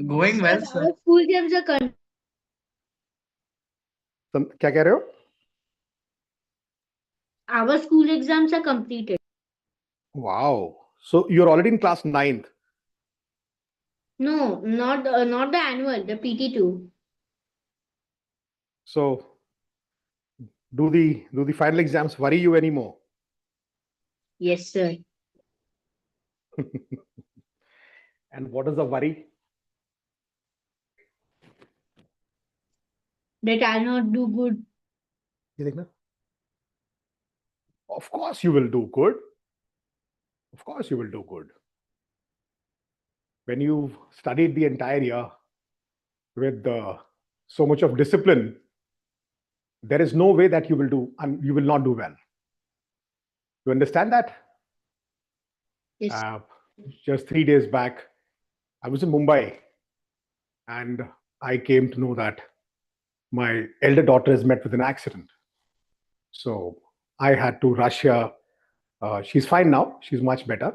Going well, sir. Our school games are क्या कह रहे हो? our school exams are completed. Wow. So you're already in class 9th. No, not the annual, the PT2. So do the final exams worry you anymore? Yes, sir. And what is the worry? That I'll not do good. You think, of course you will do good. Of course you will do good. When you've studied the entire year with so much of discipline, there is no way that you will not do well. You understand that? Yes. Just 3 days back, I was in Mumbai and I came to know that my elder daughter has met with an accident. So I had to rush here. She's fine now. She's much better.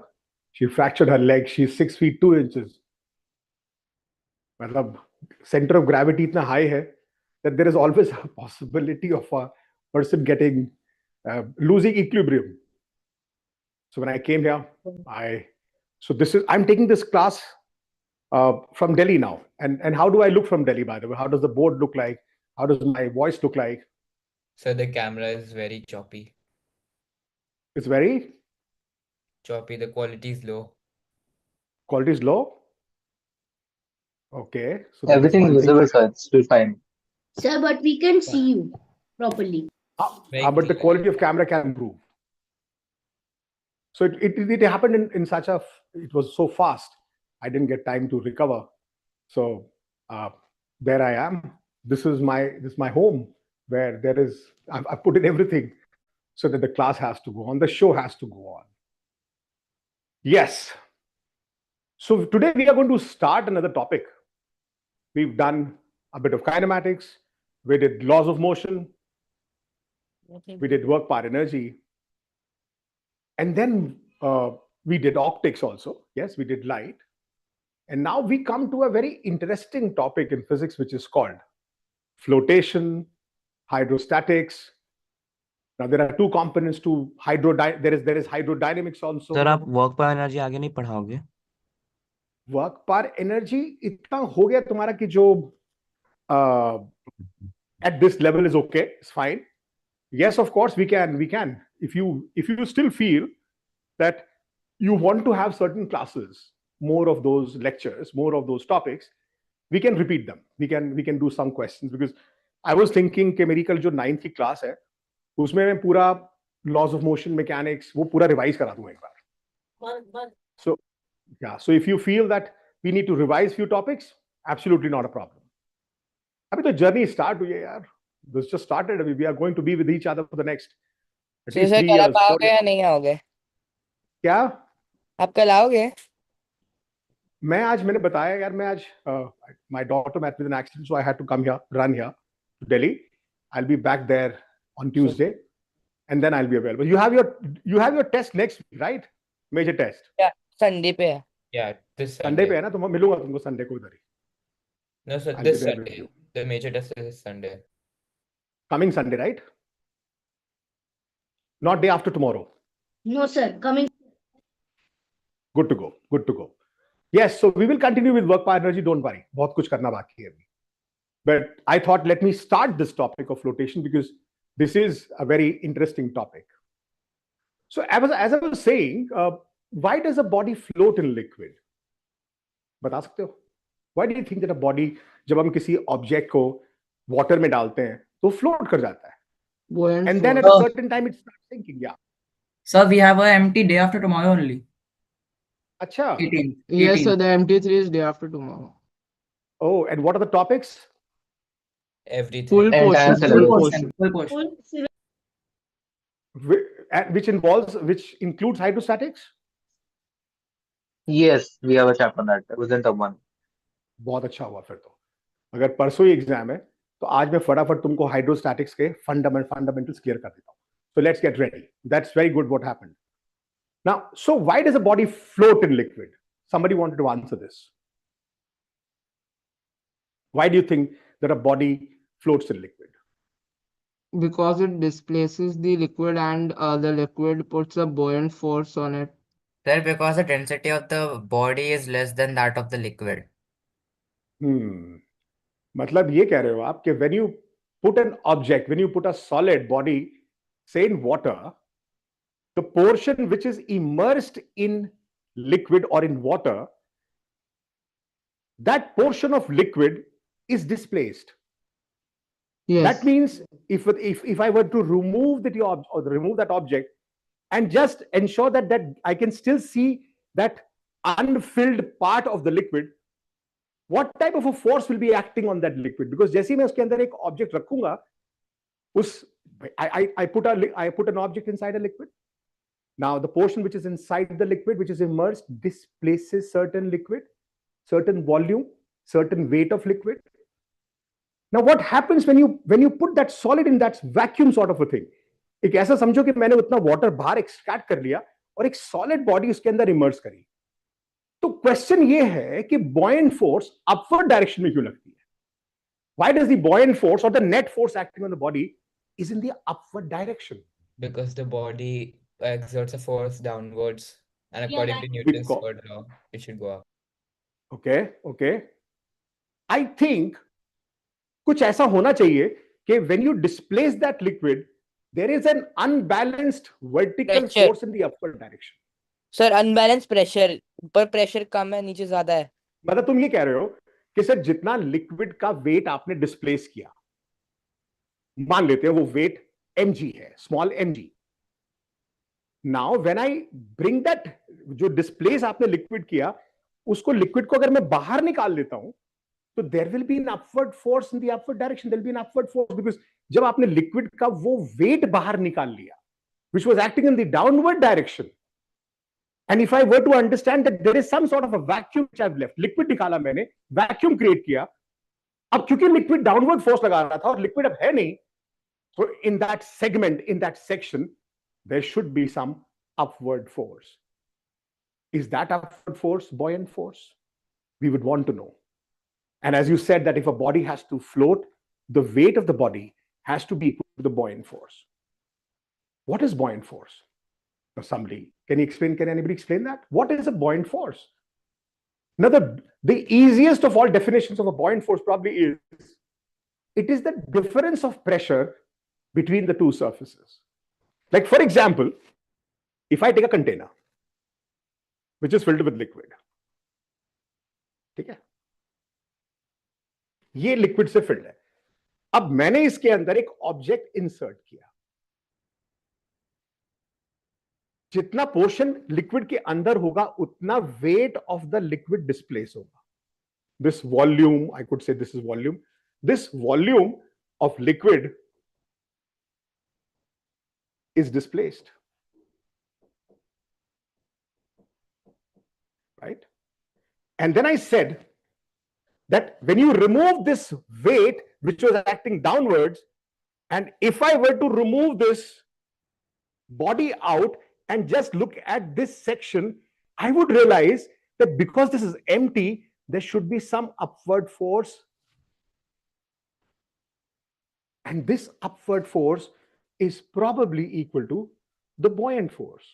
She fractured her leg. She's 6 feet 2 inches. मतलब center of gravity इतना high है that there is always a possibility of a person getting losing equilibrium. So when I came here, I'm taking this class from Delhi now. And how do I look from Delhi, by the way? How does the board look like? How does my voice look like? So the camera is very choppy. It's very Choppy. The quality is low. quality is low. Okay. So Everything is visible, sir. It's still fine. Sir, but we can see you properly. But the quality of camera can improve. So it happened in such a, it was so fast. I didn't get time to recover. So there I am. This is my home where I've put in everything so that the class has to go on, the show has to go on. Yes. So today we are going to start another topic. We've done a bit of kinematics. We did laws of motion. We did work power energy. And then we did optics also. Yes, we did light. And now we come to a very interesting topic in physics, which is called flotation, hydrostatics. Now there are two components to there is hydrodynamics also. Sir आप work power energy आगे नहीं पढ़ाओगे? Work power energy इतना हो गया तुम्हारा कि जो at this level is okay, it's fine. Yes, of course we can. If you still feel that you want to have certain classes, more of those lectures, more of those topics, we can repeat them. We can do some questions, because I was thinking कि मेरी कल जो 9th की class है उसमें मैं पूरा laws of motion mechanics वो पूरा revise करा दूं एक बार. So if you feel that we need to revise few topics, absolutely not a problem. अभी तो journey start हुई है यार. This just started. We are going to be with each other for the next at least 3 years. आप आओगे या नहीं आओगे? क्या आप कल आओगे? मैंने बताया यार, मैं आज my daughter met with an accident, so I had to run here to Delhi. I'll be back there on Tuesday, and then I'll be available. You have your test next week, right? Major test. Yeah, Sunday पे है. Yeah, this Sunday पे है ना, तो मैं मिलूंगा तुमको Sunday को उधर ही. No, sir, this Sunday. The major test is Sunday. Coming Sunday, right? Not day after tomorrow. No, sir. Coming. Good to go. Yes, so we will continue with work power energy. Don't worry. बहुत कुछ करना बाकी है अभी. But I thought, let me start this topic of flotation because this is a very interesting topic. So as I was saying, why does a body float in liquid? बता सकते हो? Why do you think that a body, जब हम किसी object को water में डालते हैं, तो float कर जाता है? And then at a certain time it starts sinking. Yeah. Sir, we have a empty day after tomorrow only. Acha. 18. Yes, sir. The MT3 is day after tomorrow. Oh, and what are the topics? Everything. Full portion. Full portion. Which includes hydrostatics? Yes, we have a chapter on that. It wasn't the one. बहुत अच्छा हुआ फिर तो. अगर परसों ही exam है तो आज मैं फटाफट तुमको हाइड्रोस्टैटिक्स के फंडामेंटल्स क्लियर कर देता हूं. So let's get ready. That's very good what happened. Now, so why does a body float in liquid? Somebody wanted to answer this. Why do you think that a body floats in liquid? Because it displaces the liquid and the liquid puts a buoyant force on it. Sir, because the density of the body is less than that of the liquid. मतलब ये कह रहे हो आप कि when you put an object, when you put a solid body, say in water, the portion which is immersed in liquid or in water, that portion of liquid is displaced. Yes. That means if I were to remove that object and just ensure that I can still see that unfilled part of the liquid, what type of a force will be acting on that liquid? Because जैसे ही मैं उसके अंदर एक object रखूंगा, I put an object inside a liquid. Now the portion which is inside the liquid, which is immersed, displaces certain liquid, certain volume, certain weight of liquid. Now what happens when you put that solid in that vacuum sort of a thing? एक ऐसा समझो कि मैंने उतना water बाहर extract कर लिया और एक solid body उसके अंदर immerse करी. तो क्वेश्चन ये है कि buoyant force upward direction में क्यों लगती है? Why does the buoyant force or the net force acting on the body is in the upward direction? Because the body exerts a force downwards, and according to Newton's third law, it should go up. Okay. I think कुछ ऐसा होना चाहिए कि when you displace that liquid, there is an unbalanced vertical Pressure. force in the upward direction. Sir unbalance pressure, ऊपर pressure कम है, नीचे ज्यादा है. मतलब तुम ये कह रहे हो कि सर जितना लिक्विड का वेट आपने डिस्प्लेस किया, मान लेते हैं वो वेट mg है, small mg. Now when I bring that, जो डिस्प्लेस आपने लिक्विड किया, उसको लिक्विड को अगर मैं बाहर निकाल लेता हूं, तो there will be an upward force in the upward direction. There will be an upward force because जब आपने लिक्विड का वो वेट बाहर निकाल लिया, which was acting in the downward direction. And if I were to understand that there is some sort of a vacuum which I've left, liquid निकाला मैंने, vacuum create किया, अब क्योंकि liquid downward force लगा रहा था और liquid अब है नहीं, so in that segment, in that section, there should be some upward force. Is that upward force buoyant force? We would want to know. And as you said that if a body has to float, the weight of the body has to be equal to the buoyant force. What is buoyant force? Or somebody, can anybody explain that? What is a buoyant force? Now, the easiest of all definitions of a buoyant force probably is, it is the difference of pressure between the two surfaces. Like for example, if I take a container, which is filled with liquid, ठीक है? ये liquid से filled है. अब मैंने इसके अंदर एक object insert किया. जितना पोर्शन लिक्विड के अंदर होगा, उतना weight of the liquid displace होगा. This volume, I could say this is volume, this volume of liquid is displaced, right? And then I said that when you remove this weight which was acting downwards, and if I were to remove this body out and just look at this section, I would realize that because this is empty, there should be some upward force. And this upward force is probably equal to the buoyant force.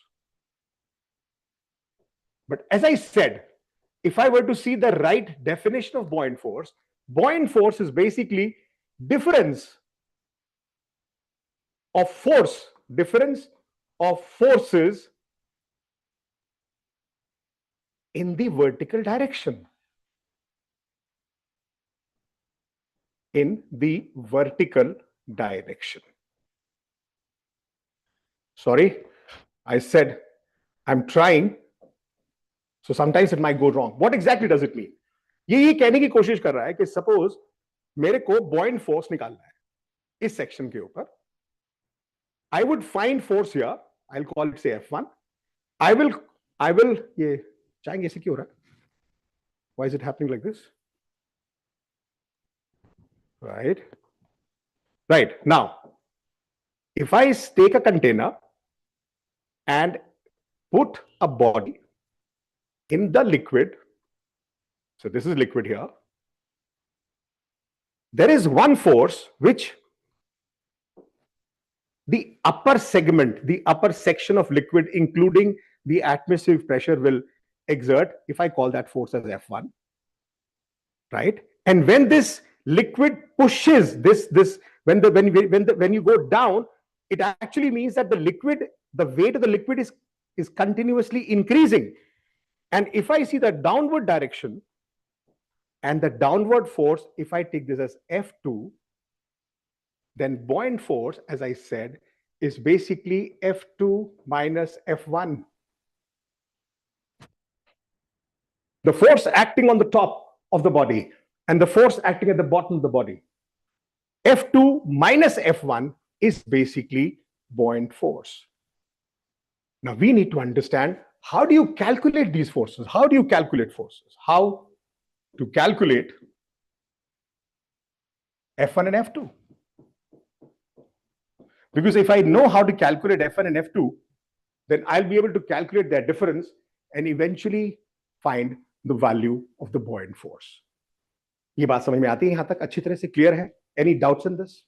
But as I said, if I were to see the right definition of buoyant force is basically difference of force, difference of forces in the vertical direction. In the vertical direction. Sorry, I said I'm trying. So sometimes it might go wrong. What exactly does it mean? ये कहने की कोशिश कर रहा है कि suppose मेरे को buoyant force निकालना है इस section के ऊपर. I would find force here. I'll call it say F1. I will ये चाहेंगे ऐसे क्यों हो रहा है? Why is it happening like this? Right. Now, if I take a container and put a body in the liquid, so this is liquid here, there is one force which the upper segment, the upper section of liquid, including the atmospheric pressure, will exert, if I call that force as F1, right? And when this liquid pushes when you go down, it actually means that the weight of the liquid is continuously increasing. And if I see the downward direction and the downward force, if I take this as F2, then buoyant force, as I said, is basically F2 minus F1. The force acting on the top of the body and the force acting at the bottom of the body. F2 minus F1 is basically buoyant force. Now we need to understand, how do you calculate these forces? How do you calculate forces? How to calculate F1 and F2? Because if I know how to calculate F1 and F2, then I'll be able to calculate their difference and eventually find the value of the buoyant force. ये बात समझ में आती है? यहां तक अच्छी तरह से क्लियर है? Any doubts in this?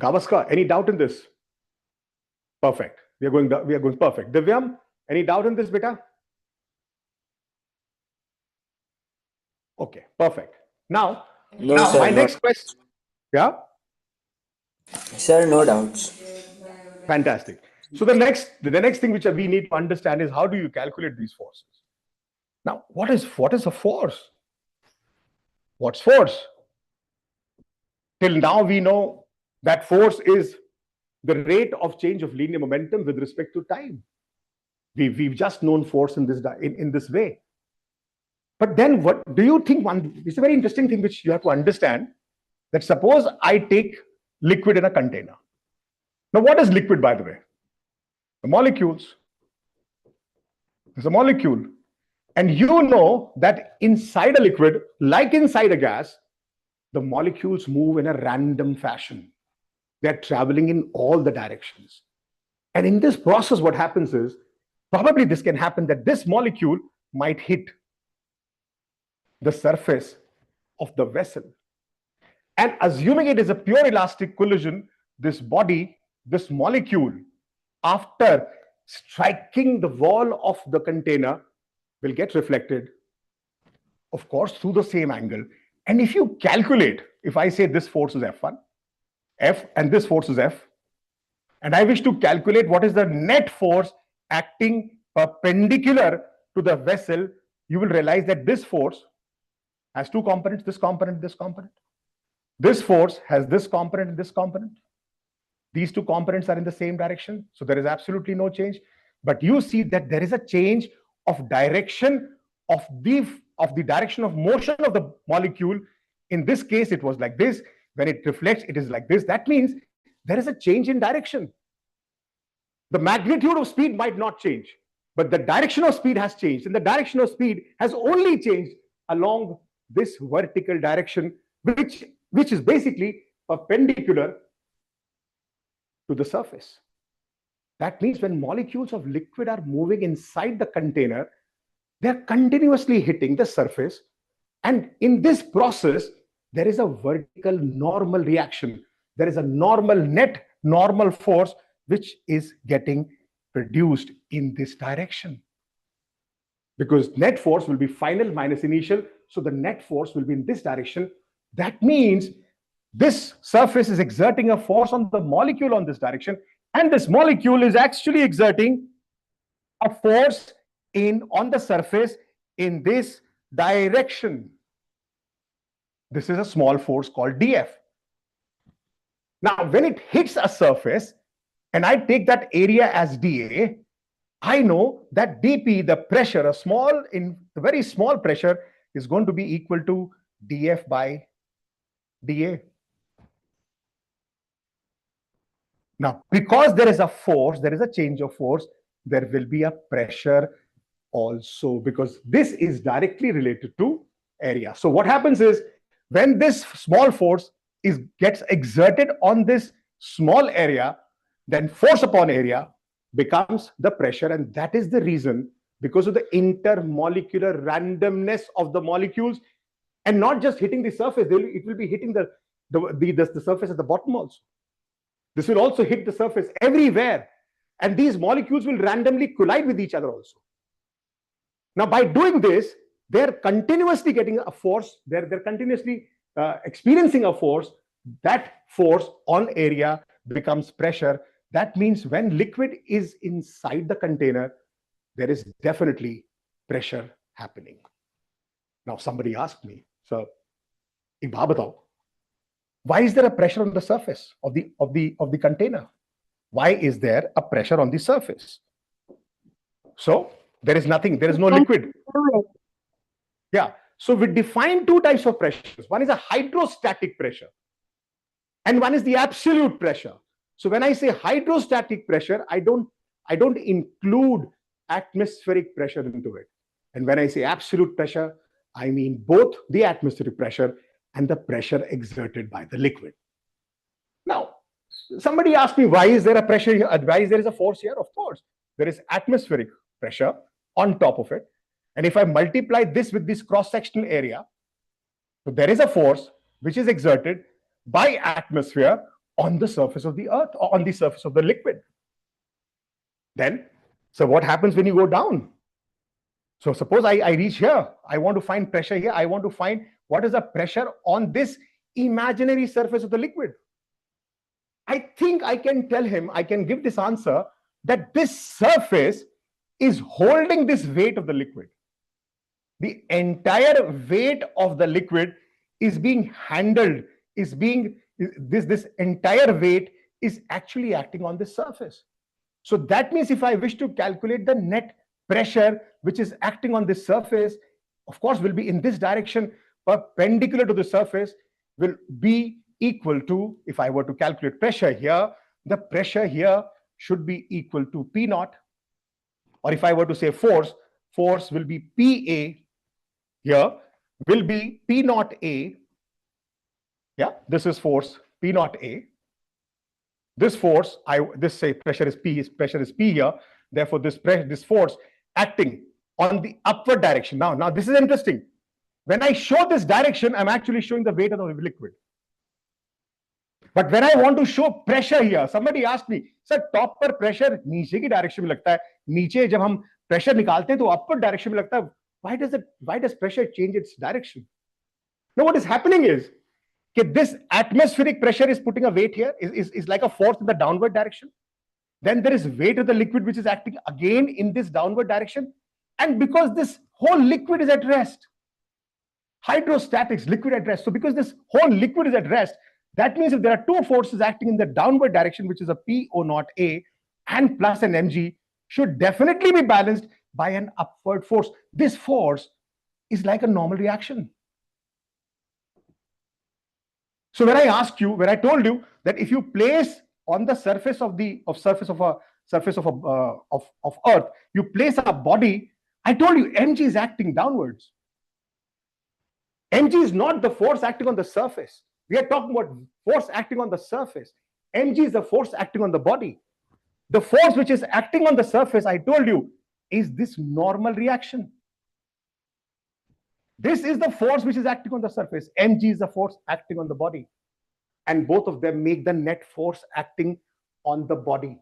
Gavaskar, any doubt in this? Perfect. We are going perfect. Divyam, any doubt in this, beta? Okay, perfect. Now, sir, my next question. Yeah? Sir, no doubts. Fantastic. So the next thing which we need to understand is, how do you calculate these forces? Now, what is a force? What's force? Till now, we know that force is the rate of change of linear momentum with respect to time. We've just known force in this way. But then what do you think? It's a very interesting thing which you have to understand, that suppose I take liquid in a container. Now, what is liquid, by the way? The molecules. It's a molecule. And you know that inside a liquid, like inside a gas, the molecules move in a random fashion. They're traveling in all the directions. And in this process, what happens is, probably this can happen, that this molecule might hit the surface of the vessel. And assuming it is a pure elastic collision, this molecule, after striking the wall of the container, will get reflected, of course, through the same angle. And if you calculate, if I say this force is F1, F, and this force is F, and I wish to calculate what is the net force acting perpendicular to the vessel, you will realize that this force has two components, this component, this component. This force has this component and this component. These two components are in the same direction, so there is absolutely no change. But you see that there is a change of direction of the direction of motion of the molecule. In this case, it was like this. When it reflects, it is like this. That means there is a change in direction. The magnitude of speed might not change, but the direction of speed has changed. And the direction of speed has only changed along this vertical direction, which is basically perpendicular to the surface. That means when molecules of liquid are moving inside the container, they're continuously hitting the surface. And in this process, there is a vertical normal reaction. There is a net normal force which is getting produced in this direction. Because net force will be final minus initial, so the net force will be in this direction. That means this surface is exerting a force on the molecule on this direction, and this molecule is actually exerting a force on the surface in this direction. This is a small force called dF. Now, when it hits a surface, and I take that area as dA, I know that dP, the pressure, the very small pressure, is going to be equal to dF by dA. Now, because there is a force, there is a change of force, there will be a pressure also, because this is directly related to area. So what happens is, when this small force gets exerted on this small area, then force upon area becomes the pressure, and that is the reason because of the intermolecular randomness of the molecules, and not just hitting the surface, it will be hitting the surface at the bottom also. This will also hit the surface everywhere, and these molecules will randomly collide with each other also. Now, by doing this, they're continuously getting a force, they're continuously experiencing a force. That force on area becomes pressure. That means when liquid is inside the container, there is definitely pressure happening. Now, somebody asked me, so, why is there a pressure on the surface of the container? Why is there a pressure on the surface? So there is nothing, there is no liquid. Yeah. So we define two types of pressures. One is a hydrostatic pressure, and one is the absolute pressure. So when I say hydrostatic pressure, I don't include atmospheric pressure into it. And when I say absolute pressure, I mean both the atmospheric pressure and the pressure exerted by the liquid. Now, somebody asked me, why is there a pressure here? Why is there a force here? Of course, there is atmospheric pressure on top of it. And if I multiply this with this cross-sectional area, so there is a force which is exerted by atmosphere on the surface of the earth, or on the surface of the liquid. Then, so what happens when you go down? So suppose I reach here, I want to find pressure here, I want to find what is the pressure on this imaginary surface of the liquid. I think I can tell him, I can give this answer, that this surface is holding this weight of the liquid. The entire weight of the liquid is being handled, this entire weight is actually acting on this surface. So that means if I wish to calculate the net pressure which is acting on this surface, of course, will be in this direction, perpendicular to the surface, will be equal to, if I were to calculate pressure here, the pressure here should be equal to P naught. Or if I were to say force will be PA here, will be P naught A. Yeah, this is force P naught A. This force, this say pressure is P here. Therefore, this force acting on the upward direction. Now this is interesting. When I show this direction, I'm actually showing the weight of the liquid. But when I want to show pressure here, somebody asked me, sir, top पर pressure नीचे की direction में लगता है, नीचे जब हम pressure निकालते हैं तो upward direction में लगता है. Why does pressure change its direction? Now what is happening is that this atmospheric pressure is putting a weight here, is like a force in the downward direction. Then there is weight of the liquid which is acting again in this downward direction. And because this whole liquid is at rest, hydrostatics, liquid at rest. So because this whole liquid is at rest, that means if there are two forces acting in the downward direction, which is a P O naught A and plus an mg, should definitely be balanced by an upward force. This force is like a normal reaction. So when I told you that if you place on the surface of Earth, you place a body, I told you mg is acting downwards. Mg is not the force acting on the surface. We are talking about force acting on the surface. Mg is the force acting on the body. The force which is acting on the surface, I told you, is this normal reaction. This is the force which is acting on the surface. Mg is the force acting on the body. And both of them make the net force acting on the body.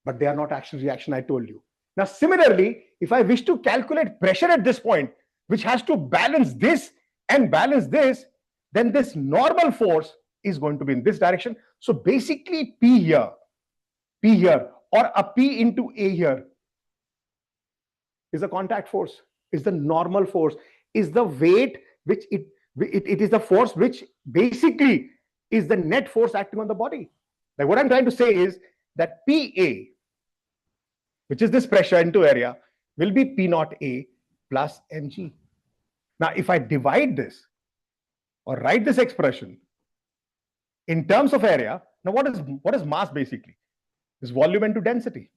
But they are not action reaction, I told you. Now, similarly, if I wish to calculate pressure at this point, which has to balance this and balance this, then this normal force is going to be in this direction. So basically P here, or a P into A here is the contact force, is the normal force, is the weight which it is the force which basically is the net force acting on the body. Like what I'm trying to say is that PA, which is this pressure into area, will be P naught A plus mg. Now, if I divide this or write this expression in terms of area, now what is mass basically? Is volume into density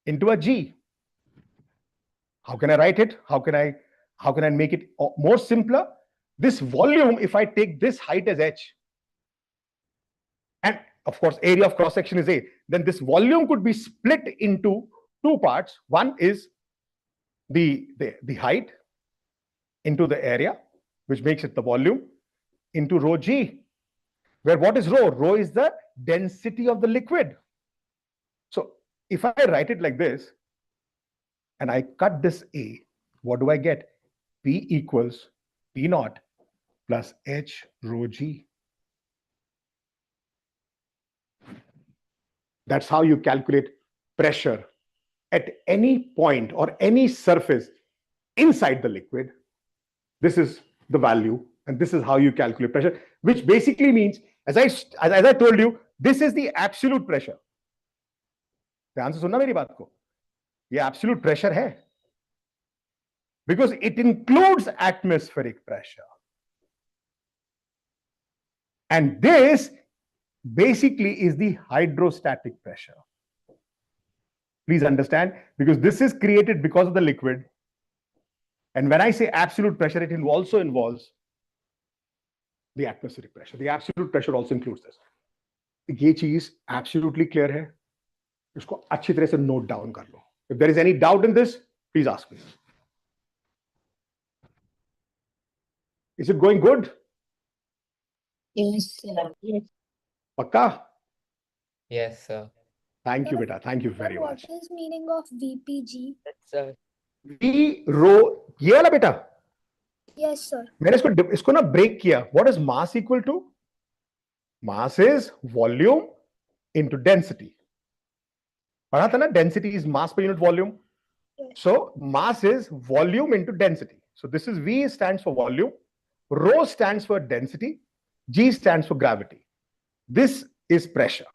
into a g. How can I write it? How can I make it more simpler? This volume, if I take this height as h, and of course area of cross section is A, then this volume could be split into two parts. One is the height into the area, which makes it the volume, into rho g, where what is rho? Rho is the density of the liquid. So if I write it like this, and I cut this A, what do I get? P equals P naught plus H rho g. That's how you calculate pressure at any point or any surface inside the liquid. This is the value, and this is how you calculate pressure, which basically means, as I told you, this is the absolute pressure. ध्यान से सुनना मेरी बात को, ये absolute pressure है, because it includes atmospheric pressure. And this basically is the hydrostatic pressure. Please understand, because this is created because of the liquid. And when I say absolute pressure, it also involves the atmospheric pressure. The absolute pressure also includes this. ये चीज absolutely clear है, इसको अच्छी तरह से note down कर लो. If there is any doubt in this, please ask me. Is it going good? Yes, sir. Yes. Pakka? Yes, sir. Thank you, beta. Thank you very What much. is meaning of VPG? Yes, sir. V rho, ये वाला बेटा, Yes, sir. मैंने इसको ना break किया. What is mass equal to? Mass is volume into density. पढ़ा था ना, density is mass per unit volume. Yes. So mass is volume into density. So this is V stands for volume, rho stands for density, G stands for gravity. This is pressure.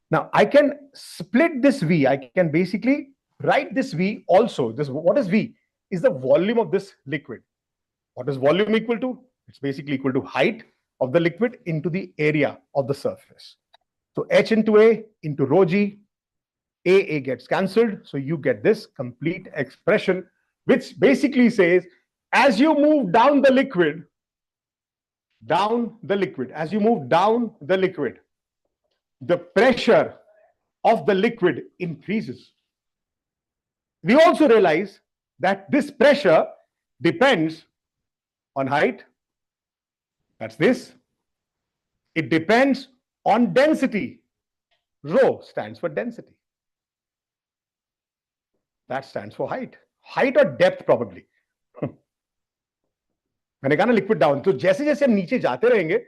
Now I can split this V. I can basically write this V also. What is V? Is the volume of this liquid. What is volume equal to? It's basically equal to height of the liquid into the area of the surface. So H into A into rho G, A gets cancelled. So you get this complete expression, which basically says, as you move down the liquid, as you move down the liquid, the pressure of the liquid increases. We also realize that this pressure depends on height. That's this. It depends on density. Rho stands for density. That stands for height. Height or depth probably. मैंने कहा ना liquid down, तो जैसे जैसे हम नीचे जाते रहेंगे,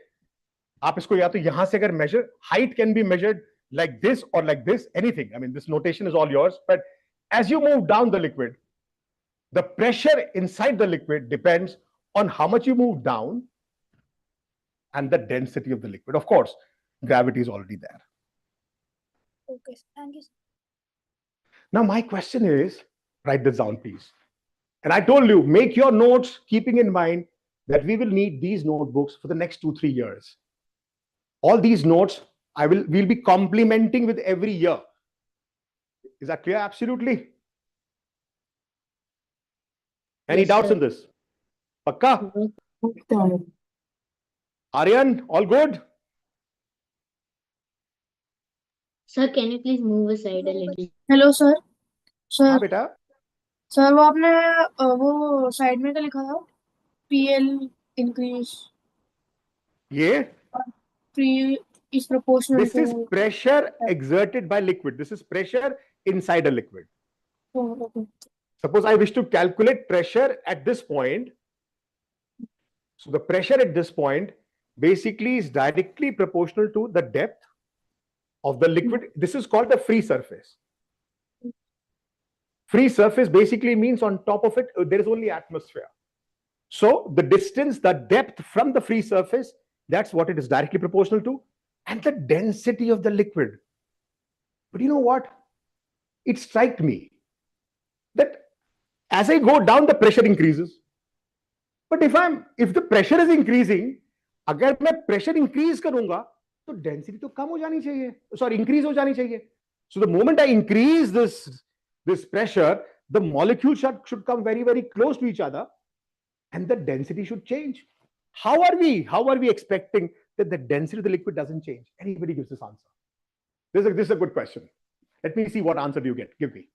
आप इसको या तो यहां से अगर major, height can be measured like this or like this, anything. I mean, this notation is all yours. But as you move down the liquid, the pressure inside the liquid depends on how much you move down and the density of the liquid. Of course, gravity is already there. Okay, thank you. Now, my question is, write this down, please. And I told you, make your notes keeping in mind that we will need these notebooks for the next 2-3 years. All these notes, we'll be complementing with every year. Is that clear? Absolutely. Any Yes, doubts sir. in this? Pakka? Aryan, all good? Sir, can you please move aside a little? Hello, sir. हाँ Sir, बेटा. sir, वो आपने वो side में क्या लिखा था? PL increase. ये? P is proportional This is to. pressure exerted by liquid. This is pressure inside a liquid. Oh, okay. Suppose I wish to calculate pressure at this point. So the pressure at this point basically is directly proportional to the depth of the liquid. This is called the free surface. Free surface basically means on top of it, there is only atmosphere. So the distance, the depth from the free surface, that's what it is directly proportional to. And the density of the liquid. But you know what? It struck me that as I go down, the pressure increases. But if the pressure is increasing, अगर मैं pressure increase करूंगा, तो density तो कम हो जानी चाहिए. Sorry, increase हो जानी चाहिए. So the moment I increase this pressure, the molecules should come very, very close to each other, and the density should change. How are we expecting that the density of the liquid doesn't change? Anybody gives this answer? This is a good question. Let me see what answer do you get. Give me.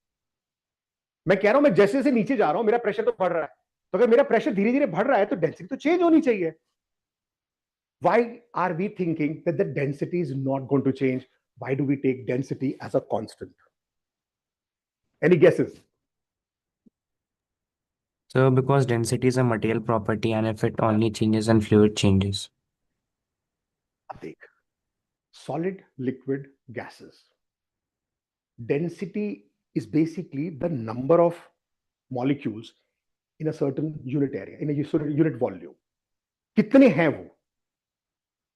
मैं कह रहा हूं मैं जैसे जैसे नीचे जा रहा हूं मेरा प्रेशर तो बढ़ रहा है, तो अगर मेरा प्रेशर धीरे धीरे बढ़ रहा है तो डेंसिटी तो चेंज होनी चाहिए. Why are we thinking that the density is not going to change? Why do we take density as a constant? Any guesses? So because density is a material property and if it only changes and fluid changes. अब देख, solid, liquid, gases. Density is basically the number of molecules in a certain unit area, in a certain unit volume. कितने हैं वो?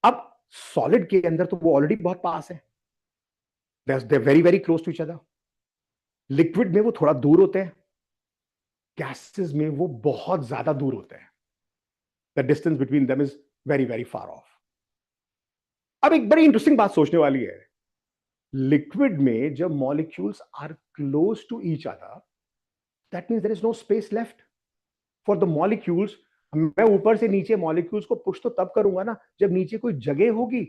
अब solid के अंदर तो वो already बहुत पास है. They're very very close to each other. Liquid में वो थोड़ा दूर होते हैं. Gases में वो बहुत ज्यादा दूर होते हैं. The distance between them is very very far off. अब एक बड़ी इंटरेस्टिंग बात सोचने वाली है. लिक्विड में जब molecules are close to each other, that means there is no space left for the molecules. मैं ऊपर से नीचे मॉलिक्यूल्स को पुश तो तब करूंगा ना जब नीचे कोई जगह होगी.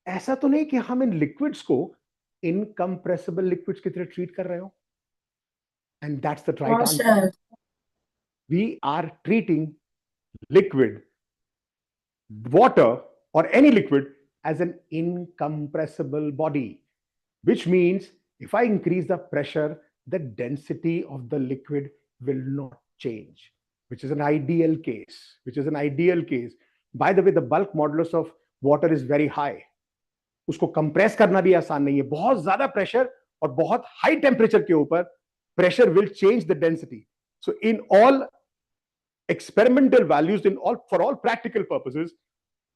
ऐसा तो नहीं कि हम इन लिक्विड्स को इनकम्प्रेसिबल लिक्विड्स की तरह ट्रीट कर रहे हो. And that's the right answer. We are treating liquid, water, or any liquid as an incompressible body, which means if I increase the pressure, the density of the liquid will not change, which is an ideal case. By the way, the bulk modulus of water is very high. उसको compress करना भी आसान नहीं है. बहुत ज्यादा pressure और बहुत high temperature के ऊपर pressure will change the density. So in all experimental values, for all practical purposes,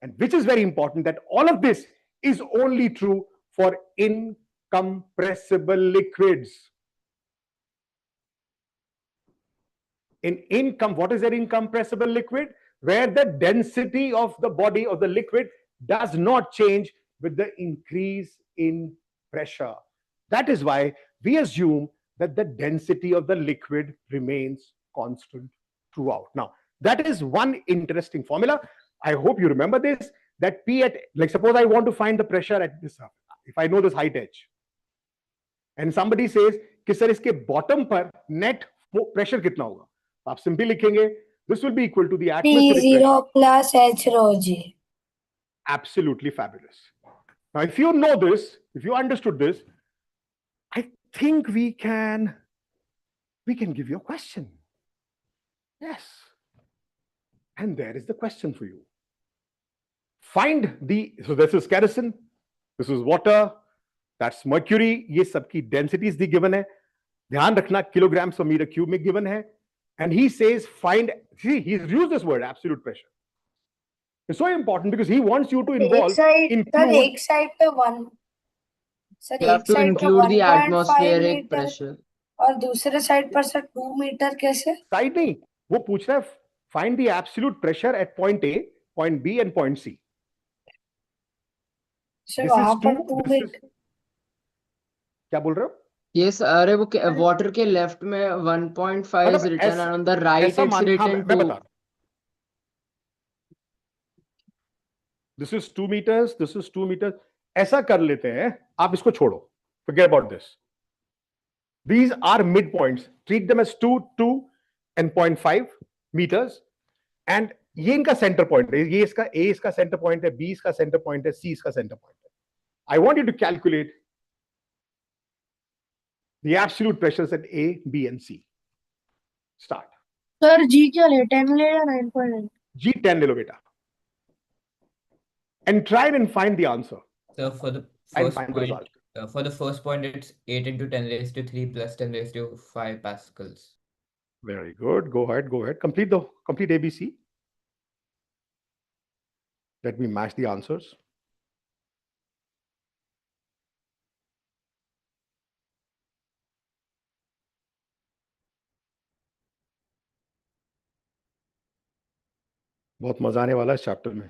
and which is very important, that all of this is only true for incompressible liquids. What is an incompressible liquid? Where the density of the body of the liquid does not change with the increase in pressure. That is why we assume that the density of the liquid remains constant throughout. Now, that is one interesting formula. I hope you remember this, that P at, like suppose I want to find the pressure at this, if I know this height h, and somebody says कि sir इसके bottom पर net pressure कितना होगा, आप simply लिखेंगे this will be equal to the atmospheric P0 pressure plus H rho G. Absolutely fabulous. Now, if you know this, if you understood this, I think we can give you a question. Yes. And there is the question for you. Find so this is kerosene, this is water, that's mercury, ये सबकी densities दी given है. ध्यान रखना kilograms per meter cube में given है. And he says he's used this word, absolute pressure. It's so important because he wants you to include. एक side पे 1. Sir You have एक to side पे include the 1.5 atmospheric metre pressure. और दूसरे side पर sir 2 metre कैसे? Side नहीं, वो पूछ रहा है find the absolute pressure at point A, point B and point C. Sir वहां पर 2 मीटर. क्या बोल रहे हो? Yes, अरे वो water के left में 1.5 is written and on the right it's written 2. This is 2 meters, this is 2 meters. ऐसा कर लेते हैं, आप इसको छोड़ो. Forget about this. These are midpoints. Treat them as 2, 2 and 0.5 meters. And ये इनका center point है. ये इसका A इसका center point है, B इसका center point है, C इसका center point है. I want you to calculate the absolute pressures at A, B and C. Start. Sir G क्या ले 10 ले या 9.9? G 10 ले लो बेटा. And try and find the answer. So for the first point, it's 8 into 10 raised to 3 plus 10 raised to 5 pascals. Very good. Go ahead. Complete ABC. Let me match the answers. बहुत मजा आने वाला है इस chapter में.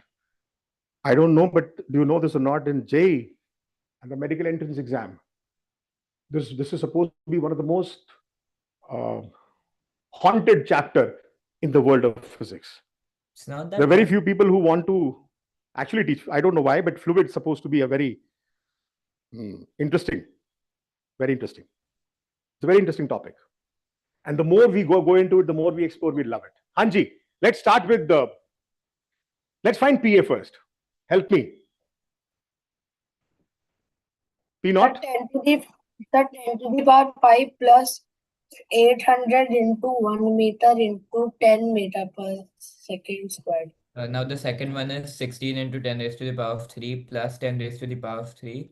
I don't know, but do you know this or not? In JEE and the medical entrance exam, this is supposed to be one of the most haunted chapter in the world of physics. It's not that there are very few people who want to actually teach. I don't know why, but fluid is supposed to be a very interesting, very interesting. It's a very interesting topic. And the more we go into it, the more we explore, we love it. Hanji, let's start with let's find PA first. Help me. P naught? The 10 to the power 5 plus 800 into 1 meter into 10 meter per second squared. Now the second one is 16 into 10 raised to the power of 3 plus 10 raised to the power of 3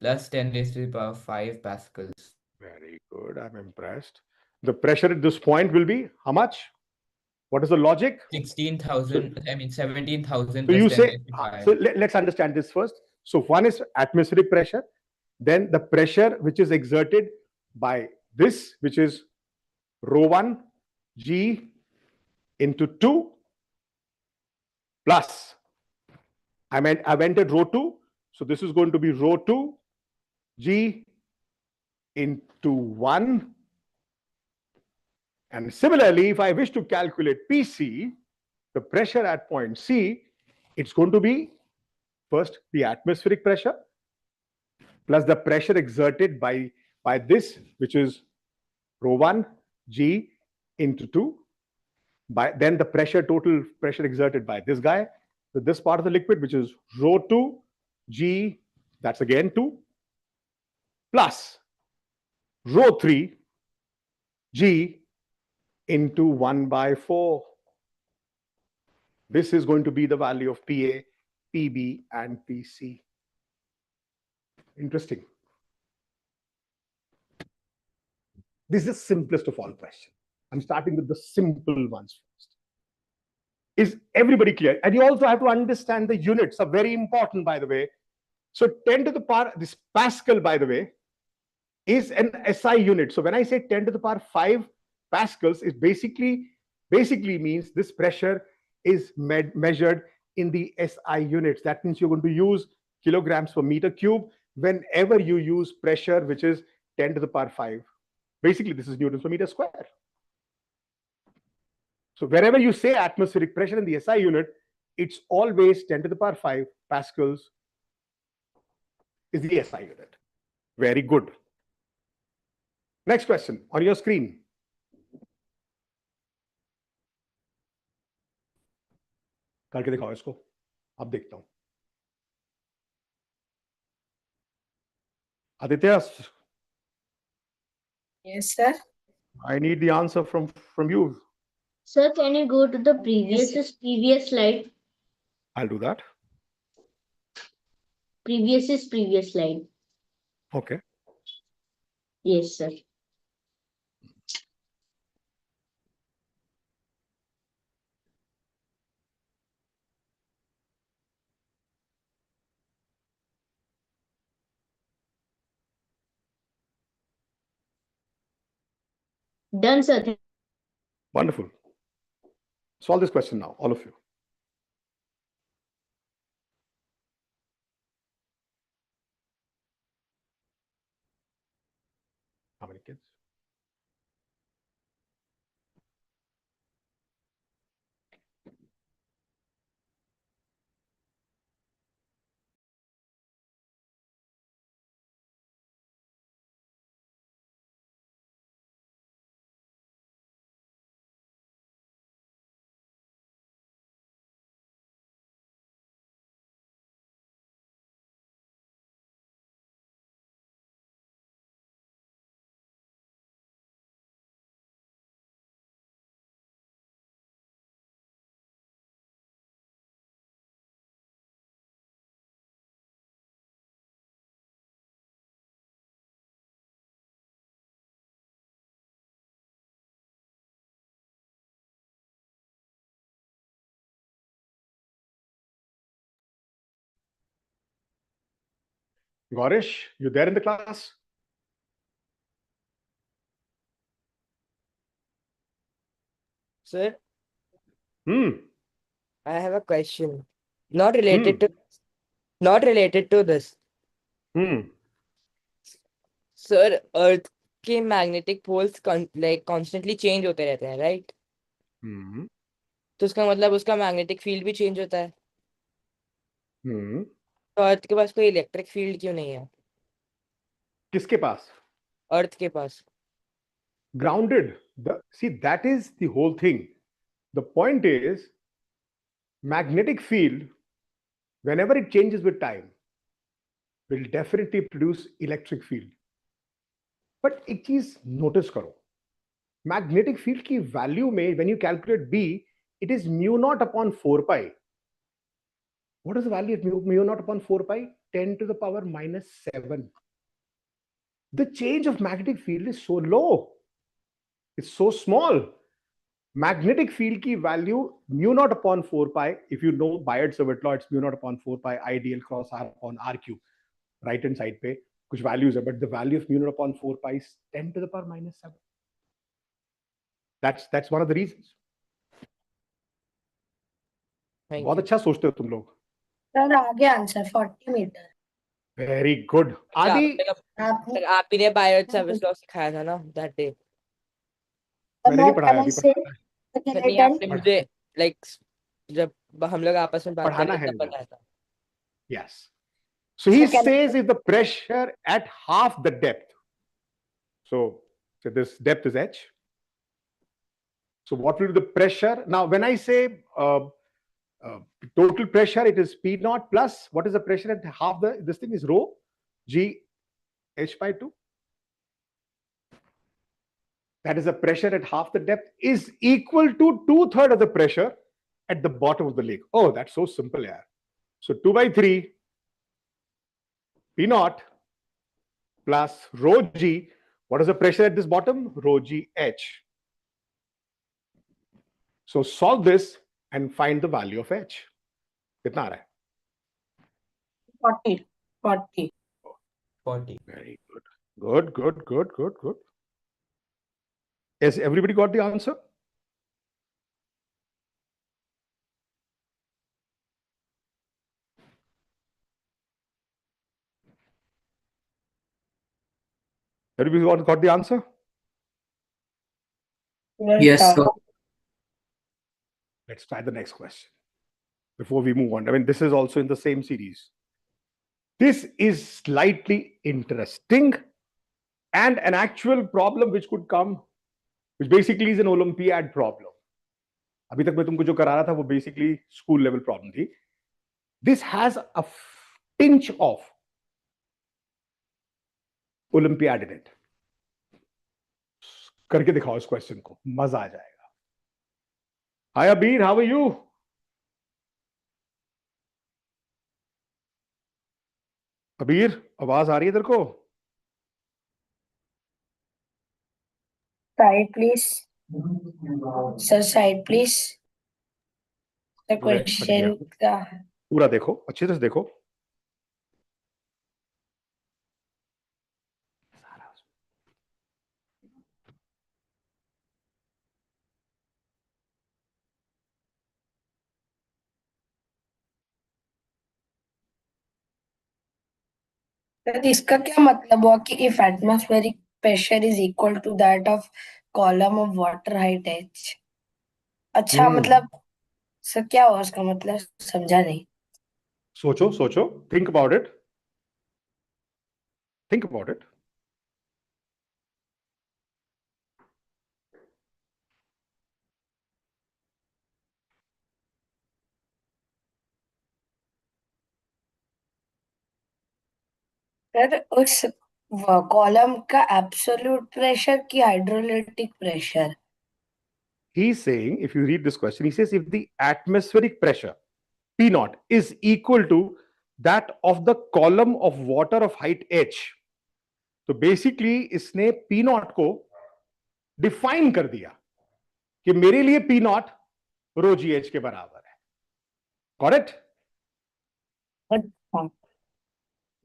plus 10 raised to the power of 5 pascals. Very good. I'm impressed. The pressure at this point will be how much? What is the logic? 16,000, I mean 17,000 So plus you 10 say, raised to 5. so let's understand this first. So one is atmospheric pressure, then the pressure which is exerted by this, which is rho1 g into 2 plus, I've entered rho2, so this is going to be rho2 g into 1. And similarly, if I wish to calculate PC, the pressure at point C, it's going to be first the atmospheric pressure plus the pressure exerted by this, which is rho1 g into 2, by then the total pressure exerted by this guy, so this part of the liquid, which is rho2 g, that's again 2, plus rho3 g into 1 by 4. This is going to be the value of PA, PB, and PC. Interesting. This is the simplest of all questions. I'm starting with the simple ones first. Is everybody clear? And you also have to understand the units are very important, by the way. So 10 to the power, this Pascal, by the way, is an SI unit. So when I say 10 to the power 5 pascals, it basically means this pressure is measured in the SI units. That means you're going to use kilograms per meter cube whenever you use pressure, which is 10 to the power 5. Basically, this is newtons per meter square. So wherever you say atmospheric pressure in the SI unit, it's always 10 to the power 5 pascals is the SI unit. Very good. Next question on your screen. करके दिखाओ इसको, अब देखता हूं. Aditya, Yes, sir. I need the answer from you. Sir, can you go to the previous slide? I'll do that. Previous slide. Okay. Yes, sir. Done, sir. Wonderful. Solve this question now, all of you. How many kids? Gaurish, you there in the class? Sir, Hmm. I have a question. Not related to this. Hmm. Sir, Earth के magnetic poles constantly change होते रहते हैं, right? Hmm. तो उसका मतलब उसका magnetic field भी change होता है. Hmm. तो अर्थ के पास कोई इलेक्ट्रिक फील्ड क्यों नहीं है? किसके पास? अर्थ के पास. grounded. See, that is the whole thing. The point is, magnetic field, whenever it changes with time, will definitely produce electric field. But एक चीज notice करो, magnetic field की value में, when you calculate B, it is mu naught upon 4 pi. What is the value of mu naught upon 4 pi? 10 to the power minus 7. The change of magnetic field is so low. It's so small. Magnetic field की value mu naught upon 4 pi. If you know Biot-Savart law, it's mu naught upon 4 pi IDL cross R upon R cube. Right hand side पे कुछ values है, but the value of mu naught upon 4 pi is 10 to the power minus 7. That's one of the reasons. बहुत अच्छा सोचते हो तुम लोग. Sir आगे आंसर 40 मीटर. Very good. आदि आप ही ने Biot-Savart law सिखाया था ना that day. मैंने नहीं पढ़ाया अभी. नहीं आपने मुझे like जब हम लोग आपस में बात कर रहे थे तब बताया था. Yes. So he says if the pressure at half the depth. So this depth is h. So what will be the pressure? Now when I say total pressure, it is P naught plus what is the pressure at half the, this thing is rho G H by 2. That is the pressure at half the depth is equal to 2/3 of the pressure at the bottom of the lake. Oh, that's so simple, yeah. So 2 by 3 P naught plus rho G. What is the pressure at this bottom? Rho G H. So solve this and find the value of H. कितना आ रहा है? 40. 40. Very good. Has everybody got the answer? Everybody got the answer? Yes, sir. Let's try the next question before we move on. I mean, this is also in the same series. This is slightly interesting and an actual problem which could come, which basically is an Olympiad problem. अभी तक मैं तुमको जो करा रहा था वो basically school level problem थी. This has a tinge of Olympiad in it. करके दिखाओ इस क्वेश्चन को, मजा आ जाएगा. Hi Abir, how are you? अबीर, आवाज आ रही है तेरे को? Side please. Sir, side please. The question का पूरा देखो, अच्छे से देखो. इसका क्या मतलब हुआ कि if atmospheric pressure is equal to that of column of water height h. अच्छा मतलब सर क्या हुआ इसका मतलब समझा नहीं. सोचो, think about it. सर उस कॉलम का एब्सोल्यूट प्रेशर की hydrolytic pressure. He's saying, if you read this question, he says if the atmospheric pressure P naught is equal to that of the column of water of height h. तो basically इसने P naught को define कर दिया कि मेरे लिए P naught rho G H के बराबर है. Correct?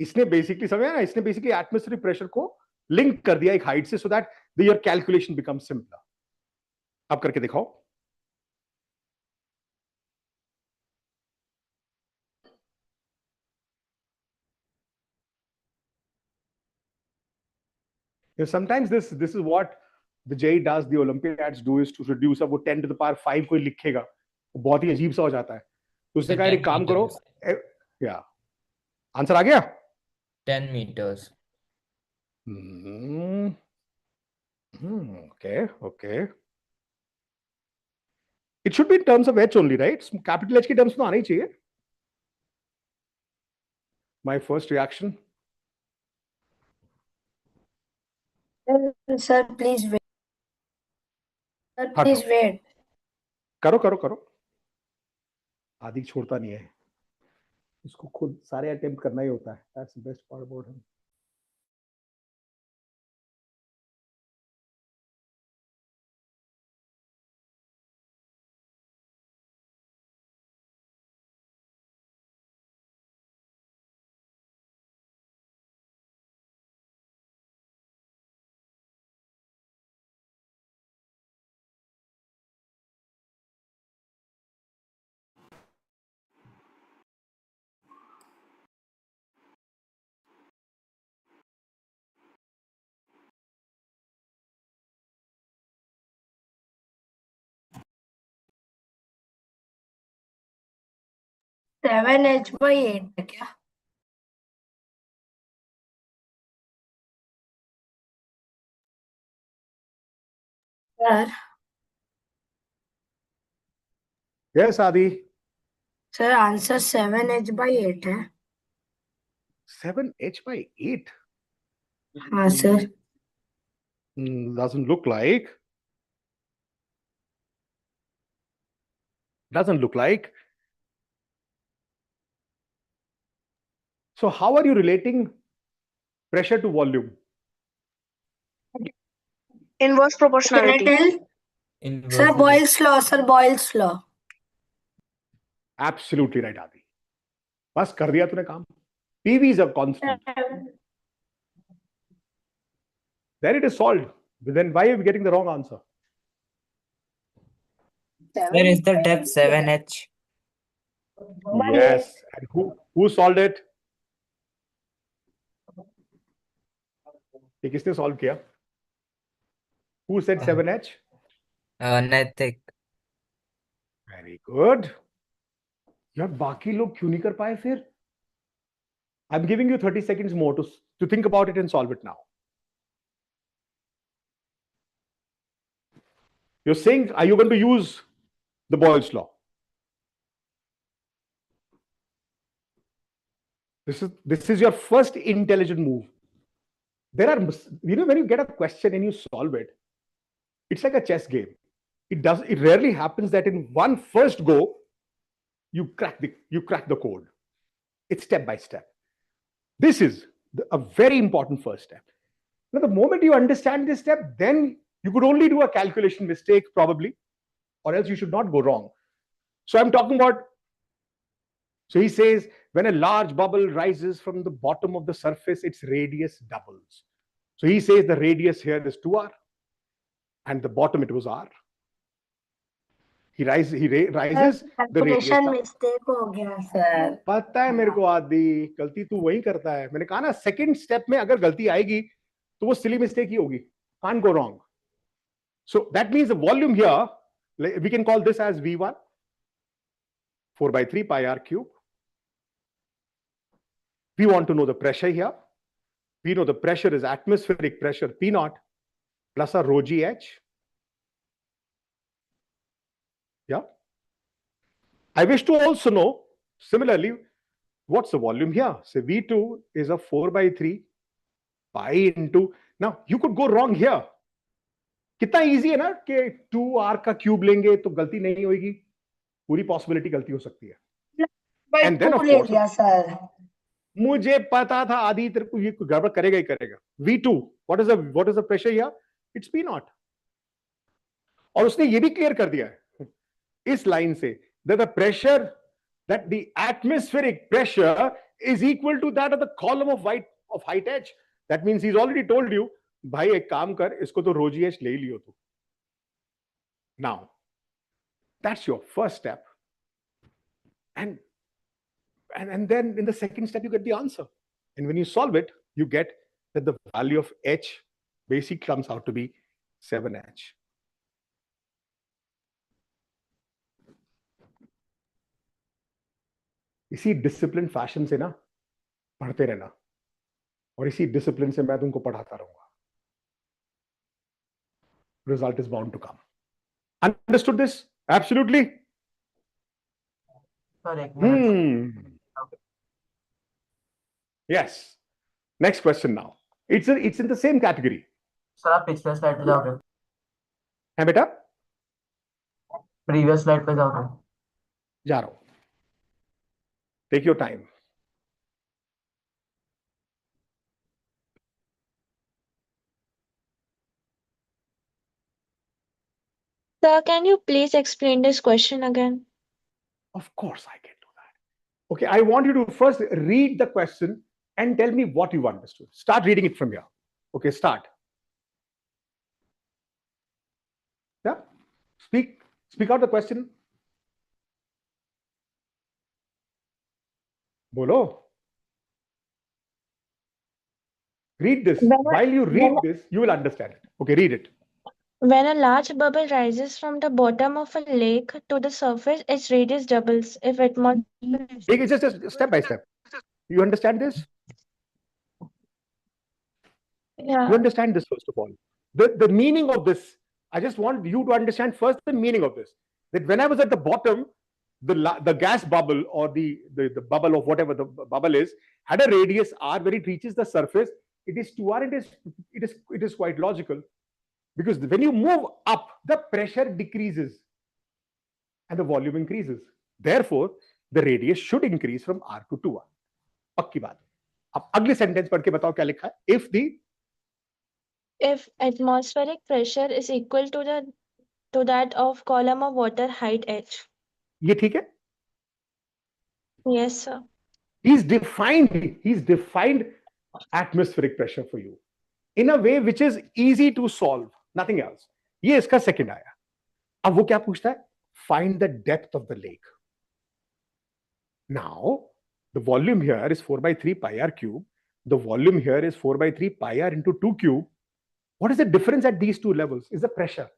इसने basically समझा ना, इसने basically atmospheric pressure को link कर दिया एक height से so that your calculation becomes simpler. अब करके दिखाओ. Sometimes this is what the JEE does, the Olympiads do, is to reduce. अब वो 10 to the power 5 कोई लिखेगा, वो बहुत ही अजीब सा हो जाता है. तो उसने कहा एक काम करो. या आंसर आ गया? 10 meters. Okay. It should be in terms of H only, right? Capital H के terms में आना ही चाहिए. My first reaction. Sir, please wait. Sir, हाँ, please wait. करो. आदि छोड़ता नहीं है. इसको खुद सारे अटेम्प्ट करना ही होता है. That's the best part about him. Seven H by eight है क्या? Sir Yes, Adi. Sir answer 7h by 8 है. 7H by 8. हाँ sir. Doesn't look like. So how are you relating pressure to volume? Inverse proportionality. Can I tell? Sir, Boyle's law. Sir, Boyle's law. Absolutely right, Adi. बस कर दिया तूने काम. PV is a constant. Then it is solved. Then why are we getting the wrong answer? Where is the depth 7H? Yes. And who solved it? ये किसने solve किया? Who said 7H? Naitik. Very good. यार बाकी लोग क्यों नहीं कर पाए फिर? I'm giving you 30 seconds more to think about it and solve it now. You're saying, are you going to use the Boyle's law? This is your first intelligent move. There are, when you get a question and you solve it, it's like a chess game. It rarely happens that in one first go, you crack the code. It's step by step. This is a very important first step. Now, the moment you understand this step, then you could only do a calculation mistake probably, or else you should not go wrong. So I'm talking about, so he says, when a large bubble rises from the bottom of the surface, its radius doubles. So he says the radius here is 2r, and the bottom it was r. He rises the radius. Mistake हो गया sir. पता है मेरे को आदि, गलती तू वही करता है. मैंने कहा ना सेकंड स्टेप में अगर गलती आएगी तो वो सिली मिस्टेक ही होगी. Can't go wrong. So that means the volume here, we can call this as V1, 4 by 3 pi r cube. We want to know the pressure here. We know the pressure is atmospheric pressure P0 plus a rho gh. Yeah. I wish to also know, similarly, what's the volume here? So V2 is a 4 by 3 pi into, now you could go wrong here. कितना easy है ना कि 2r का cube लेंगे तो गलती नहीं होगी. पूरी possibility गलती हो सकती है. And then of course, मुझे पता था आदि तेरे को ये गड़बड़ करेगा ही करेगा. V2, what is the pressure here? It's P0. और उसने ये भी क्लियर कर दिया है इस लाइन से that the pressure, that the atmospheric pressure is equal to that of the column of height h. That means he's already told you, भाई एक काम कर, इसको तो rho gh ले लियो तू. Now, that's your first step. And then in the second step, you get the answer. And when you solve it, you get that the value of h basically comes out to be 7h. इसी discipline fashion से ना पढ़ते रहना, और इसी discipline से मैं तुमको पढ़ाता रहूंगा. result is bound to come. Understood this? Absolutely. Correct. Yes. Next question now. It's in the same category. Sir आप पिछले स्लाइड पे जाओगे है बेटा? प्रीवियस स्लाइड पे जाओगे जा रहा हूं. Take your time. Sir, can you please explain this question again? Of course I can do that. Okay, I want you to first read the question and tell me what you understood. Start reading it from here. Okay, start. Yeah? Speak out the question. Bolo. Read this. While you read this, you will understand it. Okay, read it. When a large bubble rises from the bottom of a lake to the surface, its radius doubles if atmosphere is Just step by step. You understand this? Yeah. You understand this first of all. The meaning of this, I just want you to understand first the meaning of this. That when I was at the bottom, the gas bubble or the bubble of whatever the bubble is had a radius r. When it reaches the surface, it is 2r. It is quite logical, because when you move up, the pressure decreases and the volume increases. Therefore, the radius should increase from r to 2r. पक्की बात. अब अगले sentence पढ़ के बताओ क्या लिखा है. If atmospheric pressure is equal to that of column of water height h. ये ठीक है? Yes, sir. He's defined atmospheric pressure for you in a way which is easy to solve, nothing else. ये इसका second आया. अब वो क्या पूछता है? Find the depth of the lake. Now, the volume here is 4 by 3 pi r cube. The volume here is 4 by 3 pi r into 2 cube. What is the difference at these two levels? Is the pressure.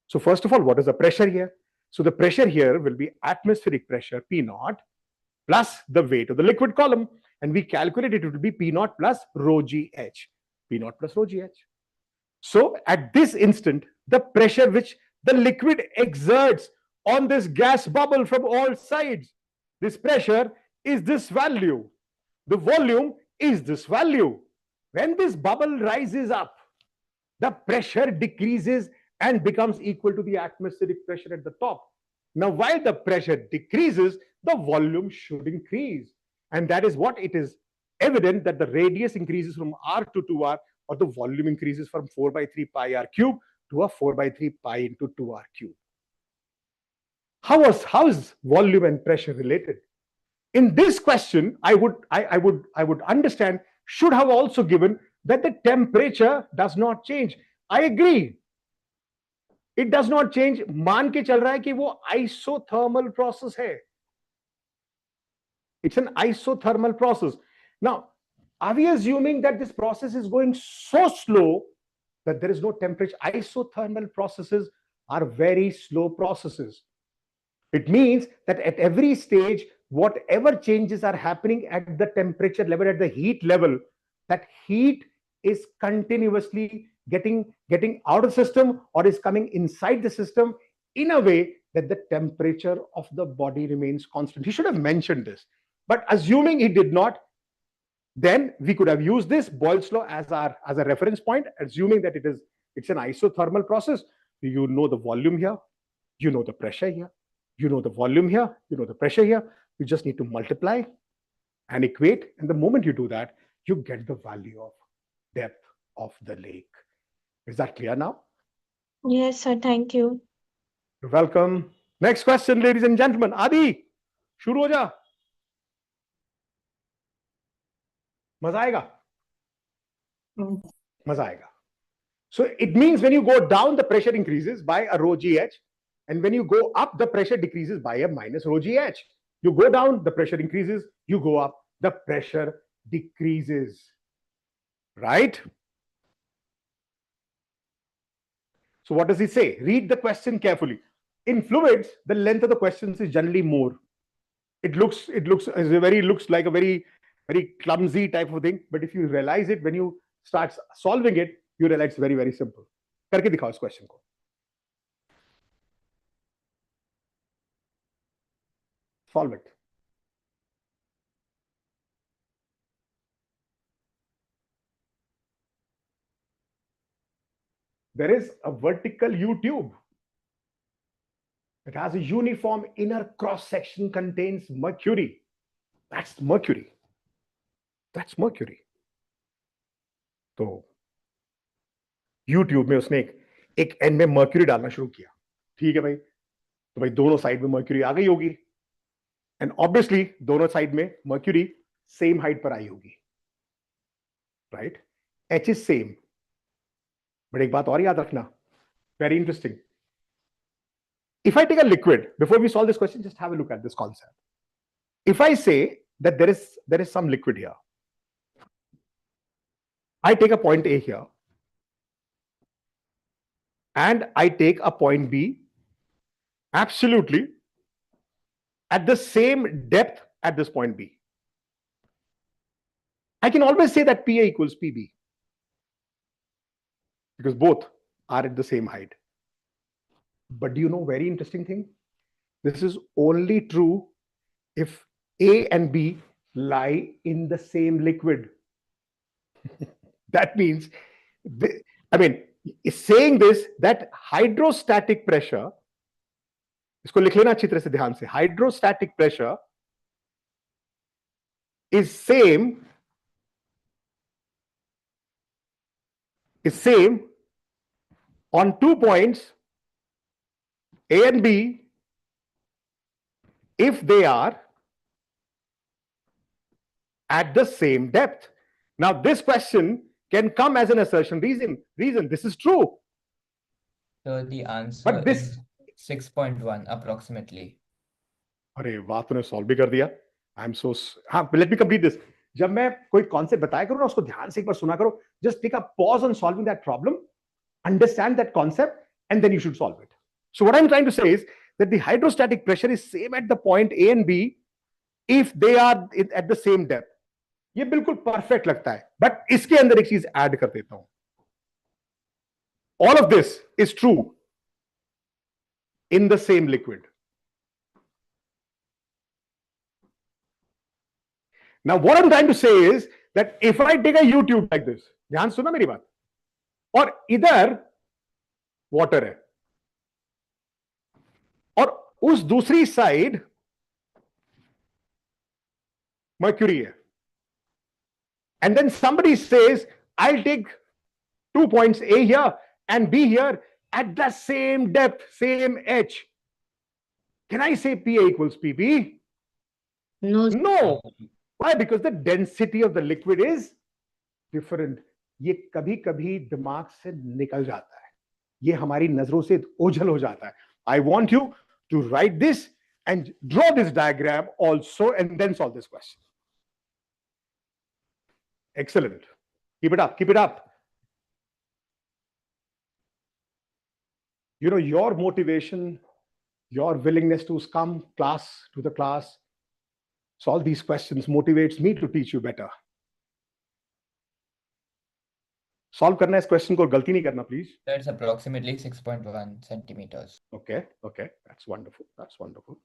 So first of all, what is the pressure here? So the pressure here will be atmospheric pressure P naught plus the weight of the liquid column, and we calculated it will be P naught plus rho g h. P naught plus rho g h. So at this instant, the pressure which the liquid exerts on this gas bubble from all sides, this pressure is this value. The volume is this value. When this bubble rises up, the pressure decreases and becomes equal to the atmospheric pressure at the top. Now, while the pressure decreases, the volume should increase. And that is what it is evident that the radius increases from r to 2r, or the volume increases from 4 by 3 pi r cube to a 4 by 3 pi into 2r cube. How is volume and pressure related? In this question, I would understand, should have also given that the temperature does not change. I agree. It does not change. मान के चल रहा है कि वो isothermal process है. It's an isothermal process. Now, are we assuming that this process is going so slow that there is no temperature? Isothermal processes are very slow processes. It means that at every stage, whatever changes are happening at the temperature level, at the heat level, that heat is continuously getting out of the system or is coming inside the system in a way that the temperature of the body remains constant. He should have mentioned this. But assuming he did not, then we could have used this Boyle's law as a reference point, assuming that it's an isothermal process. You know the volume here, you know the pressure here, you know the volume here, you know the pressure here. You just need to multiply and equate. And the moment you do that, you get the value of depth of the lake. Is that clear now? Yes, sir. Thank you. You're welcome. Next question, ladies and gentlemen. Adi, shuru ho ja. मजा आएगा? मजा आएगा. So it means when you go down, the pressure increases by a rho gh, and when you go up, the pressure decreases by a minus rho gh. You go down, the pressure increases. You go up, the pressure decreases. Right? So what does he say? Read the question carefully. In fluids, the length of the questions is generally more. It looks like a very clumsy type of thing. But if you realize it, when you start solving it, you realize it's very, very simple. करके दिखाओ इस question को. Solve it. There is a vertical U tube. It has a uniform inner cross section, contains mercury. That's mercury. That's mercury. तो YouTube में उसने एक and में mercury डालना शुरू किया. ठीक है भाई, तो भाई दोनों साइड में मर्क्यूरी आ गई होगी, एंड ऑब्वियसली दोनों साइड में मर्क्यूरी सेम हाइट पर आई होगी, right? H is same. But एक बात और याद रखना, very interesting. If I take a liquid, before we solve this question, just have a look at this concept. If I say that there is some liquid here, I take a point A here, and I take a point B, absolutely at the same depth at this point B. I can always say that PA equals PB, because both are at the same height. But do you know very interesting thing? This is only true if A and B lie in the same liquid. That means, I mean, is saying this, that hydrostatic pressure, इसको लिख लेना अच्छी तरह से ध्यान से, hydrostatic pressure is same on 2 points A and B if they are at the same depth. Now this question can come as an assertion. Reason, this is true. So the answer But this is 6.1 approximately. अरे वाह, तूने solve भी कर दिया. I am so, हाँ, let me complete this. जब मैं कोई कॉन्सेप्ट बताया करूं ना, उसको ध्यान से एक बार सुना करो. Just take a pause on solving that problem, understand that concept, and then you should solve it. So what I'm trying to say is that the hydrostatic pressure is same at the point A and B if they are at the same depth. ये बिल्कुल perfect लगता है, but इसके अंदर एक चीज add कर देता हूं. All of this is true in the same liquid. Now what I'm trying to say is that if I take a U tube like this, ध्यान सुना मेरी बात, और इधर वाटर है और उस दूसरी साइड mercury है, and then somebody says I'll take 2 points A here and B here at the same depth, same H. Can I say PA equals PB? No. Why? Because the density of the liquid is different. ये कभी कभी दिमाग से निकल जाता है, ये हमारी नजरों से ओझल हो जाता है. I want you to write this and draw this diagram also and then solve this question. Excellent. Keep it up. Keep it up. You know, your motivation, your willingness to come to the class, solve these questions motivates me to teach you better. Solve करना इस question को, गलती नहीं करना please. That's approximately 6.1 centimeters. Okay, that's wonderful. That's wonderful.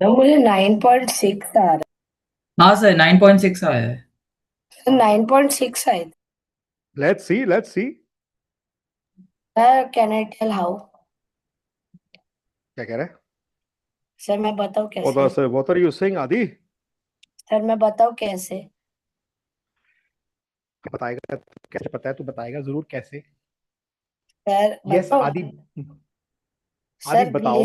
तो मुझे 9.6 आ रहा हाँ सर 9.6 आया है. है. 9.6 आया. Let's see. Can I tell how? क्या कह रहे हैं? सर मैं बताऊं कैसे? What are you saying, Adi? Sir मैं बताऊं कैसे? बताएगा कैसे? पता है तू बताएगा जरूर कैसे। सर यस बताओ। आदि, आदि सर बताओ।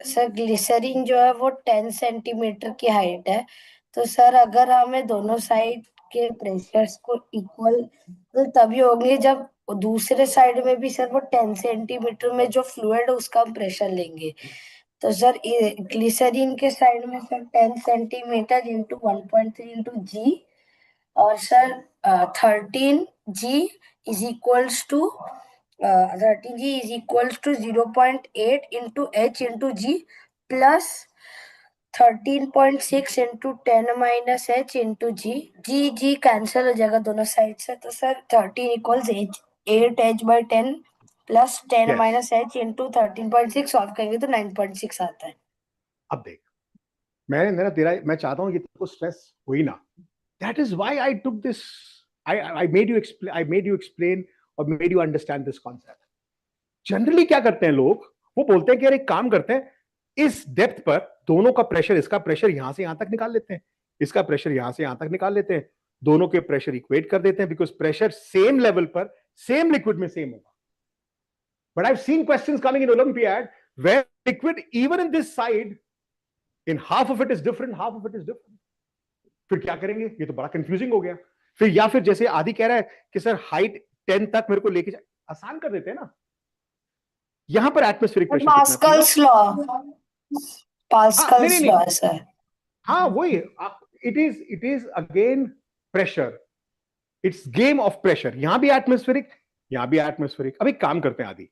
सर ग्लिसरीन जो है वो 10 सेंटीमीटर की हाइट है। तो सर अगर हमें दोनों साइड के प्रेशर्स को इक्वल तो तभी होंगे जब दूसरे साइड में भी सर वो 10 सेंटीमीटर में जो फ्लूइड है उसका हम प्रेशर लेंगे। तो सर ग्लिसरीन के साइड में sir 10 centimetre into 1.3 into g, और sir 13 g is equals to 13 g is equals to 0.8 into h into g plus 13.6 into 10 - h into g. G cancel हो जाएगा दोनों साइड से, तो sir 13 equals 8h/10 plus 10 yes - h into 13.6 solve करेंगे तो 9.6 आता है। अब देख, मैंने मेरा तेरा मैं चाहता हूं कि तेरे स्ट्रेस हुई ना। That is why I took this, I made you explain और made you understand this concept. Generally क्या करते हैं लोग, वो बोलते हैं कि यार एक काम करते हैं, इस डेप्थ पर दोनों का प्रेशर, इसका प्रेशर यहां से यहां तक निकाल लेते हैं, इसका प्रेशर यहां से यहां तक निकाल लेते हैं, दोनों के प्रेशर इक्वेट कर देते हैं, बिकॉज प्रेशर सेम लेवल पर सेम लिक्विड में सेम होगा। But I have seen questions coming in Olympiad where liquid even in this side in half of it is different, half of it is different. फिर क्या करेंगे? ये तो बड़ा confusing हो गया। फिर या फिर जैसे आदि कह रहा है कि सर हाइट 10 तक मेरे को लेके जाए, आसान कर देते हैं ना। यहां पर एटमॉस्फेरिक प्रेशर कितना है? पास्कल्स लॉ, हाँ नहीं नहीं पास्कल्स लॉ नहीं, है सर। हाँ वही, it is again pressure, it's game of pressure. यहां भी एटमॉस्फेरिक, यहां भी एटमॉस्फेरिक। अब एक काम करते हैं आदि,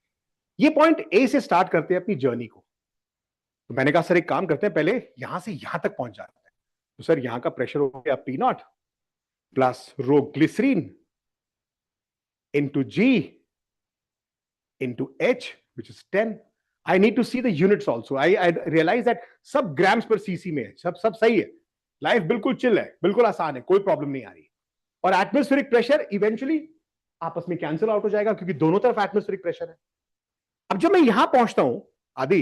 ये पॉइंट ए से स्टार्ट करते हैं अपनी जर्नी को। तो मैंने कहा सर एक काम करते हैं, पहले यहां से यहां तक पहुंच जाते हैं। तो सर यहां का प्रेशर हो गया P naught plus rho glycerine into G into H, which is 10. I need to see the units also. I realize that सब ग्राम्स पर सीसी में है, सब सही है, लाइफ बिल्कुल चिल है, बिल्कुल आसान है, कोई प्रॉब्लम नहीं आ रही। और एटमॉस्फेरिक प्रेशर इवेंचुअली आपस में कैंसिल आउट हो जाएगा क्योंकि दोनों तरफ एटमॉस्फेरिक प्रेशर है। अब जब मैं यहां पहुंचता हूं आदि,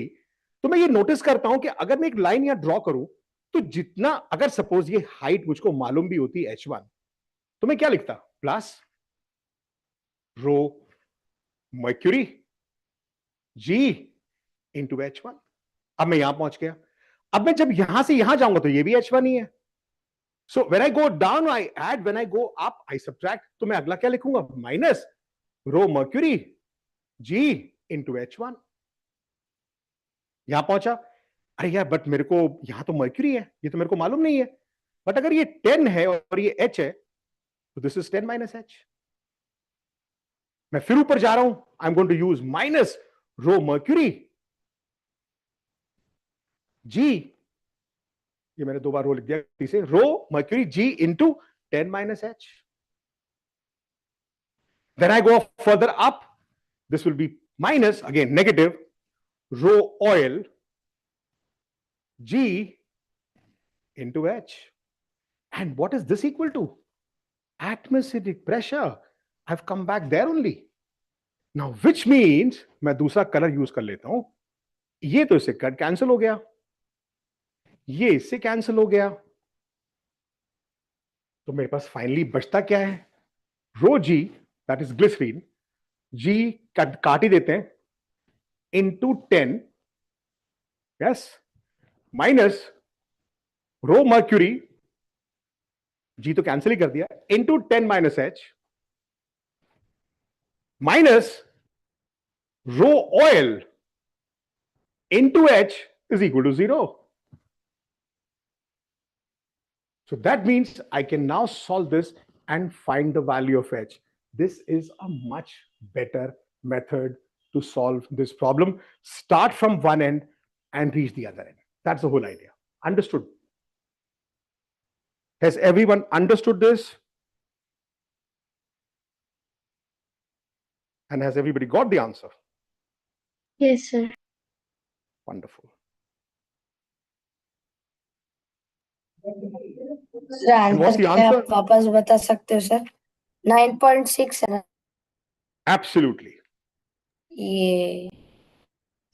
तो मैं ये नोटिस करता हूं कि अगर मैं एक लाइन यहां ड्रॉ करूं, तो जितना, अगर सपोज ये हाइट मुझको मालूम भी होती H1, तो मैं क्या लिखता? प्लस रो मर्क्यूरी G इंटू H1। अब मैं यहां पहुंच गया। अब मैं जब यहां से यहां जाऊंगा तो ये भी H1 ही है। So when I go down I add, when I go up I subtract. तो मैं अगला क्या लिखूंगा? Minus rho mercury G into H1। यहां पहुंचा, अरे यार बट मेरे को यहां तो मर्क्यूरी है, ये तो मेरे को मालूम नहीं है। बट अगर ये 10 है और ये H है, तो दिस इज 10 माइनस H। मैं फिर ऊपर जा रहा हूं, I am going to use minus rho mercury G, ये मैंने दो बार रो लिख दिया इसे, rho mercury G into 10 minus H। Then I go further up, this will be minus, again negative, rho oil G into H. And what is this equal to? Atmospheric pressure. I've come back there only. Now, which means मैं दूसरा colour use कर लेता हूं। ये तो इससे cut cancel हो गया, ये इससे कैंसिल हो गया, तो मेरे पास फाइनली बचता क्या है? Rho G, that is glycerine, G काट ही देते हैं, into 10, yes, minus rho mercury, G तो कैंसिल ही कर दिया, into 10 minus H, minus rho oil into H is equal to 0. So that means I can now solve this and find the value of H. This is a much better method to solve this problem. Start from one end and reach the other end. That's the whole idea. Understood? Has everyone understood this? And has everybody got the answer? Yes, sir. Wonderful. Sir And what's answer the क्या है answer? आप वापस बता सकते हो sir? 9.6 है ना? Absolutely. ये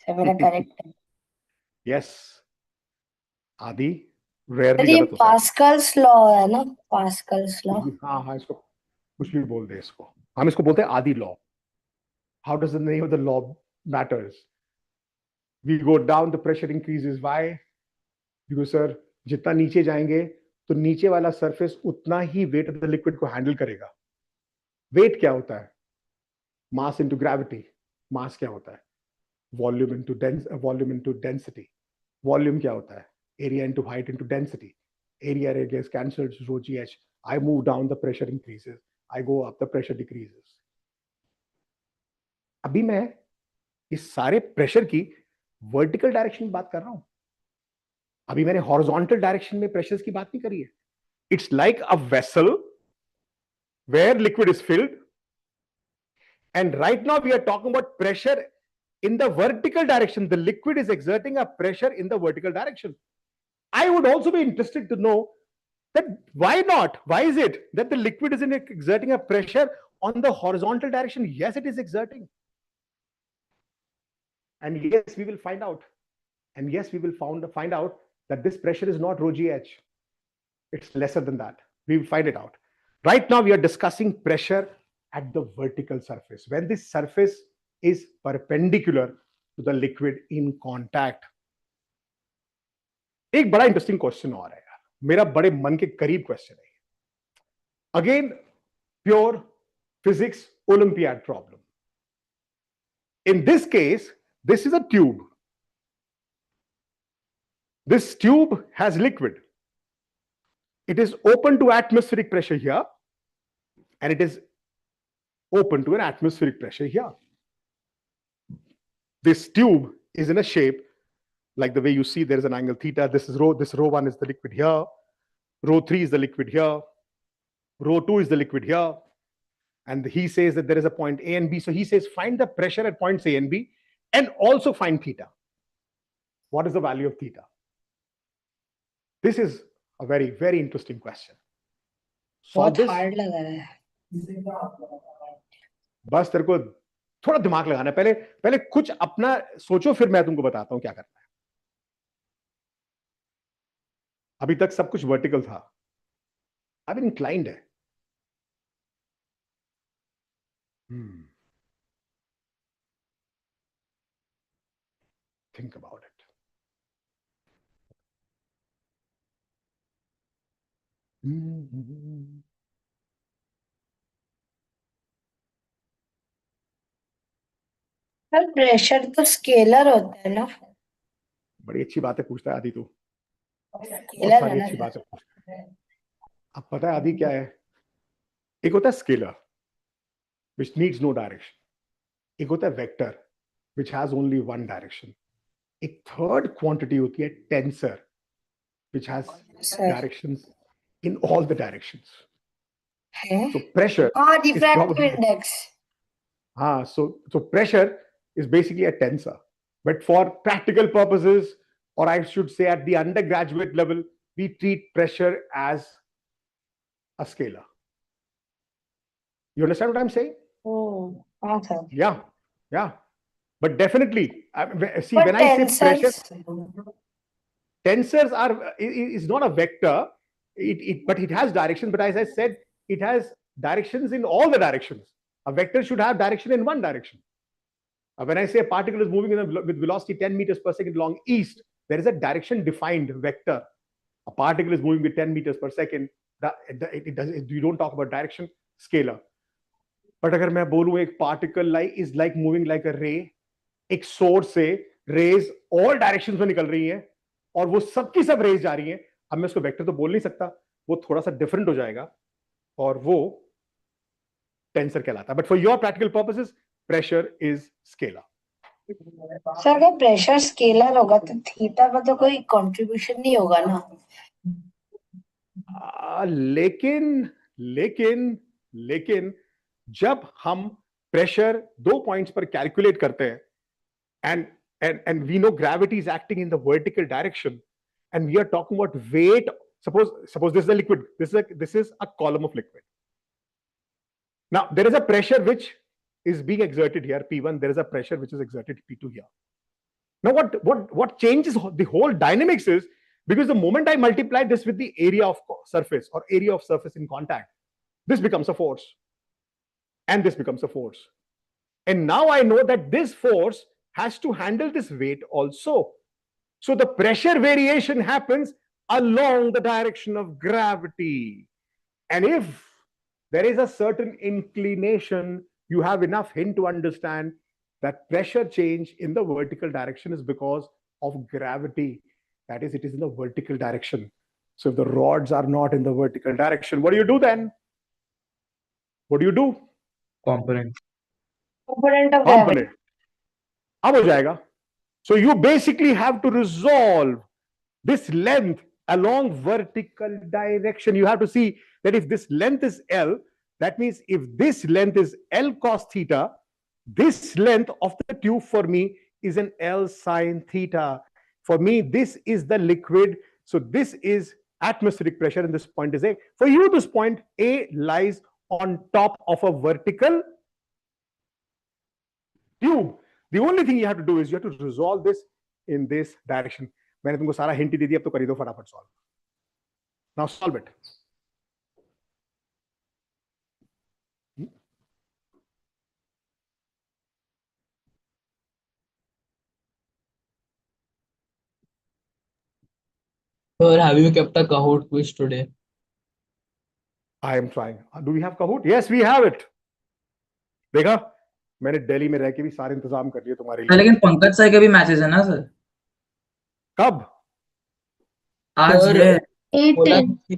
सर मेरा करेक्ट है। Yes. Adi, रेयरली ये गलत होता है। पास्कल्स लॉ है ना, पास्कल्स लॉ। हाँ हाँ, इसको कुछ भी बोल दे, इसको हम इसको बोलते हैं आदि law. How does the name of the law matters? We go down, the pressure increases, why? Because sir जितना नीचे जाएंगे तो नीचे वाला सरफेस उतना ही वेट ऑफ द लिक्विड को हैंडल करेगा। वेट क्या होता है? Mass into gravity. मास क्या होता है? Volume into density. वॉल्यूम क्या होता है? Area into height into density. Area gets cancelled, rho gh. I move down, the pressure increases. I go up, the pressure decreases. अभी मैं इस सारे प्रेशर की वर्टिकल डायरेक्शन में बात कर रहा हूं। अभी मैंने हॉरिजॉन्टल डायरेक्शन में प्रेशर्स की बात नहीं करी है। It's like a vessel where liquid is filled, and right now we are talking about pressure in the vertical direction. The liquid is exerting a pressure in the vertical direction. I would also be interested to know that why not? Why is it that the liquid is exerting a pressure on the horizontal direction? Yes, it is exerting. And yes, we will find out. And yes, we will find out that this pressure is not rho gh. It's lesser than that. We will find it out. Right now, we are discussing pressure at the vertical surface. When this surface is perpendicular to the liquid in contact. एक बड़ा interesting question और है यार, मेरा बड़े मन के करीब क्वेश्चन है। Again pure physics olympiad problem. In this case, this is a tube. This tube has liquid. It is open to atmospheric pressure here, and it is open to an atmospheric pressure here. This tube is in a shape like the way you see there is an angle theta. This is rho. This rho 1 is the liquid here. Rho 3 is the liquid here. Rho 2 is the liquid here. And he says that there is a point A and B. So he says find the pressure at points A and B and also find theta. What is the value of theta? This is a very, very interesting question. बहुत hard लग रहा है। बस तेरे को थोड़ा दिमाग लगाना है। पहले कुछ अपना सोचो, फिर मैं तुमको बताता हूं क्या करना है। अभी तक सब कुछ वर्टिकल था, अब इंक्लाइंड है। Think about it. पर प्रेशर तो स्केलर होता है ना? बड़ी अच्छी बातें पूछता है आदि तू, बहुत स्केलर सारी है ना अच्छी बातें पूछता है। अब पता है आदि क्या है? एक होता है scalar which needs no direction, एक होता है vector which has only one direction, एक थर्ड क्वांटिटी होती है tensor which has directions in all the directions. So pressure is probably index. So pressure is basically a tensor, but for practical purposes, or I should say at the undergraduate level, we treat pressure as a scalar. You understand what I'm saying? Oh, okay. Yeah. But definitely, see, when I say pressure, tensors is not a vector, but it has direction. But as I said, it has directions in all the directions. A vector should have direction in one direction. When I say a particle is moving with velocity 10 meters per second along east, there is a direction defined vector. A particle is moving with 10 meters per second. You don't talk about direction, scalar. But अगर मैं बोलूं एक particle is like moving like a ray, एक source से raise all directions में निकल रही हैं और वो सबकी सब रेज जा रही हैं, अब मैं उसको वेक्टर तो बोल नहीं सकता, वो थोड़ा सा डिफरेंट हो जाएगा और वो टेंसर कहलाता है। But for your practical purposes pressure is scalar. Sir अगर प्रेशर स्केलर होगा तो थीटा का तो कोई कंट्रीब्यूशन नहीं होगा ना? लेकिन जब हम प्रेशर 2 पॉइंट्स पर कैलकुलेट करते हैं and we know gravity is acting in the vertical direction and we are talking about weight. Suppose this is a liquid, this is a column of liquid. Now there is a pressure which is being exerted here, P1, there is a pressure which is exerted P2 here. Now what changes the whole dynamics is Because the moment I multiply this with the area of surface or area of surface in contact, this becomes a force. And this becomes a force. And now I know that this force has to handle this weight also. So the pressure variation happens along the direction of gravity. And if there is a certain inclination, you have enough hint to understand that pressure change in the vertical direction is because of gravity. That is, it is in the vertical direction. So if the rods are not in the vertical direction, what do you do then? What do you do? Component. Component of gravity. Component. अब हो जाएगा. So you basically have to resolve this length along vertical direction. You have to see that if this length is L, that means if this length is L cos theta, this length of the tube for me is an L sin theta. For me, this is the liquid. So this is atmospheric pressure and this point is A. For you, this point A lies on top of a vertical tube. The only thing you have to do is you have to resolve this in this direction. मैंने तुमको सारा hint दे दिया, अब तो कर दो फटाफट solve. Now solve it. Sir, have you kept a Kahoot quiz today? I am trying. Do we have Kahoot? Yes, we have it. देखा, मैंने दिल्ली में रह के भी सारे इंतजाम कर लिए तुम्हारे लिए. लेकिन पंकज सर के भी मैचेस है ना सर? कब? आज है. 8:10.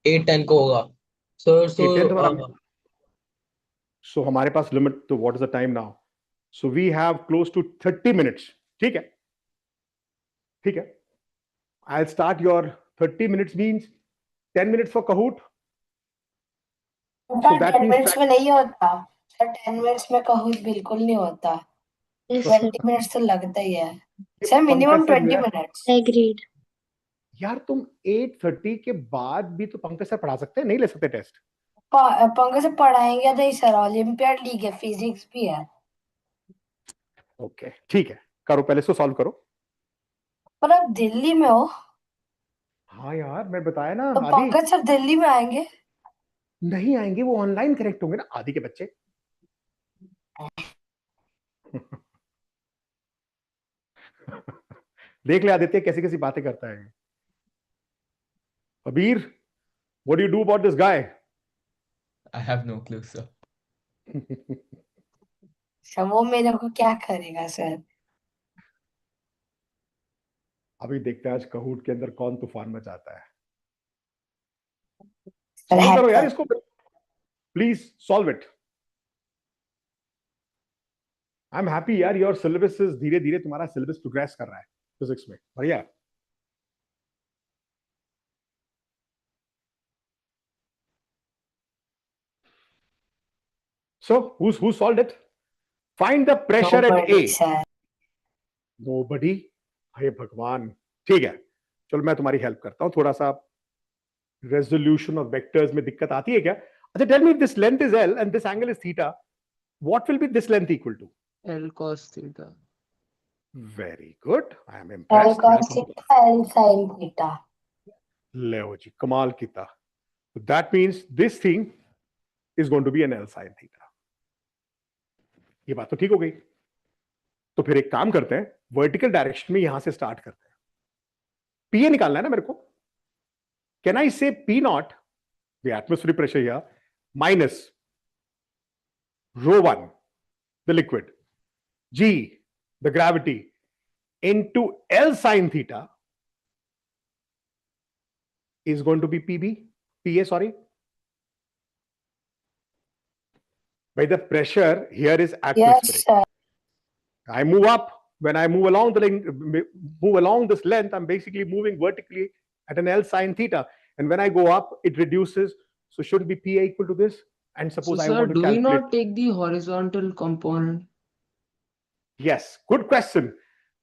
8:10 को होगा. Sir, so हमारे पास limit. तो what is the time now? So we have close to 30 minutes. ठीक है? ठीक है? I'll start your 30 minutes means 10 minutes for Kahoot. So that 10 minutes में नहीं होता. सर 10 minutes में Kahoot बिल्कुल नहीं होता. 20 minutes तो लगता ही है. Sir minimum 20 minutes. Agreed. यार तुम 8:30 के बाद भी तो पंकज सर पढ़ा सकते हैं, नहीं ले सकते टेस्ट? पंकज सर पढ़ाएंगे नहीं सर, ओलंपियाड लीग है, फिजिक्स भी है. ओके ठीक है, करो पहले इसको सॉल्व करो. पर आप दिल्ली में हो. हाँ यार मैं बताया ना. तो पंकज सर दिल्ली में आएंगे? नहीं आएंगे, वो ऑनलाइन करेक्ट होंगे ना आदि के बच्चे. देख ले आदित्य कैसी कैसी बातें करता है. Abir, what do you do about this guy? I have no clue, sir. Sir वो मेरे को क्या करेगा सर? अभी देखते हैं आज Kahoot के अंदर कौन तूफान मचाता है. सर सॉल्व करो यार इसको, please solve it. I am happy यार, योर सिलेबस धीरे धीरे तुम्हारा सिलेबस प्रोग्रेस कर रहा है फिजिक्स में. बढ़िया. So who solved it? Find the pressure at A. Nobody. हे भगवान. ठीक है, चलो मैं तुम्हारी हेल्प करता हूं थोड़ा सा. रेजोल्यूशन ऑफ वेक्टर्स में दिक्कत आती है क्या? अच्छा, tell me, this length is L and this angle is theta. What will be this length equal to? L cos theta. Very good. I am impressed. L cos theta, L sin theta. Leo ji, कमाल किता. So that means this thing is going to be an L sin theta. ये बात तो ठीक हो गई. तो फिर एक काम करते हैं, वर्टिकल डायरेक्शन में यहां से स्टार्ट करते हैं. पीए निकालना है ना मेरे को. Can I say P naught, the atmospheric pressure here, minus ρ1, the liquid, G, the gravity, into L sin theta is going to be PA, sorry. By the pressure here is atmospheric. Yes, sir. I move up. When I move along this length, I'm basically moving vertically at an L sin theta. And when I go up, it reduces. So shouldn't be PA equal to this? And suppose So, I sir, want to do we calculate. not take the horizontal component? Yes, good question.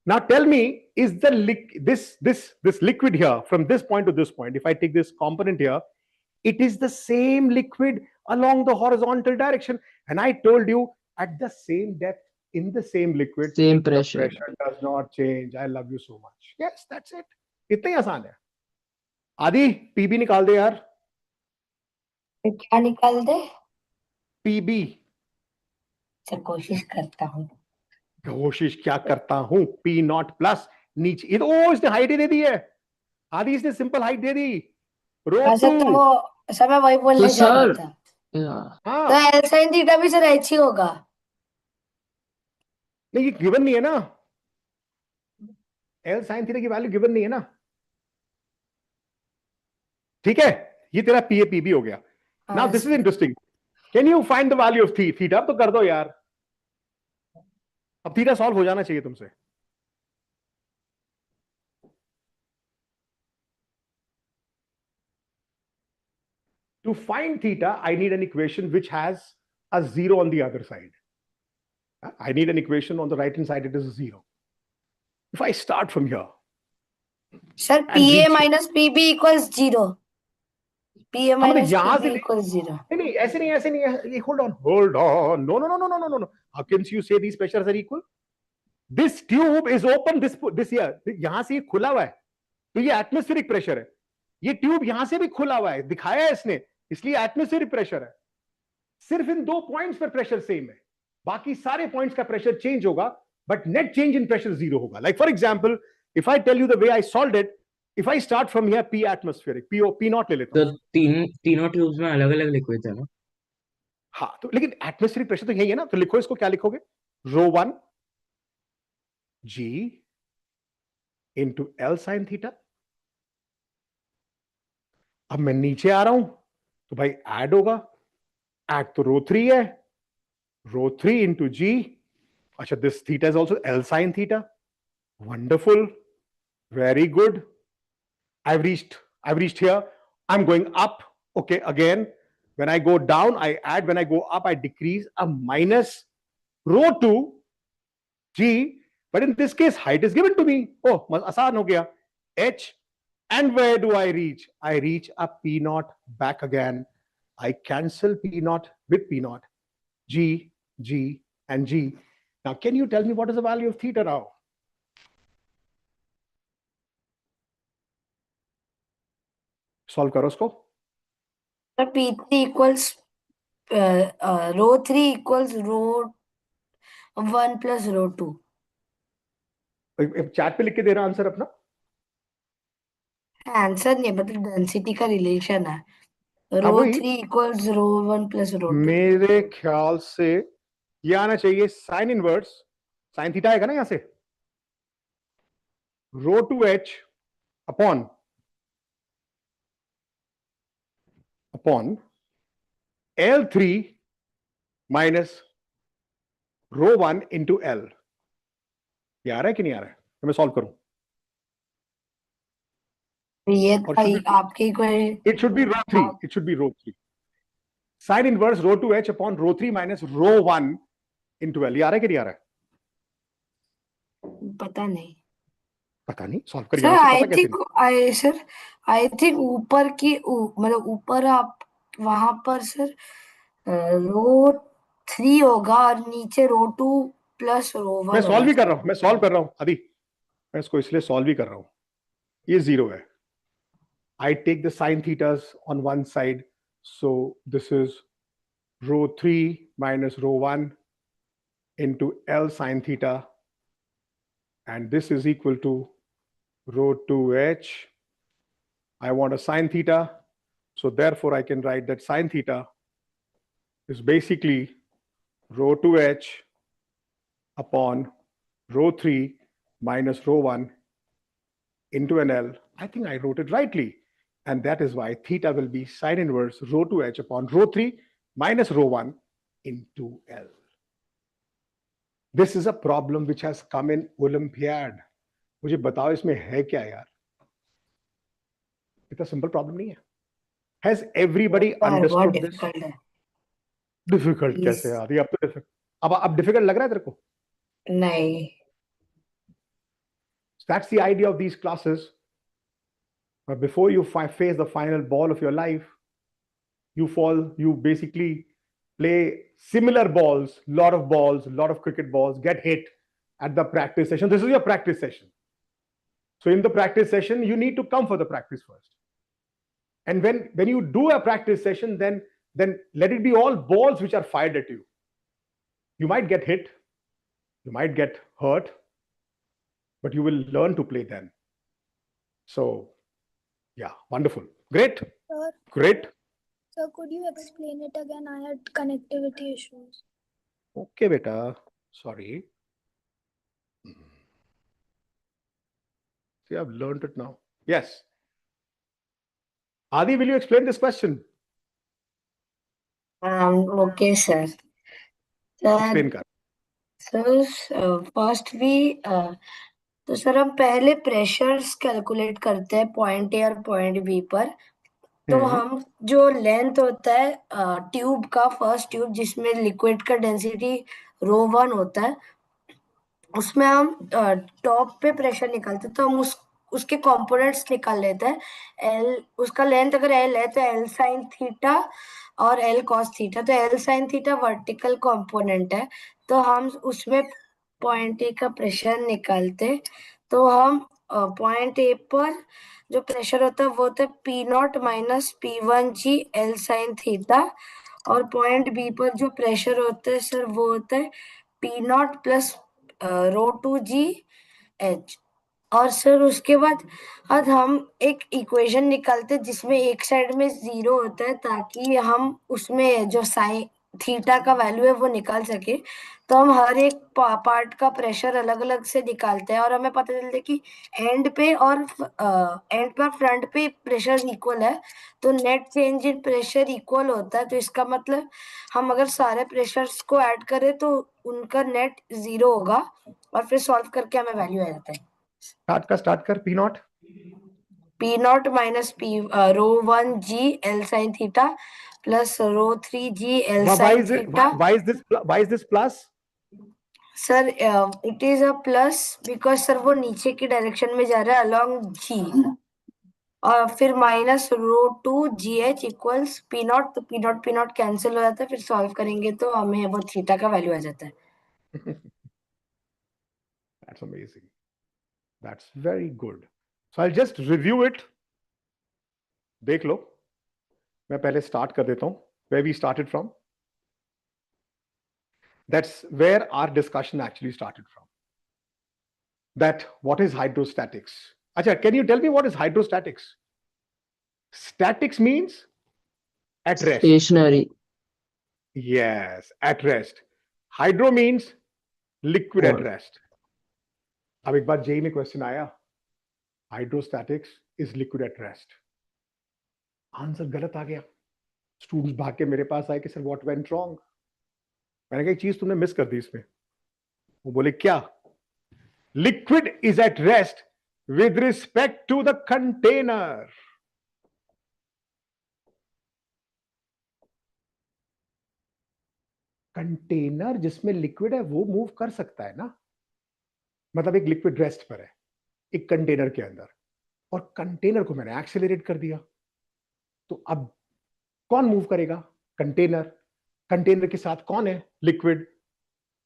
Now tell me, is this liquid here from this point to this point, if I take this component here, it is the same liquid along the horizontal direction. And I told you, at the same depth, in the same liquid, Same pressure. the pressure does not change. I love you so much. Yes, that's it. इतना ही आसान है। आदि PB निकाल दे यार। क्या निकाल दे? PB. अच्छा, कोशिश करता हूँ। कोशिश क्या करता हूं? पी नॉट प्लस नीचे, ओ इसने हाइट ही दे दी है। आदि इसने सिंपल हाइट दे दी, रो सर तो 2। वो सर मैं वही तो बोलने जा रहा सर था। हाँ तो एल साइन थीटा भी सर एच ही होगा। नहीं, ये गिवन नहीं है ना, एल साइन थीटा की वैल्यू गिवन नहीं है ना। ठीक है, ये तेरा पी ए पी बी हो गया। नाउ हाँ this is sir. Interesting. Can you find the value of theta? अब तो कर दो यार, अब थीटा सॉल्व हो जाना चाहिए तुमसे। To find theta, I need an equation which has a zero on the other side. I need an equation on the right hand side, it is a zero. If I start from here sir and P A reach, minus P B equals zero. P A मतलब minus P यहां से B equals zero. नहीं, ऐसे नहीं, ऐसे नहीं, hold on, no, no, no, no, no, no, no, no. How can you say these pressures are equal? This tube is open, this here, यहां से ये खुला हुआ है, तो ये एटमॉस्फेरिक प्रेशर है। ये ट्यूब यहां से भी खुला हुआ है, दिखाया है इसने, इसलिए एटमॉस्फेरिक प्रेशर है। सिर्फ इन 2 पॉइंट्स पर प्रेशर सेम है, बाकी सारे पॉइंट्स का प्रेशर चेंज होगा, but net change in pressure zero होगा। Like for example, if I tell you the way I solved it, if I start from here P atmospheric, P naught ले लेता हूं। तो तीनों ट्यूब्स में अलग अलग लिक्विड है ना? हाँ, तो लेकिन एटमॉस्फेरिक प्रेशर तो यही है ना, तो लिखो इसको, क्या लिखोगे? रो 1 जी इंटू एल साइन थीटा। अब मैं नीचे आ रहा हूं तो भाई ऐड होगा, ऐड तो रो 3 है, रो 3 इंटू जी। अच्छा, this theta is also L sine theta. Wonderful, very good. I've reached here. I'm going up. Okay, again, when I go down, I add. When I go up, I decrease. A minus rho 2 g. But in this case, height is given to me. Oh, आसान हो गया. H. And where do I reach? I reach a P naught back again. I cancel P naught with P naught. G, G, and G. Now, can you tell me what is the value of theta now? Solve करो उसको. Sir P three equals rho three equals rho 1 plus rho 2। Chat पे लिख के दे रहा answer अपना. Answer नहीं, मतलब density का रिलेशन है। हाँ, रो वही 3 इक्वल्स रो 1 प्लस रो 2। मेरे ख्याल से ये आना चाहिए साइन इनवर्स, साइन थीटा आएगा ना यहां से, रो 2h upon L3 minus rho 1 into L। ये आ रहा है कि नहीं आ रहा है? तो मैं सॉल्व करूं, ये और आपकी कोई it should be rho 3, it should be rho 3, sine inverse rho 2h upon rho 3 minus rho 1 into L। ये आ रहा है कि नहीं आ रहा है? पता नहीं पता नहीं, सॉल्व कर सर। यहां से, पता कैसे? सर आई थिंक ऊपर की मतलब ऊपर आप वहां पर सर रो 3 होगा और नीचे रो 2 प्लस रो 1 मैं होगा सॉल्व भी कर सर। रहा हूं, मैं सॉल्व कर रहा हूं अभी, मैं इसको इसलिए सॉल्व भी कर रहा हूं। ये जीरो है, I take the sine thetas on one side, so this is rho 3 minus rho 1 into L sine theta, and this is equal to rho 2h. I want a sine theta, so therefore I can write that sine theta is basically rho 2h upon rho 3 minus rho 1 into an L. I think I wrote it rightly. And that is why theta will be sine inverse rho 2h upon rho 3 minus rho 1 into L. This is a problem which has come in Olympiad. मुझे बताओ इसमें है क्या यार? इतना simple problem नहीं है. Has everybody understood this? Difficult कैसे यार? ये अब डिफिकल्ट लग रहा है तेरे को? नहीं. That's the idea of these classes. But before you face the final ball of your life, you basically play similar balls, lot of cricket balls, get hit at the practice session. This is your practice session. So in the practice session, you need to come for the practice first. And when you do a practice session, then let it be all balls which are fired at you. You might get hit, you might get hurt, but you will learn to play then. So yeah, wonderful. Great. Sir, Great. sir, could you explain it again? I had connectivity issues. Okay, beta. Sorry. See, I've learned it now. Yes. Adi, will you explain this question? Okay, sir. Explain कर. Sir first तो sir हम पहले pressures calculate करते हैं point A और point B पर. तो हम जो लेंथ होता है ट्यूब का, फर्स्ट ट्यूब जिसमें लिक्विड का डेंसिटी ρ1 होता है, उसमें हम टॉप पे प्रेशर निकालते हैं. तो हम उसके कंपोनेंट्स निकाल लेते हैं. एल, उसका लेंथ अगर एल है तो एल साइन थीटा और एल कॉस थीटा. तो L sine theta vertical component है, तो हम उसमें पॉइंट ए का प्रेशर निकालते. तो हम पॉइंट ए पर जो प्रेशर होता है वो होता है P naught minus P1 G L sine theta. और पॉइंट बी पर जो प्रेशर होता है सर वो होता है P naught plus ρ2 G H. और सर उसके बाद हम एक इक्वेशन निकालते हैं जिसमें एक साइड में 0 होता है, ताकि हम उसमें जो साइन थीटा का वैल्यू है वो निकाल सके. तो हम हर एक पार्ट का प्रेशर अलग अलग से निकालते हैं और हमें पता चलता है कि एंड पे और फ्रंट पे प्रेशर इक्वल है, तो net change in pressure equal होता है. तो इसका मतलब हम अगर सारे प्रेशर्स को ऐड करें तो उनका नेट 0 होगा, और फिर सॉल्व करके हमें वैल्यू आ जाता है. स्टार्ट कर P naught. P naught minus ρ1 G L sine theta plus ρ3 G L sine theta. Why is this plus? Sir it is a plus because sir वो नीचे की डायरेक्शन में जा रहा है अलोंग जी. और फिर minus ρ2 G H equals P naught. तो पी नॉट कैंसिल हो जाता है, फिर सॉल्व करेंगे तो हमें वो थीटा का वैल्यू आ जाता है. That's amazing. That's very good. So I'll just review it. देख लो, मैं पहले स्टार्ट कर देता हूं where we started from. That's where our discussion actually started from. That what is hydrostatics? Acha, can you tell me what is hydrostatics? Statics means at rest. Stationary. Yes, at rest. Hydro means liquid at rest. अब एक बार JEE में question आया, hydrostatics is liquid at rest. Answer गलत आ गया. Students भाग के मेरे पास आए कि सर व्हाट वेंट रॉन्ग. मैंने कहा एक चीज तुमने मिस कर दी इसमें. वो बोले क्या? Liquid is at rest with respect to the container. Container जिसमें लिक्विड है वो मूव कर सकता है ना. मतलब एक लिक्विड रेस्ट पर है एक कंटेनर के अंदर, और कंटेनर को मैंने एक्सेलरेट कर दिया. तो अब कौन मूव करेगा? कंटेनर. कंटेनर के साथ कौन है? लिक्विड.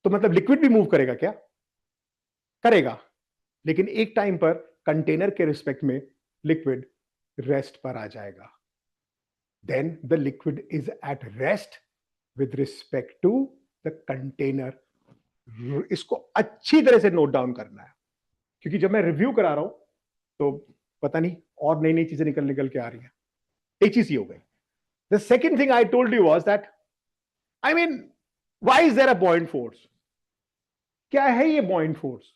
तो मतलब लिक्विड भी मूव करेगा क्या? करेगा, लेकिन एक टाइम पर कंटेनर के रिस्पेक्ट में लिक्विड रेस्ट पर आ जाएगा. Then the liquid is at rest with respect to the container. इसको अच्छी तरह से नोट डाउन करना है, क्योंकि जब मैं रिव्यू करा रहा हूं तो पता नहीं और नई नई चीजें निकल के आ रही हैं. एक चीज ये हो गई. The second thing I told you was that I mean why is there a buoyant force? क्या है ये बॉइंट फोर्स?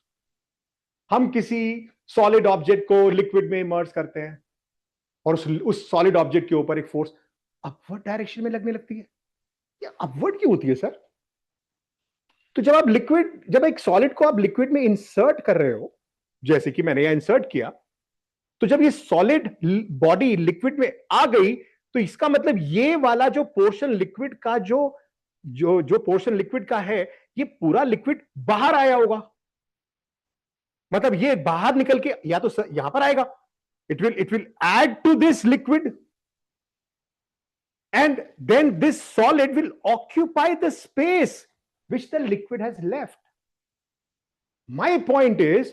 हम किसी सॉलिड ऑब्जेक्ट को लिक्विड में इमर्ज करते हैं और उस सॉलिड ऑब्जेक्ट के ऊपर एक फोर्स अपवर्ड डायरेक्शन में लगने लगती है. ये अपवर्ड क्यों होती है सर? तो जब एक सॉलिड को आप लिक्विड में इंसर्ट कर रहे हो, जैसे कि मैंने यहां इंसर्ट किया, तो जब ये सॉलिड बॉडी लिक्विड में आ गई, तो इसका मतलब ये वाला जो पोर्शन लिक्विड का जो पोर्शन लिक्विड का है, ये पूरा लिक्विड बाहर आया होगा. मतलब ये बाहर निकल के या तो यहां पर आएगा, it will add to this liquid, and then this solid will occupy the space which the liquid has left. My point is,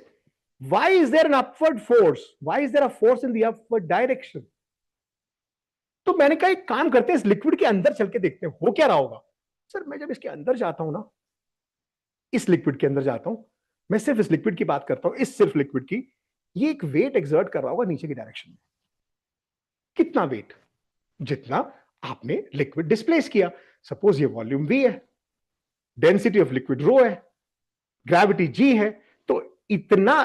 Why is there an upward force? Why is there a force in the upward direction? तो मैंने कहा एक काम करते हैं, इस liquid के अंदर चल के देखते हैं हो क्या रहा होगा. सर मैं जब इसके अंदर जाता हूं ना, इस लिक्विड के अंदर जाता हूं, मैं सिर्फ इस लिक्विड की बात करता हूं, इस सिर्फ लिक्विड की, ये एक वेट एक्सर्ट कर रहा होगा नीचे की डायरेक्शन में. कितना वेट? जितना आपने लिक्विड डिस्प्लेस किया. सपोज ये वॉल्यूम V है, डेंसिटी ऑफ लिक्विड रो है, ग्रेविटी G है, तो इतना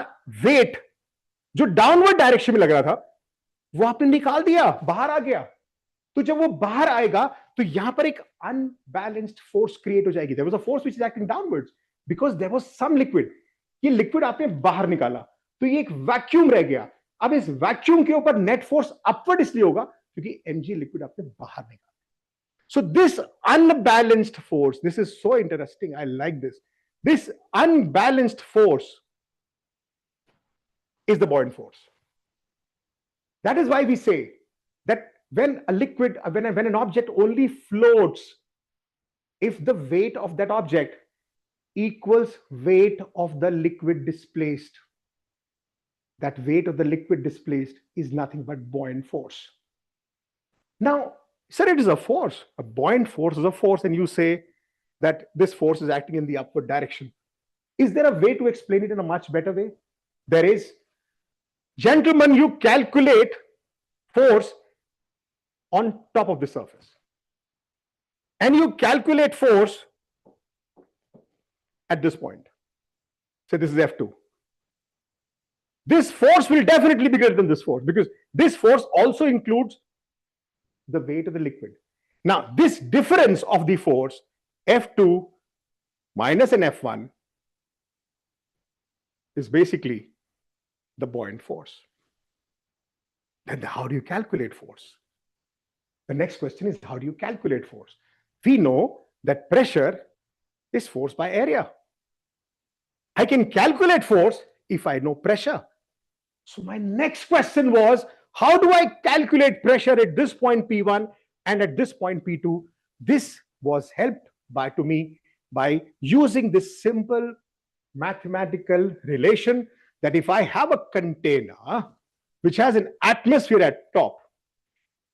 वेट जो डाउनवर्ड डायरेक्शन में लग रहा था वो आपने निकाल दिया, बाहर आ गया. तो जब वो बाहर आएगा तो यहां पर एक अनबैलेंस्ड फोर्स क्रिएट हो जाएगी. There was a force which is acting downwards because there was some liquid. ये लिक्विड आपने बाहर निकाला तो ये एक वैक्यूम रह गया. अब इस वैक्यूम के ऊपर नेट फोर्स अपवर्ड इसलिए होगा क्योंकि mg लिक्विड आपने बाहर निकाला. So this unbalanced force, this is so interesting, I like this. This unbalanced force is the buoyant force. That is why we say that when a liquid, when an object only floats, if the weight of that object equals weight of the liquid displaced, that weight of the liquid displaced is nothing but buoyant force. Now, sir, it is a force. A buoyant force is a force, and you say that this force is acting in the upward direction. Is there a way to explain it in a much better way? There is. Gentlemen, you calculate force on top of the surface. And you calculate force at this point. So this is F2. This force will definitely be greater than this force because this force also includes the weight of the liquid. Now, this difference of the force, F2 minus an F1, is basically the buoyant force. Then how do you calculate force? The next question is, how do you calculate force? We know that pressure is force by area. I can calculate force if I know pressure. So my next question was, how do I calculate pressure at this point P1 and at this point P2? This was helped to me by using this simple mathematical relation that if I have a container which has an atmosphere at top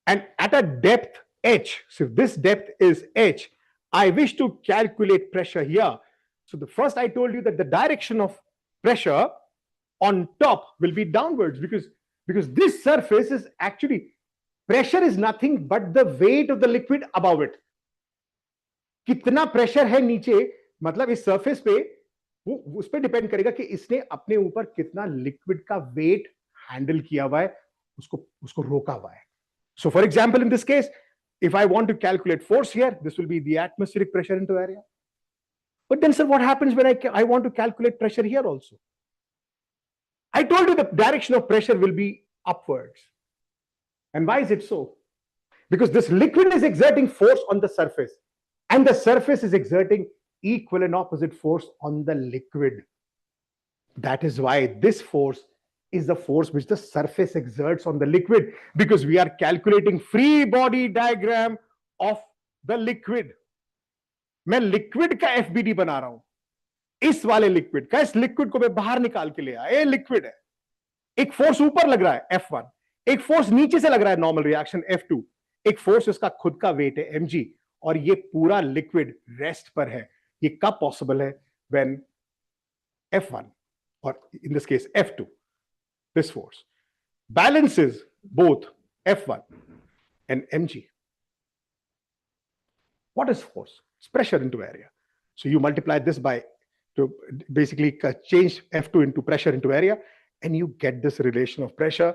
and at a depth h, so if this depth is h, I wish to calculate pressure here. So the first I told you that the direction of pressure on top will be downwards because this surface is actually, pressure is nothing but the weight of the liquid above it. कितना pressure है नीचे, मतलब इस surface पे वो उस पे depend करेगा कि इसने अपने ऊपर कितना लिक्विड का वेट हैंडल किया हुआ है, उसको रोका हुआ है. So for example, in this case, if I want to calculate force here, this will be the atmospheric pressure into area. But then, sir, what happens when I want to calculate pressure here also? I told you the direction of pressure will be upwards. And why is it so? Because this liquid is exerting force on the surface, and the surface is exerting equal and opposite force on the liquid. That is why this force is the force which the surface exerts on the liquid, because we are calculating free body diagram of the liquid. मैं liquid का FBD बना रहा हूं, इस वाले liquid का, इस liquid को मैं बाहर निकाल के ले आया. ये लिक्विड है, एक फोर्स ऊपर लग रहा है F1, एक फोर्स नीचे से लग रहा है नॉर्मल रिएक्शन F2, एक फोर्स इसका खुद का वेट है mg, और ये पूरा लिक्विड रेस्ट पर है. ये कब पॉसिबल है? व्हेन F1 और in this case F2, this force balances both F1 and mg. What is force? It's pressure into area. So you multiply this by, to basically change F2 into pressure into area, and you get this relation of pressure,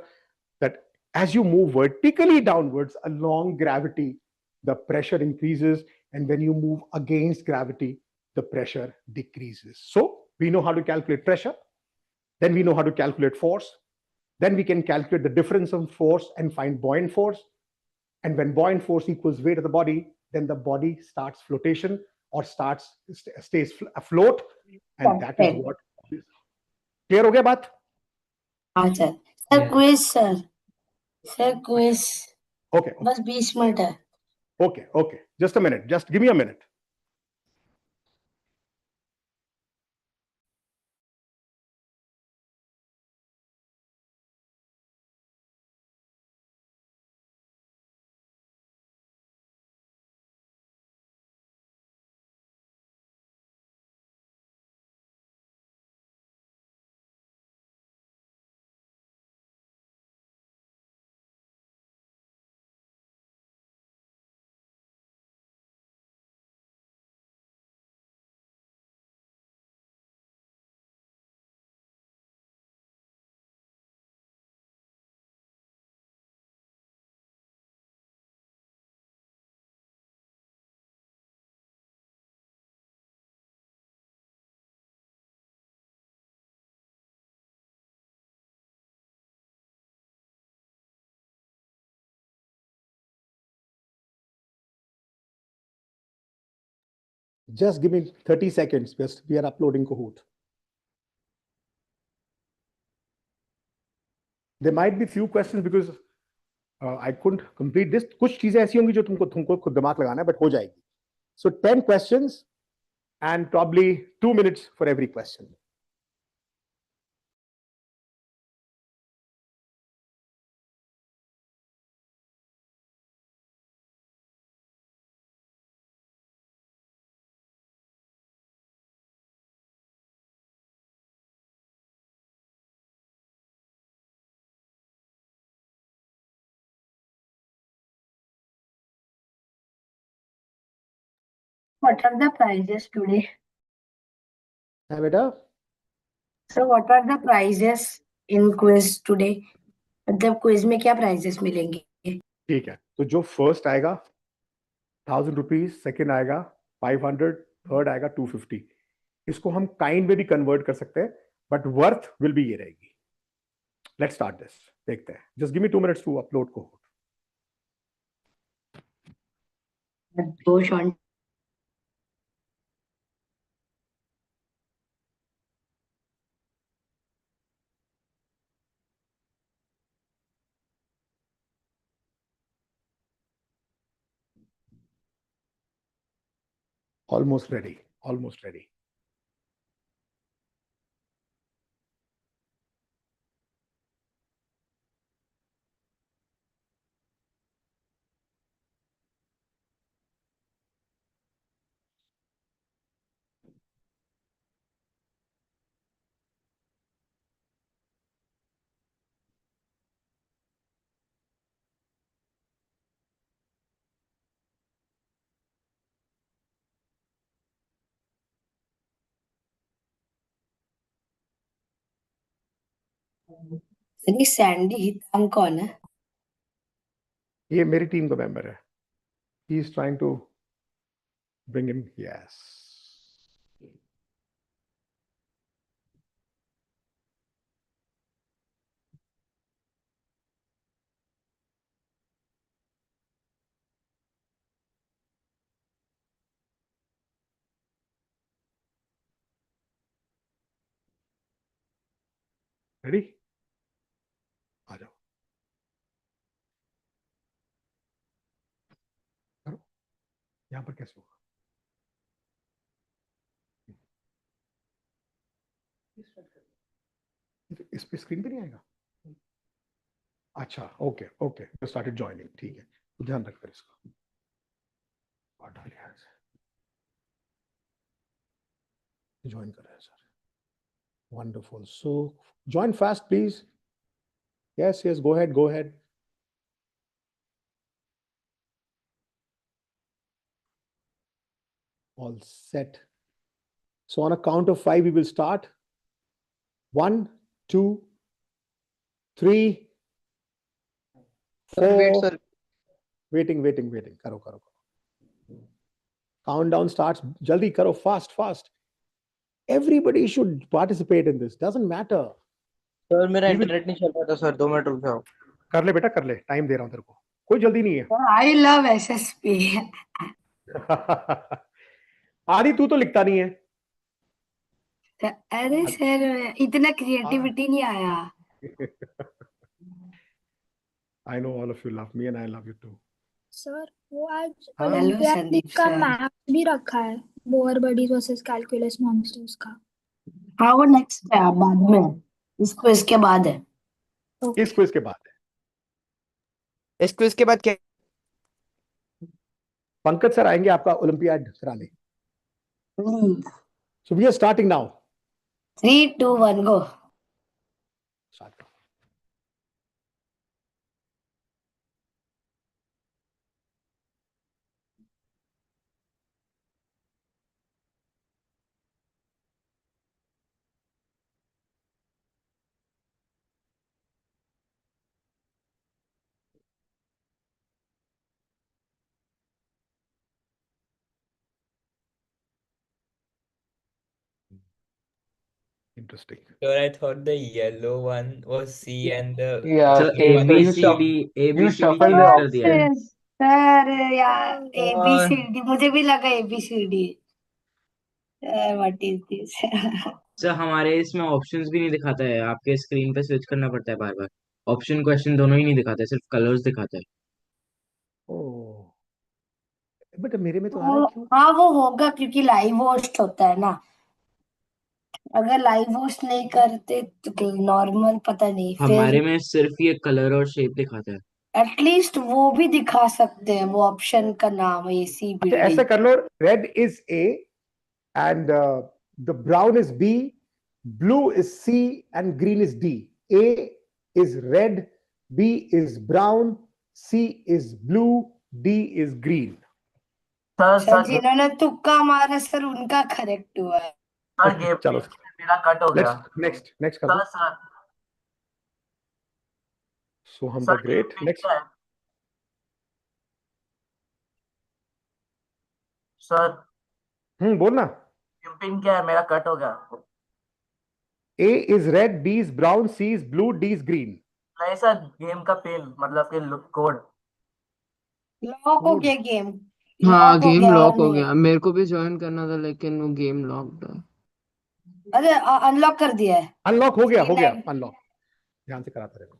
that as you move vertically downwards along gravity, the pressure increases, and when you move against gravity, the pressure decreases. So we know how to calculate pressure, then we know how to calculate force, then we can calculate the difference of force and find buoyant force. And when buoyant force equals weight of the body, then the body starts flotation or stays afloat, and that is what is. Clear हो गया बात? हाँ sir. Sir quiz sir quiz. Okay. बस 20 minute है. Okay. Just a minute. Just give me a minute. Just give me 30 seconds. Just we are uploading Kahoot. There might be few questions because I couldn't complete this. कुछ चीजें ऐसी होंगी जो तुमको खुद दिमाग लगाना है, but हो जाएगी. So 10 questions and probably 2 minutes for every question. What are the prizes today? है बेटा? So what are the prizes in quiz today? मतलब quiz में क्या prizes मिलेंगे? ठीक है, तो जो फर्स्ट आएगा 1000 रुपीज, सेकेंड आएगा 500, थर्ड आएगा 250. इसको हम काइंड में भी कन्वर्ट कर सकते हैं, बट वर्थ विल बी ये रहेगी. Let's start this. देखते हैं. Just give me 2 minutes to upload को. Almost ready. Almost ready. Sunny Sandy Hitang कौन है? ये मेरी टीम का मेंबर है. He is trying to bring him. Yes. Ready? आ जाओ. करो. यहाँ पर कैसे होगा? इस पे स्क्रीन पे नहीं आएगा. अच्छा, ओके ओके. Started joining. ठीक है, तो ध्यान रख कर इसका. ज्वाइन कर रहे हैं sir. Wonderful. So join fast, please. Yes, yes. Go ahead. Go ahead. All set. So on a count of 5, we will start. 1, 2, 3, 4. Wait, sir. Waiting. करो. Countdown starts. Jaldi karo. Fast. Everybody should participate in this. Doesn't matter. Sir मेरा internet नहीं चल रहा था sir, 2 minute रुक जाओ. कर ले बेटा, कर ले. टाइम दे रहा हूं तेरे को. कोई जल्दी नहीं है. I love SSP. आदि तू तो लिखता नहीं है. अरे सर इतना क्रिएटिविटी नहीं आया. I know all of you love me and I love you too. Sir वो आज हेलो ओलंपियाड संदीप का सर. मैप भी रखा है, bore buddies versus calculus monsters का. हाँ वो नेक्स्ट है, बाद में. इसको इसके बाद है. इस क्विज के बाद है. इस क्विज के बाद क्या? पंकज सर आएंगे आपका ओलंपियाड कराने. So we are starting now. 3, 2, 1 go. Start. Interesting. Sure, I thought the yellow one was C and the Yeah, blue so one you was D. you shuffle the options. Sir यार Oh. ABCD मुझे भी लगा ABCD. What is this? Sir हमारे इसमें options भी नहीं दिखाता है, आपके स्क्रीन पे स्विच करना पड़ता है बार बार। ऑप्शन क्वेश्चन दोनों ही नहीं दिखाता है, सिर्फ कलर्स दिखाता है। ओह, बट मेरे में तो आ रहा वो है, क्यों? हाँ वो होगा क्योंकि लाइव होस्ट होता है ना। अगर लाइव होस्ट नहीं करते तो नॉर्मल पता नहीं हमारे फिर में सिर्फ ये कलर और शेप दिखाता है। एटलीस्ट वो भी दिखा सकते हैं, वो ऑप्शन का नाम है एसी अच्छा, ऐसा बिल्डिंग। कर लो, red is A and the brown is B, blue is C, and green is D. A is red, B is brown, C is blue, D is green. Sir sir sir जिन्होंने तुक्का मारा sir उनका correct हुआ है। Sir game चलो, मेरा cut हो गया। next कर सर दो। Sir Soham sir the game great, pin next. क्या है? सर बोलना। गेम पिन क्या है? मेरा कट हो गया। A is red, B is brown, C is blue, D is green. नहीं सर, गेम का पिन मतलब कि कोड। लॉक हो गया गेम, हाँ लॉक हो गेम गया और लॉक हो नहीं है। गया, मेरे को भी ज्वाइन करना था लेकिन वो गेम लॉक्ड है। अरे अनलॉक कर दिया है। अनलॉक हो Screen गया add- अनलॉक। ध्यान से कराता रहना।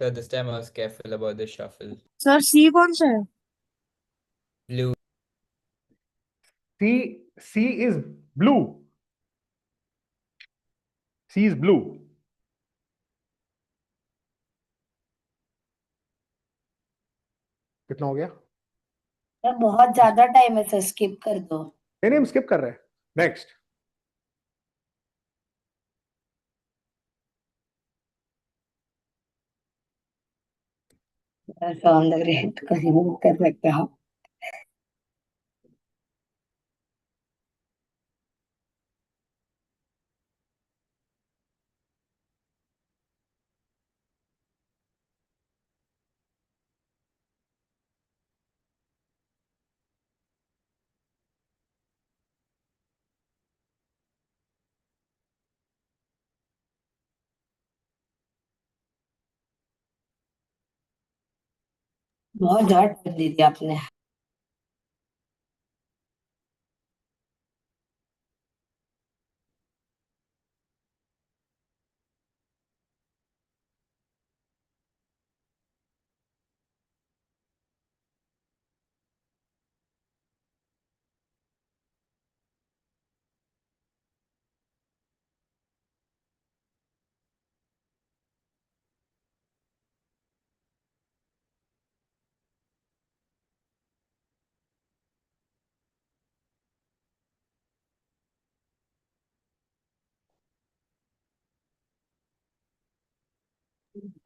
So this time I was careful about the shuffle. Sir C कौन सा है? Blue. C is blue. C is blue. कितना हो गया? सर बहुत ज्यादा टाइम है सर, स्किप कर दो। नहीं हम स्किप कर रहे हैं। नेक्स्ट। ऑन द ग्रेट को रिमूव कर सकते हो। बहुत झट कर दी थी आपने।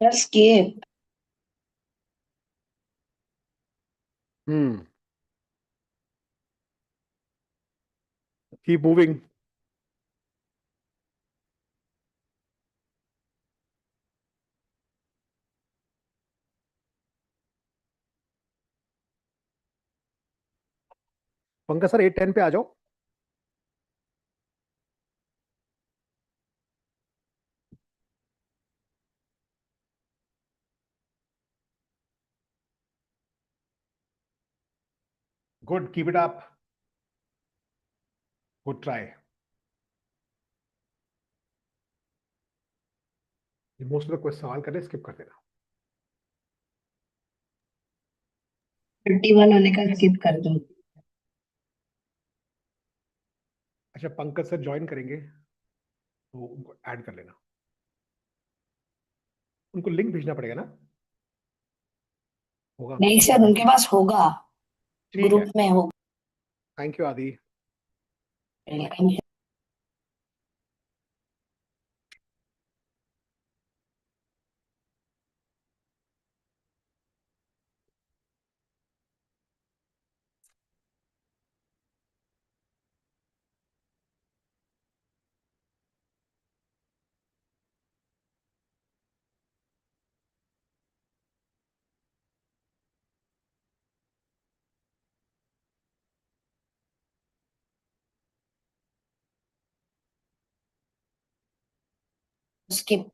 Sir skip. Keep moving. Pankaj sir 8-10 पे आ जाओ। Good, keep it up, good try. Most of the question सवाल करने स्किप कर देना। 31 होने का स्किप कर दो। अच्छा, पंकज सर ज्वाइन करेंगे तो उनको ऐड कर लेना। उनको लिंक भेजना पड़ेगा ना? होगा। नहीं सर उनके पास होगा, ठीक है, ग्रुप में होगा। थैंक यू आदि। Welcome. Skip.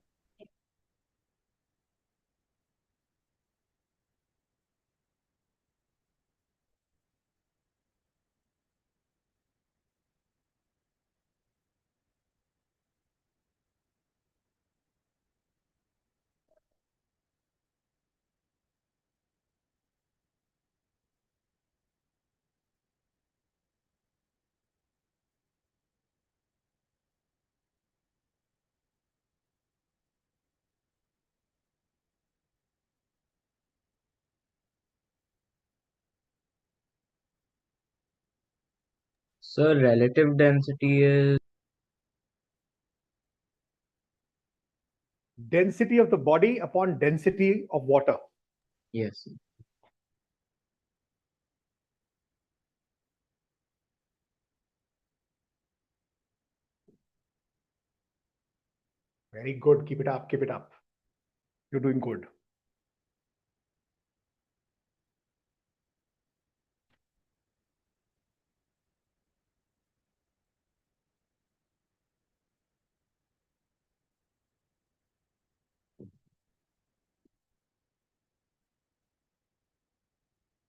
So relative density is density of the body upon density of water. yes. Very good. Keep it up. Keep it up. You're doing good.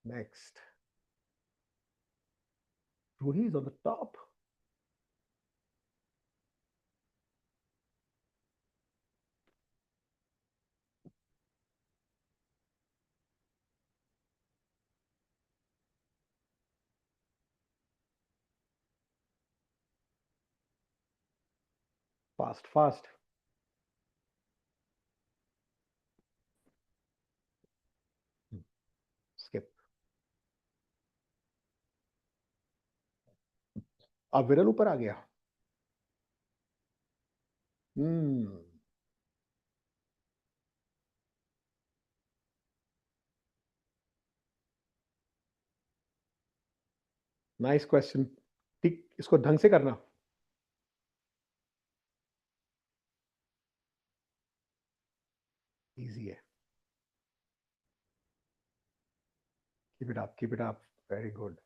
Next. Roorkee is on the top. Fast, fast. Skip. अब विरल ऊपर आ गया. Nice question. ठीक, इसको ढंग से करना. Easy है. Keep it up. Keep it up. Very good.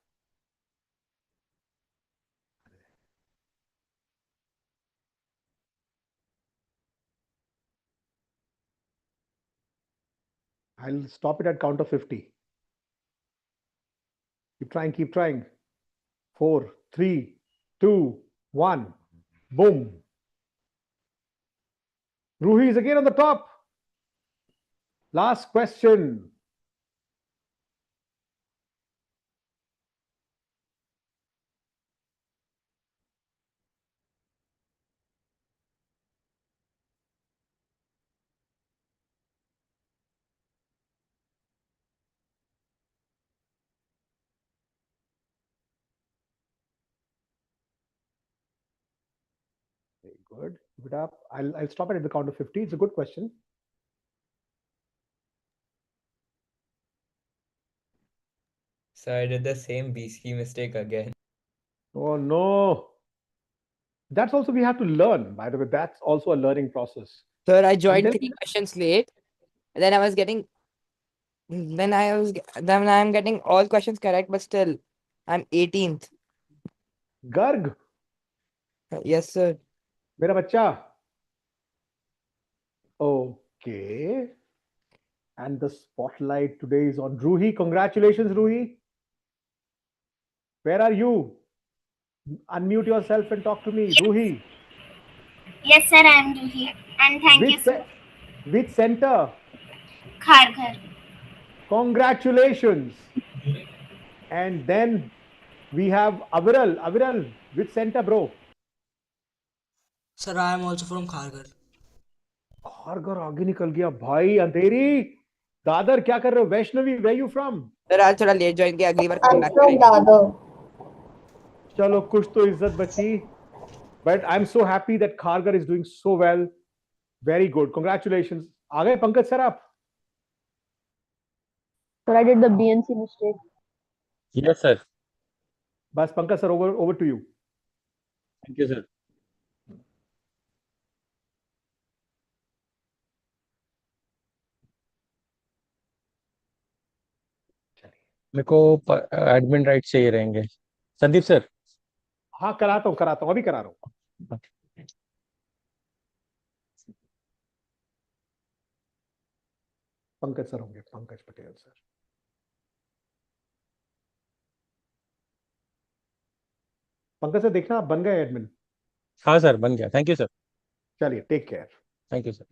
I'll stop it at count of 50. Keep trying. Keep trying. 4, 3, 2, 1. Boom. Roorkee is again on the top. Last question. Very good. Keep it up. I'll stop it at the count of 50. It's a good question. So I did the same BC mistake again. Oh no. That's also we have to learn, by the way. That's also a learning process. Sir, I joined Until 3 questions late. Then I'm getting all questions correct, but still, I'm 18th. Garg, Yes, sir. मेरा बच्चा. Okay. And the spotlight today is on Roorkee. Congratulations, Roorkee. Where are you? Unmute yourself and talk to me. Yes. Roorkee. Yes, sir, I am Ruhi. And thank you, sir. Which center? Kharghar. Congratulations. And then we have Aviral. Aviral, which center, bro? Sir, I am also from Kharghar. Kharghar आगे निकल गया भाई. अंधेरी दादर क्या कर रहे हो? Vaishnavi, where you from? Sir, आज थोड़ा लेट ज्वाइन किया, अगली बार I'm कम बैक from करेंगे. Dadar. चलो कुछ तो इज्जत बची. But I'm so happy that Kharghar is doing so well. Very good. Congratulations. आ गए पंकज सर आप? Sir, I did the BNC mistake. Yes, sir. बस Pankaj sir, over to you. Thank you, sir. मेरे को एडमिन राइट चाहिए रहेंगे. Sandeep sir. हाँ कराता हूँ अभी करा रहा हूँ. पंकज सर होंगे, पंकज पटेल सर. पंकज सर देखना आप बन गए एडमिन. हाँ सर बन गया. Thank you sir. चलिए take care. Thank you sir.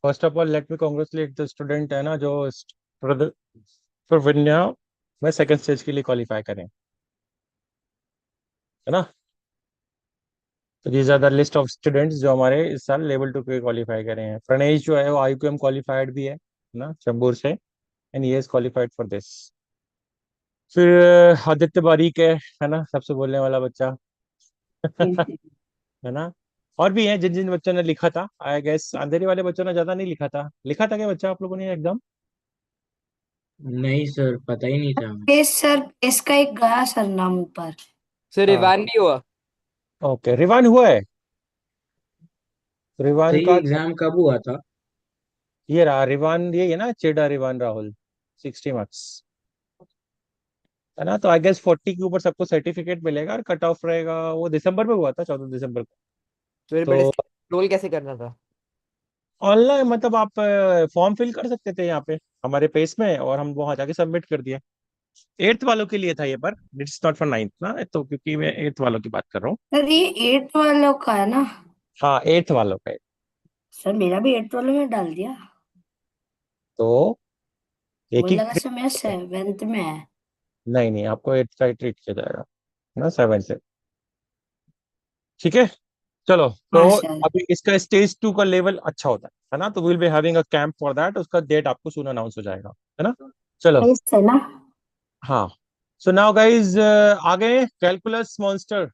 First of all let me congratulate the student है ना जो फॉर विन्या में सेकंड स्टेज के लिए क्वालिफाई करें, है ना. तो these are the list of students जो हमारे इस साल लेवल 2 के क्वालिफाई करे हैं। प्रणेश जो है वो IQM क्वालिफाइड भी है ना, चंबूर से, and he is qualified for this. फिर आदित्य बारीक है ना, सबसे बोलने वाला बच्चा है ना। और भी हैं जिन जिन बच्चों ने लिखा था, आई गेस अंधेरी वाले बच्चों ने ज्यादा नहीं लिखा था क्या बच्चा आप लोगों ने एग्जाम? नहीं सर, पता ही नहीं था हमें। पेस सर, इसका एक गया सर नाम ऊपर। सर हाँ रिवान भी हुआ। ओके, रिवान हुआ है। तो रिवान ये का एग्जाम कब हुआ था? ये रहा रिवान, ये है ना चेडा रिवान राहुल, 60 मार्क्स है ना। तो आई गेस 40 के ऊपर सबको सर्टिफिकेट मिलेगा और कट ऑफ रहेगा। वो दिसंबर में हुआ था, 14 दिसंबर को। फिर बट तो रोल कैसे करना था? ऑनलाइन मतलब आप फॉर्म फिल कर सकते थे यहाँ पे हमारे पेज में, और हम वहां जाके सबमिट कर दिया। 8th वालों के लिए था ये, पर इट्स नॉट फॉर 9th ना, तो क्योंकि मैं 8th वालों की बात कर रहा हूँ। सर ये 8 वालों का है ना? हाँ 8th वालों का है। सर मेरा भी 8 वालों में डाल दिया। तो एक मुझे ही लगा सर मेरा 7th में है। नहीं नहीं, आपको 8th का ही ट्रीट किया जाएगा ना, 7 से। ठीक है चलो। तो हाँ सर। अभी इसका स्टेज 2 का लेवल अच्छा होता है ना, तो will be having a camp for that. उसका डेट आपको सुन अनाउंस हो जाएगा, है ना। चलो है ना? हाँ। सो नाउ गाइज आगे कैलकुलस मॉन्स्टर,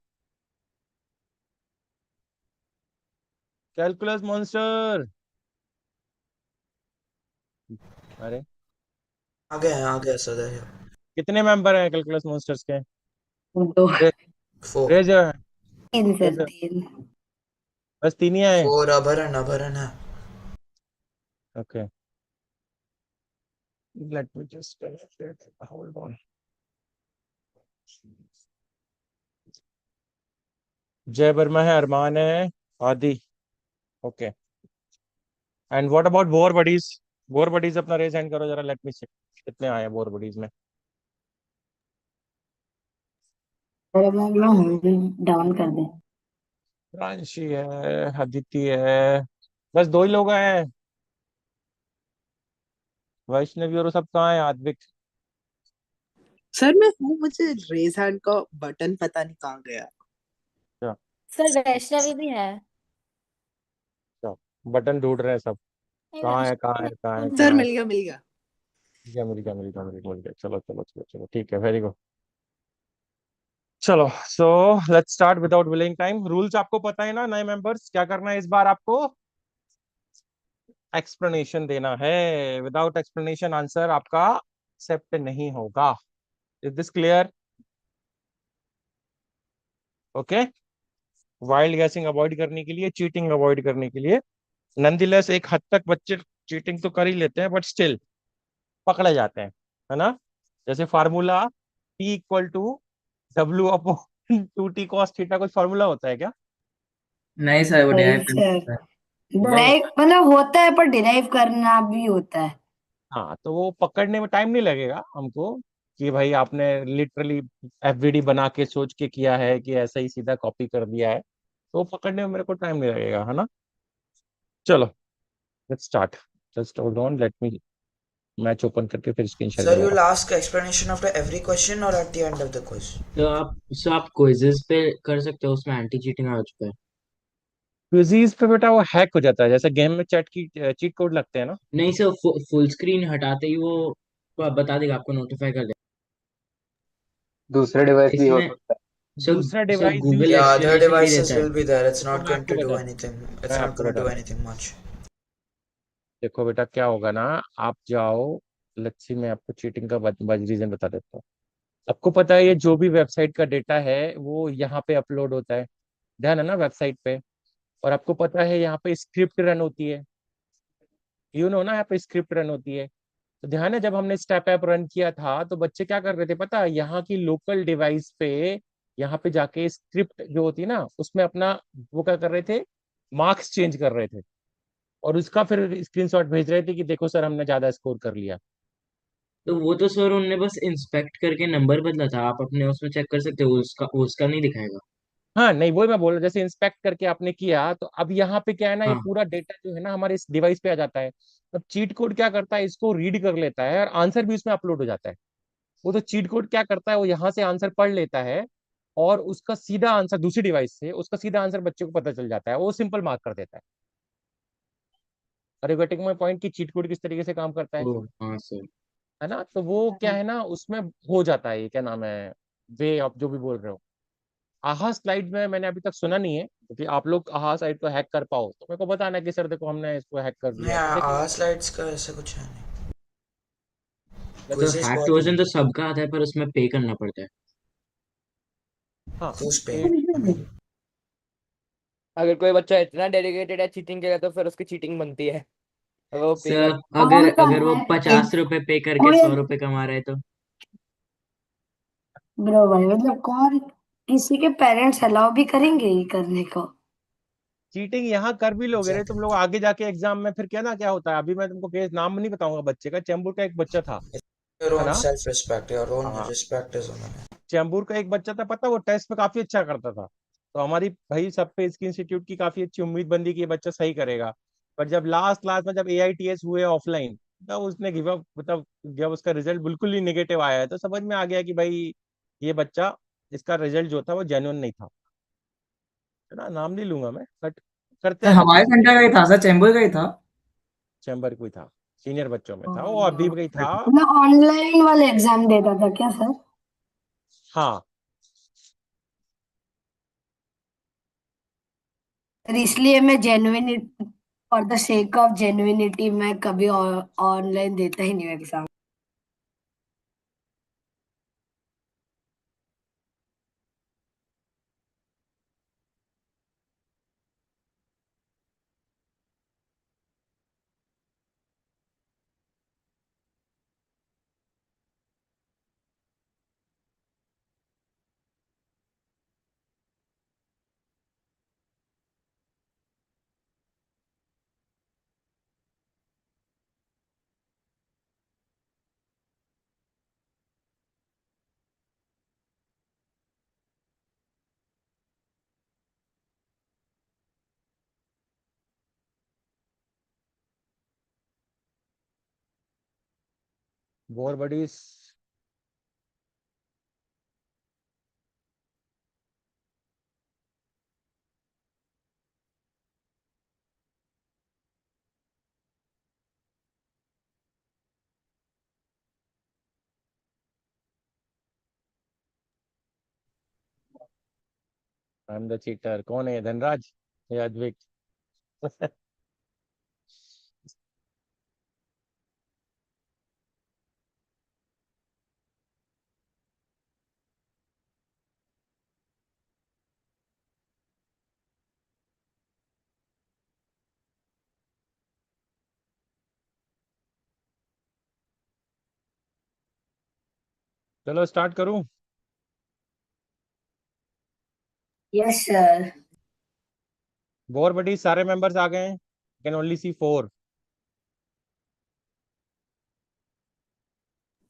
कैलकुलस मॉन्स्टर। अरे आ गया सर। कितने मेंबर हैं कैलकुलस मॉन्स्टर्स के? 2 फोर। Raise raise 3 sir 3। बस 3 ही आए। फोर अभरण है। Okay let me just hold on. Jay Verma है, अरमान है, Adi. Okay and what about bore buddies? Bore buddies अपना रेज हैंड करो जरा, लेट मी चेक कितने आए बोर बडीज में। अरे मैं होल्ड डाउन कर दे। प्रांशी है, अदिति है, बस 2 ही लोग हैं। वैष्णवी और सब कहाँ है? आद्विक। सर मैं हूँ, मुझे रेज हैंड का बटन पता नहीं कहाँ गया। अच्छा सर वैष्णवी भी है। अच्छा, बटन ढूंढ रहे हैं सब, नहीं, कहाँ है कहाँ है वैष्णवी कहाँ है सर कहाँ है। मिल गया मिल गया। मिल गया। चलो चलो चलो चलो, ठीक है, वेरी गुड। चलो so let's start without willing time. Rules आपको पता है ना नए मेंबर्स, क्या करना है इस बार आपको? एक्सप्लेनेशन देना है। विदाउट एक्सप्लेनेशन आंसर आपका एक्सेप्ट नहीं होगा। Is this clear? Okay. Wild guessing avoid करने के लिए, चीटिंग अवॉइड करने के लिए, नंदीलेस एक हद तक बच्चे चीटिंग तो कर ही लेते हैं, बट स्टिल पकड़े जाते हैं, है ना। जैसे formula P = W/2 T cos theta, कुछ फार्मूला होता है क्या? नहीं सर, वो नहीं डिराइव करना सर, होता है। नहीं। डिराइव मतलब होता है पर डिराइव करना भी होता है। हाँ तो वो पकड़ने में टाइम नहीं लगेगा हमको, कि भाई आपने लिटरली FVD बना के सोच के किया है कि ऐसा ही सीधा कॉपी कर दिया है, तो पकड़ने में मेरे को टाइम नहीं लगेगा, है ना। चलो let's start. Just hold on, let me match open करके फिर स्क्रीन शेयर Sir, करूंगा। you'll ask explanation after every question or at the end of the quiz? तो आप क्विजेस पे कर सकते हो, उसमें एंटी चीटिंग आ चुका है। क्विजीज पे बेटा वो हैक हो जाता है, जैसे गेम में चीट कोड लगते हैं ना। नहीं सर, फुल स्क्रीन हटाते ही वो बता देगा, आपको नोटिफाई कर देगा। दूसरे डिवाइस भी हो इसमें सकता है। सर दूसरा sir device use Google Yeah, करके। other एक्सप्लेनेशन भी devices देता है। will be there. It's तो not मैं going आपको to do बताता anything. मैं It's not आपको going to do बताता हूँ। anything much. देखो बेटा क्या होगा ना, आप जाओ, लेट्स सी मैं आपको चीटिंग का रीजन बता देता हूँ। आपको पता है ये जो भी वेबसाइट का डेटा है वो यहाँ पे अपलोड होता है, ध्यान है ना वेबसाइट पे। और आपको पता है यहाँ पे स्क्रिप्ट रन होती है, ना यहाँ पे स्क्रिप्ट रन होती है। तो ध्यान है जब हमने स्टेप ऐप रन किया था तो बच्चे क्या कर रहे थे पता है, यहाँ की लोकल डिवाइस पे यहाँ पे जाके स्क्रिप्ट जो होती है ना उसमें अपना वो क्या कर रहे थे, मार्क्स चेंज कर रहे थे, और उसका फिर स्क्रीनशॉट भेज रहे थे कि देखो सर हमने ज्यादा स्कोर कर लिया। तो वो तो सर उनने बस इंस्पेक्ट करके नंबर बदला था, आप अपने उसमें चेक कर सकते हो, उसका नहीं दिखाएगा। हाँ नहीं वही मैं बोल रहा हूँ, जैसे इंस्पेक्ट करके आपने किया तो अब यहाँ पे क्या है ना, ये हाँ पूरा डेटा जो है ना हमारे इस डिवाइस पे आ जाता है। अब चीट कोड क्या करता है, इसको रीड कर लेता है और आंसर भी उसमें अपलोड हो जाता है। वो तो चीट कोड क्या करता है, वो यहाँ से आंसर पढ़ लेता है और उसका सीधा आंसर दूसरी डिवाइस से उसका सीधा आंसर बच्चे को पता चल जाता है, वो सिंपल मार्क कर देता है। अरिथमेटिक में पॉइंट की चीट कोड किस तरीके से काम करता है हाँ सर। है ना? तो वो क्या है ना, उसमें हो जाता है, ये क्या नाम है, वे आप जो भी बोल रहे हो। आहा स्लाइड में मैंने अभी तक सुना नहीं है, क्योंकि आप लोग आहा साइड को हैक कर पाओ तो मेरे को बताना कि सर देखो हमने इसको हैक कर नहीं, दिया, तो देखो स्लाइड्स का ऐसा कुछ है नहीं। तो Quizzes हैक्ड बहुत वर्जन हैं। तो सबका आता है, पर उसमें पे करना पड़ता है। हाँ Who's पे paying? अगर कोई बच्चा इतना डेडिकेटेड है चीटिंग के लिए तो फिर उसकी चीटिंग बनती है, अगर वो पे सर कर। अगर कौन सा अगर वो है 50 रुपए पे करके कोई 100 रुपए कमा रहा है तो। ब्रो भाई, मतलब कौन किसी के पेरेंट्स अलाउ भी करेंगे ये करने को? चीटिंग यहाँ कर भी लोगे रे तुम Exactly. लोग, आगे जाके एग्जाम में फिर क्या ना क्या होता है। अभी मैं तुमको केस नाम नहीं बताऊंगा बच्चे का, चैम्बूर का एक बच्चा था, Your है own ना? self-respect, your own हाँ, respect is on it. Chembur का एक बच्चा था, पता वो टेस्ट में काफी अच्छा करता था, तो हमारी भाई सब पे इसकी इंस्टीट्यूट की काफी अच्छी उम्मीद बंदी कि ये बच्चा सही करेगा। पर जब लास्ट लास्ट में जब AITS हुए ऑफलाइन, तब उसने गिव अप, मतलब जब उसका रिजल्ट बिल्कुल ही नेगेटिव आया है तो समझ में आ गया कि भाई ये बच्चा, इसका रिजल्ट जो था वो जेन्युइन नहीं था, है ना? नाम नहीं लूंगा मैं, बट करते सर हैं बच्चे हमारे चीटिंग। सेंटर का ही था सर, चेंबूर का ही था। चैम्बर कोई था, सीनियर बच्चों में था वो, अभी भी था। मतलब ऑनलाइन वाले एग्जाम देता था क्या सर? हाँ और इसलिए मैं genuine, for the sake of genuinity, मैं कभी ऑनलाइन देता ही नहीं exam. Bore buddies. I am the cheater, कौन है, धनराज या अद्विक? चलो स्टार्ट करूं? Yes sir. बोर बडीज सारे मेंबर्स आ गए हैं, कैन ओनली सी 4।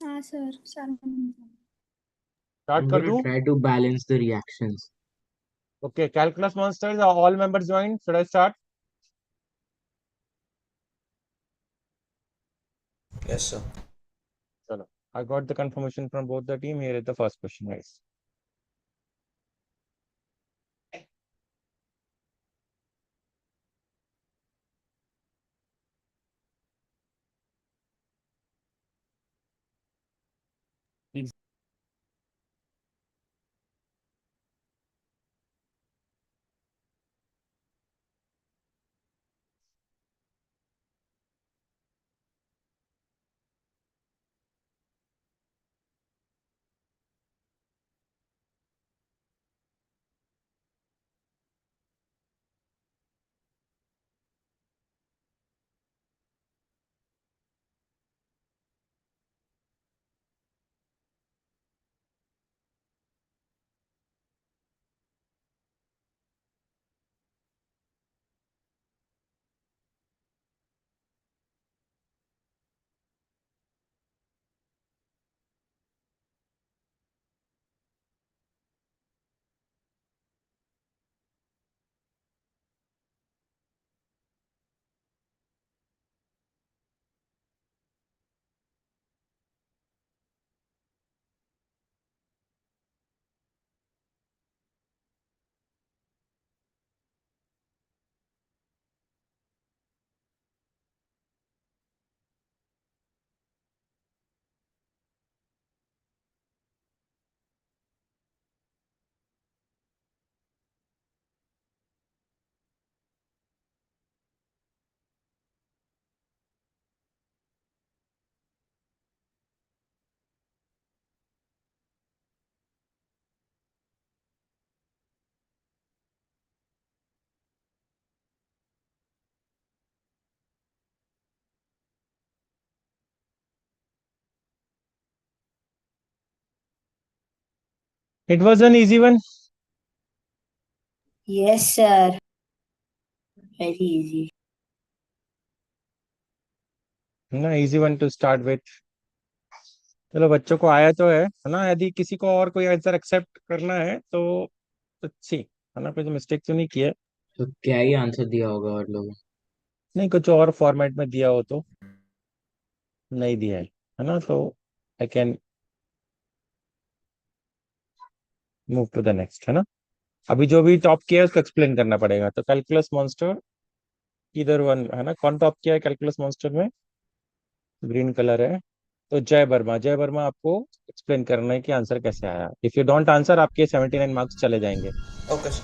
हाँ सर, सारा स्टार्ट I'm कर gonna दूं? try to balance the reactions. Okay, calculus monsters all members join, should I start? Yes, sir. चलो, I got the confirmation from both the team, here is the first question guys. It was an easy one. Yes, sir. Very easy. ना easy one to start with. चलो बच्चों को आया तो है ना? यदि किसी को और कोई आंसर एक्सेप्ट करना है तो अच्छी है ना, कोई मिस्टेक तो नहीं किया। तो क्या ही आंसर दिया होगा और लोगों नहीं, कुछ और फॉर्मेट में दिया हो तो नहीं दिया है ना, तो I can move to the next, है ना। अभी जो भी टॉप किया है उसको एक्सप्लेन करना पड़ेगा। तो कैलकुलस मॉन्स्टर इधर वन है ना, कौन टॉप किया है कैलकुलस मॉन्स्टर में? ग्रीन कलर है। तो जय वर्मा आपको एक्सप्लेन करना है कि आंसर कैसे आया। इफ यू डोंट आंसर आपके 79 मार्क्स चले जाएंगे। Okay, sir.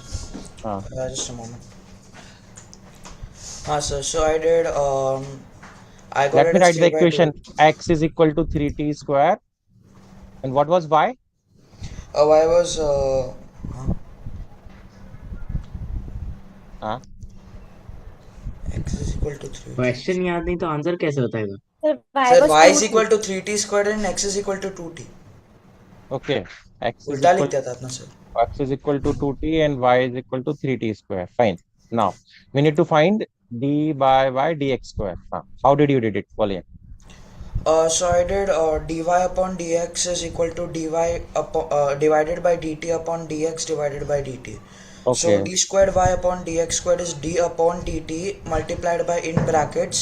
हाँ, Just a moment. Sir. So I did. I got let it me as write the 3/2. Equation. x is equal to 3t square and what was y? Y was. हाँ, X is equal to 3t. Question याद नहीं तो answer कैसे बताएगा? Sir, y is equal to 3t squared and x is equal to 2t. Okay. x is उल्टा लिख equal दिया था अपना sir. x is equal to 2t and y is equal to 3t square. Fine. Now we need to find d by y dx square. How did you did it, Pauline? So I did dy upon dx is equal to dy upon, divided by dt upon dx divided by dt. So Okay. d squared y upon dx squared is d upon dt multiplied by in brackets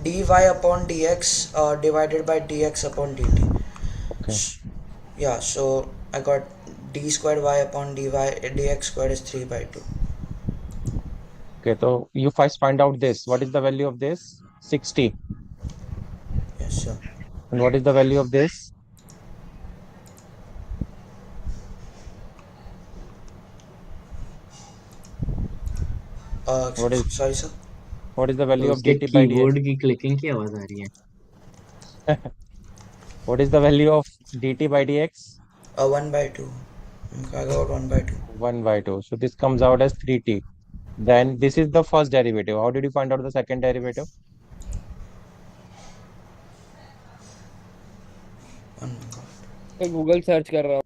dy upon dx divided by dx upon dt. Okay. Yeah, so I got d squared y upon dy dx squared is 3/2. Okay. So you first find out this. What is the value of this? 60. Yes, sir. And what is the value of this? What is Sorry, sir. what is the तो value of उसके dt by dx? Keyboard की clicking की आवाज आ रही है। What is the value of dt by dx? 1/2. I got 1/2. 1 by 2. So this comes out as 3t. Then this is the first derivative. How did you find out the second derivative? तो Google search कर रहा हूँ।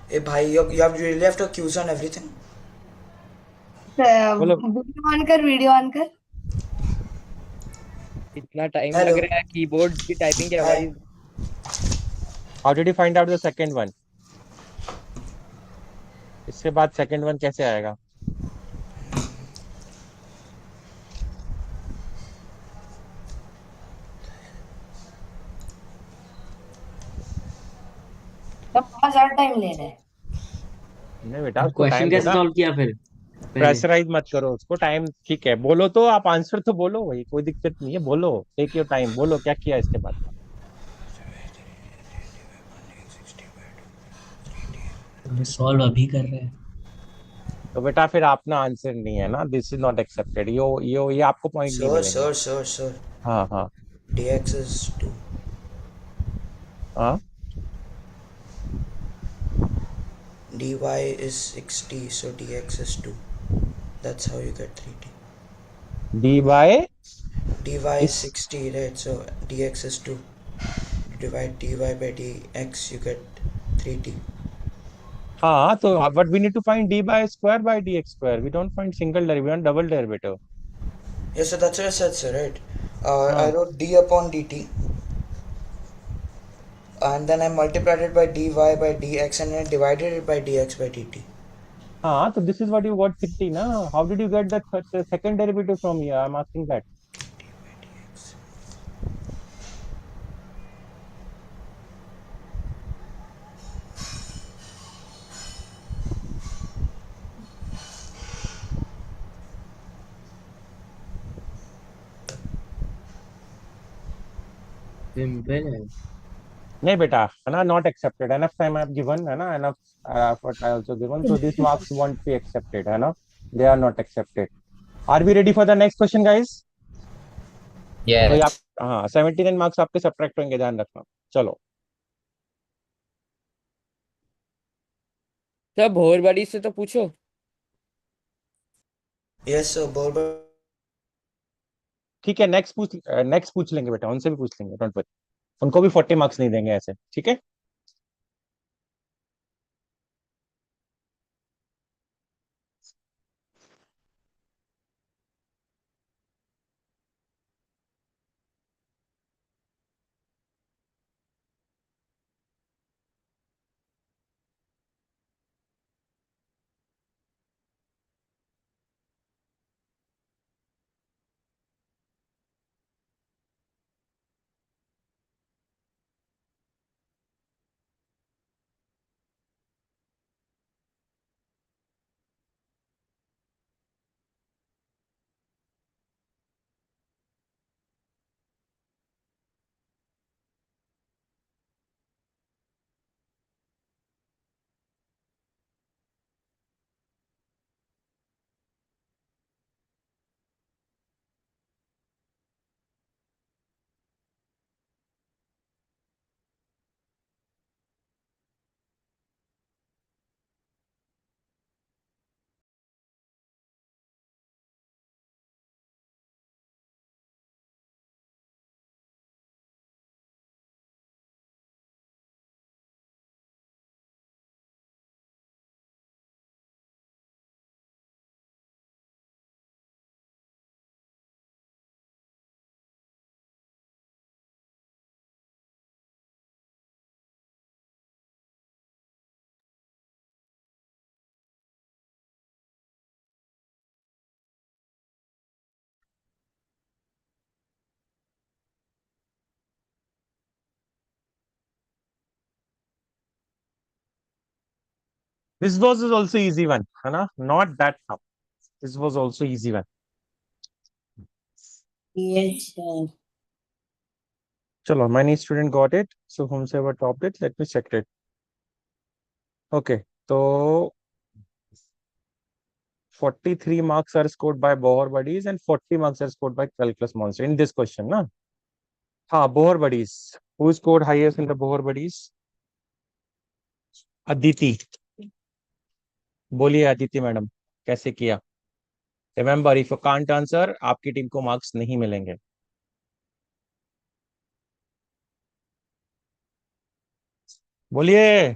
Hey, bhai, you have really have to accuse on everything. Video on कर, video on कर। इतना time Hello. लग रहा है कीबोर्ड की टाइपिंग की आवाज। How did you find out the second one? इसके बाद सेकंड वन कैसे आएगा? बहुत ज्यादा टाइम ले रहे हैं। नहीं बेटा, उसको क्वेश्चन टाइम कैसे देना। सॉल्व किया फिर? पहले प्रेशराइज मत करो उसको, टाइम ठीक है। बोलो तो आप आंसर तो बोलो, वही कोई दिक्कत नहीं है, बोलो। टेक योर टाइम, बोलो क्या किया इसके बाद। सॉल्व अभी कर रहे हैं। तो बेटा फिर अपना आंसर नहीं है ना, दिस इज नॉट एक्सेप्टेड। यो ये आपको पॉइंट नहीं मिलेंगे। Sir. हाँ हाँ dx is 2. हाँ। dy is 60, so dx is 2. That's how you get 3t. D by dy is 60, right? So dx is 2. You divide dy by dx, you get 3t. हाँ, तो but we need to find d by square by d x square. We don't find single derivative, we want double derivative. Yes, so that's what I said, sir, right? I हाँ wrote d upon dt, and then I multiplied it by dy by dx, and then I divided it by dx by dt. हाँ, तो this is what you got 60 ना। How did you get the second derivative from here? I am asking that. Simple है। नहीं बेटा, है ना, not accepted. Enough time I have given, है ना, enough effort I also given, so this marks won't be accepted, है ना, they are not accepted. Are we ready for the next question guys? तो आप, हाँ, 79 मार्क्स आपके subtract होंगे, ध्यान रखना। चलो सब भोरबड़ी से तो पूछो। Yes, sir. ठीक है, नेक्स्ट पूछ लेंगे बेटा, उनसे भी पूछ लेंगे, डोंट वरी। उनको भी 40 मार्क्स नहीं देंगे ऐसे, ठीक है। This was also easy one, है ना? Not that tough. This was also easy one. Yes, sir. चलो, many student got it. So whomsoever topped it, let me check it. Okay, तो 43 marks are scored by Bohr buddies and 40 marks are scored by calculus monster in this question, ना? हाँ, Bohr buddies. Who scored highest in the Bohr buddies? Aditi. बोलिए Aditi madam, कैसे किया? Remember, if you can't answer, आपकी team को marks नहीं मिलेंगे. बोलिए.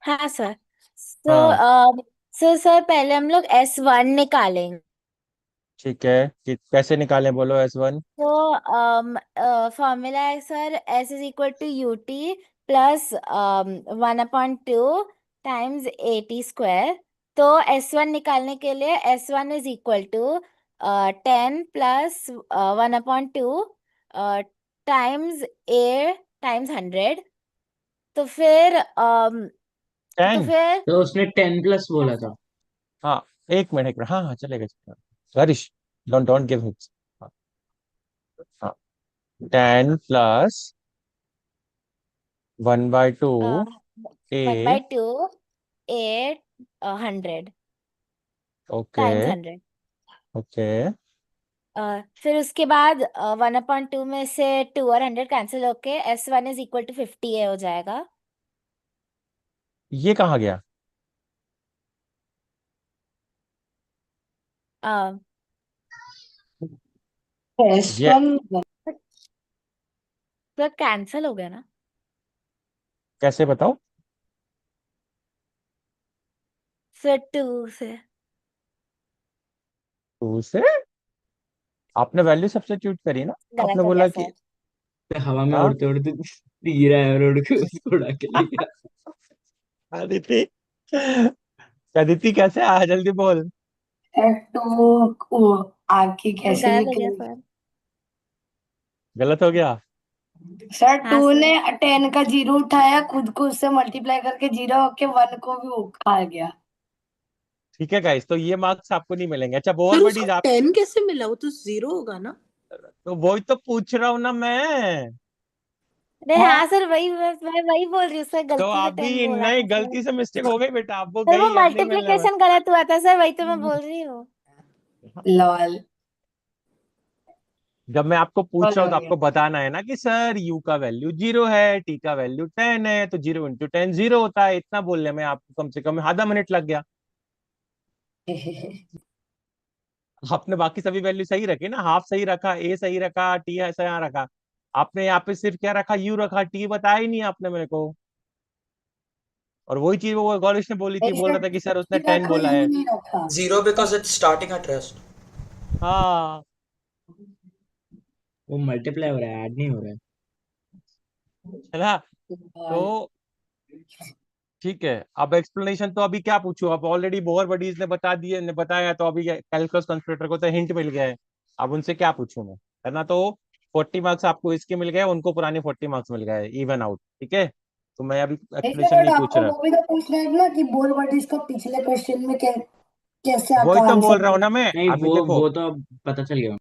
हाँ सर. तो हाँ, सर पहले हम लोग S1 निकालेंगे. ठीक है. कैसे निकालें, बोलो S1. तो फॉर्मूला है sir, S is equal to UT plus 1/2 times AT square. तो S1 निकालने के लिए S1 is equal to 10 plus 1/2 times A times 100. तो फिर तो 10. फिर तो उसने 10 प्लस बोला था. हाँ, एक मिनट. हाँ हाँ, चलेगा चलेगा. Harish, don't give hints. हाँ, 10 plus 1/2 A. 1/2 A 100 okay times 100. Okay. फिर उसके बाद 1/2 में से 2 और 100 कैंसिल होके S1 इज इक्वल टू 50 हो जाएगा. ये कहाँ गया? ये S1 तो कैंसिल हो गया ना कैसे बताओ? सर? 2 से. 2 से आपने वैल्यू सब्स्टिट्यूट करी ना? आपने गलत हो गया बोला कि सर. हवा में हाँ. उड़ते उड़ते गिरा है और उड़ के उसको उड़ा के ले गया. अदिति, अदिति कैसे आया, जल्दी बोल. टू आके कैसे गलत हो गया निकली? सर. गलत हो गया. सर हाँ 2 सर. ने 10 का 0 उठाया, खुद को उससे मल्टीप्लाई करके 0 होके 1 को भी उठा गया. ठीक है गाइस, तो ये मार्क्स आपको नहीं मिलेंगे. अच्छा, बोर सर उसको बडीज आप. 10 कैसे मिला? वो तो 0 होगा ना. तो वही तो पूछ रहा हूं ना मैं. अरे हाँ सर, वही मैं वही बोल रही हूँ सर, तो गलती से 10 अभी बोला नहीं, था सर. गलती से मिस्टेक हो गई बेटा, आप वो सर वो गई, अब नहीं मिलने वाला. मल्टीप्लिकेशन गलत हुआ था सर, वही तो मैं बोल रही हूँ. लॉल. जब मैं आपको पूछ रहा बोलो हूँ तो भैया. आपको बताना है ना कि सर यू का वैल्यू 0 है, टी का वैल्यू 10 है, तो 0 इंटू 10 0 होता है. इतना बोलने में आपको कम से कम आधा मिनट लग गया. आपने बाकी सभी वैल्यू सही रखी ना, हाफ सही रखा, ए सही रखा, टी ऐसा यहाँ रखा. आपने यहाँ पे सिर्फ क्या रखा, यू रखा, टी बताया ही नहीं आपने मेरे को. और वही चीज वो गौरीश ने बोली थी, नहीं बोल सर, रहा था कि सर उसने टी 10 रखा, बोला यू है. नहीं रखा. 0 because it's starting at rest. हाँ. वो मल्टीप्लाई हो रहा है, ऐड नहीं हो रहा है. चला. तो ठीक है, अब एक्सप्लेनेशन तो अभी क्या पूछूं, अब ऑलरेडी बोर बडीज ने बता दिए, ने बताया, तो अभी कैलकुलस कंस्ट्रक्टर को तो हिंट मिल गया है. अब उनसे क्या पूछूं मैं, है ना? तो 40 मार्क्स आपको इसके मिल गए, उनको पुराने 40 मार्क्स मिल गए, इवन आउट. ठीक है, तो मैं अभी नहीं सर, एक्सप्लेनेशन बट नहीं पूछ आपको रहा. वो भी तो पूछना है ना कि बोल वर्ड इसका पिछले क्वेश्चन में कैसे वही आपका तो बोल आंसर रहा हूँ दिया. ना मैं. नहीं, अभी वो देखो, वो तो अब पता चल गया.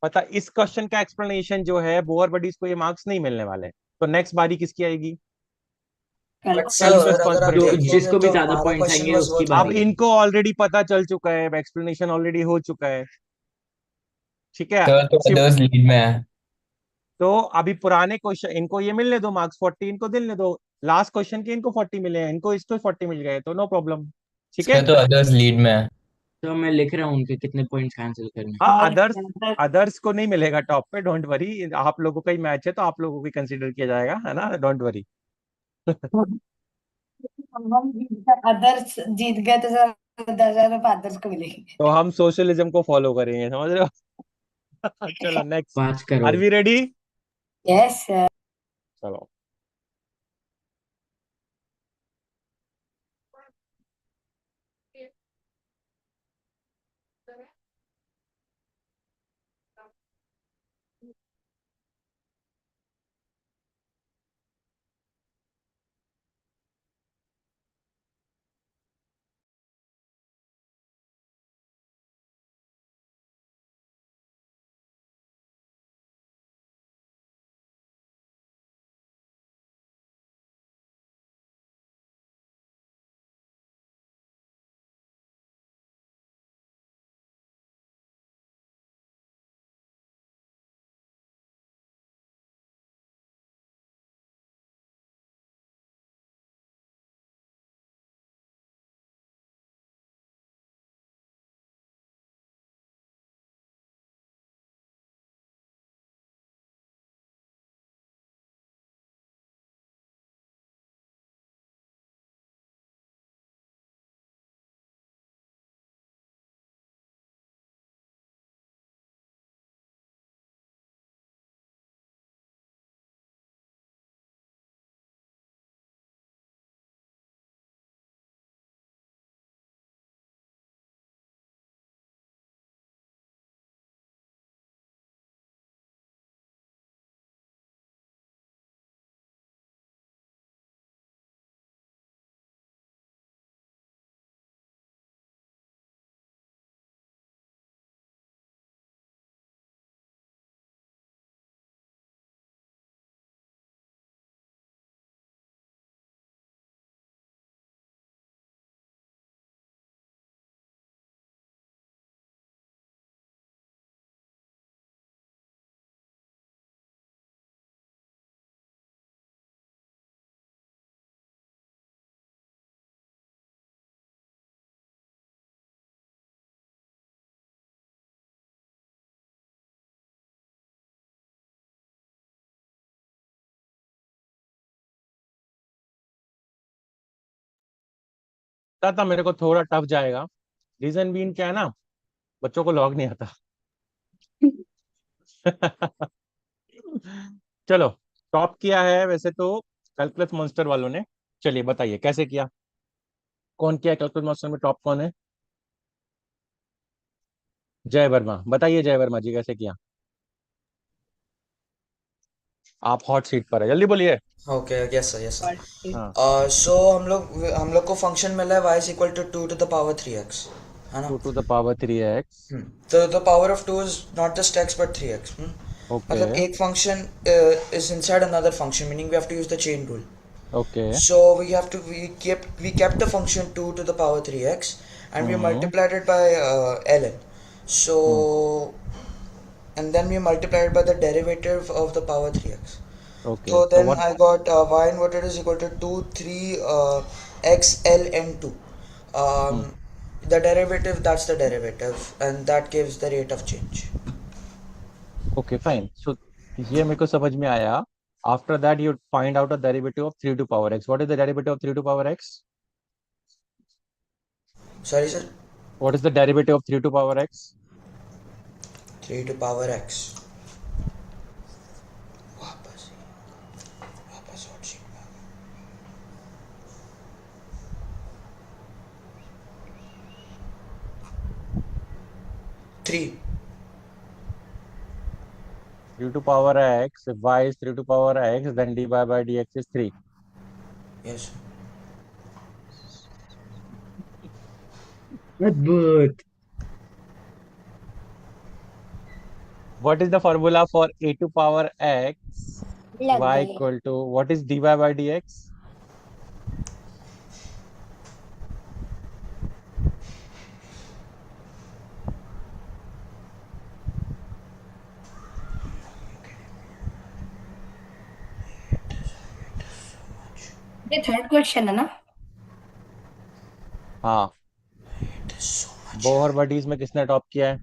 पता, इस क्वेश्चन का एक्सप्लेनेशन जो है, बोर बडीज को ये मार्क्स नहीं मिलने वाले. तो नेक्स्ट बारी किसकी आएगी? But कैलकुलस sir, अगर आप जो कंस्ट्रक्टर की. देखेंगे जिसको भी तो ज्यादा हमारा पॉइंट्स क्वेश्चन आएंगे वाज उसकी बहुत अब बारी है. हार्ड. इनको ऑलरेडी पता चल चुका है, एक्सप्लेनेशन ऑलरेडी हो चुका है. ठीक है. सर तो सिर्फ अदर्स लीड में है. तो अभी पुराने क्वेश्चन इनको ये मिलने दो, मार्क्स 40 इनको दिलने दो. लास्ट क्वेश्चन के इनको 40 मिले हैं, इनको इसको 40 मिल गए, तो नो प्रॉब्लम. ठीक है. सर तो अदर्स लीड में है. तो मैं लिख रहा हूँ उनके कितने पॉइंट्स कैंसिल करने. हाँ, और अदर्स, सर, अदर्स को नहीं मिलेगा टॉप पे, डोंट वरी. आप लोगों का ही मैच है, तो आप लोगों को ही कंसीडर किया जाएगा, है ना? Don't worry. अदर्स जीत गए तो सर 10,000 रुपये अदर्स को मिलेंगे. तो हम सोशलिज्म को फॉलो करेंगे, समझ रहे हो? चलो नेक्स्ट. 5 आर करोड़. We ready? Yes sir. चलो. था मेरे को थोड़ा टफ जाएगा। रीजन बीन क्या है ना, बच्चों को लॉग नहीं आता। चलो, टॉप किया है वैसे तो कैलकुलस मॉन्स्टर वालों ने। चलिए बताइए कैसे किया, कौन किया कैलकुलस मॉन्स्टर में टॉप कौन है? जय वर्मा, बताइए जय वर्मा जी कैसे किया। आप हॉट सीट पर है, जल्दी बोलिए। ओके, यस सर, यस हाँ, सर। सो हम लोग को फंक्शन मिला है y is equal to 2 to the power 3x, है ना? 2 to the power 3x। तो the power of 2 is not just x but 3x। Okay. मतलब एक function is inside another function, meaning we have to use the chain rule. Okay. So we kept the function 2 to the power 3x, and we hmm multiplied it by ln. So hmm and then we multiplied it by the derivative of the power 3x. Okay, So तो then what? I got y inverted is equal to 2 3 x ln 2. Um, the derivative, that's the derivative, and that gives the rate of change. Okay fine, so ये मेरे को समझ में आया। After that you find out the derivative of 3 to power x। What is the derivative of 3 to power x? Sorry sir, what is the derivative of 3 to power x? 3 to power x. वापस वापस hot sheet में आ गया। 3. 3 to power x, if y is 3 to power x, then dy by dx is 3. Yes. अद्भुत। What is the formula for a to power x? लग Y गए। equal to, what is dy by dx? ये third question है ना? हाँ, Bohr buddies में किसने top किया है?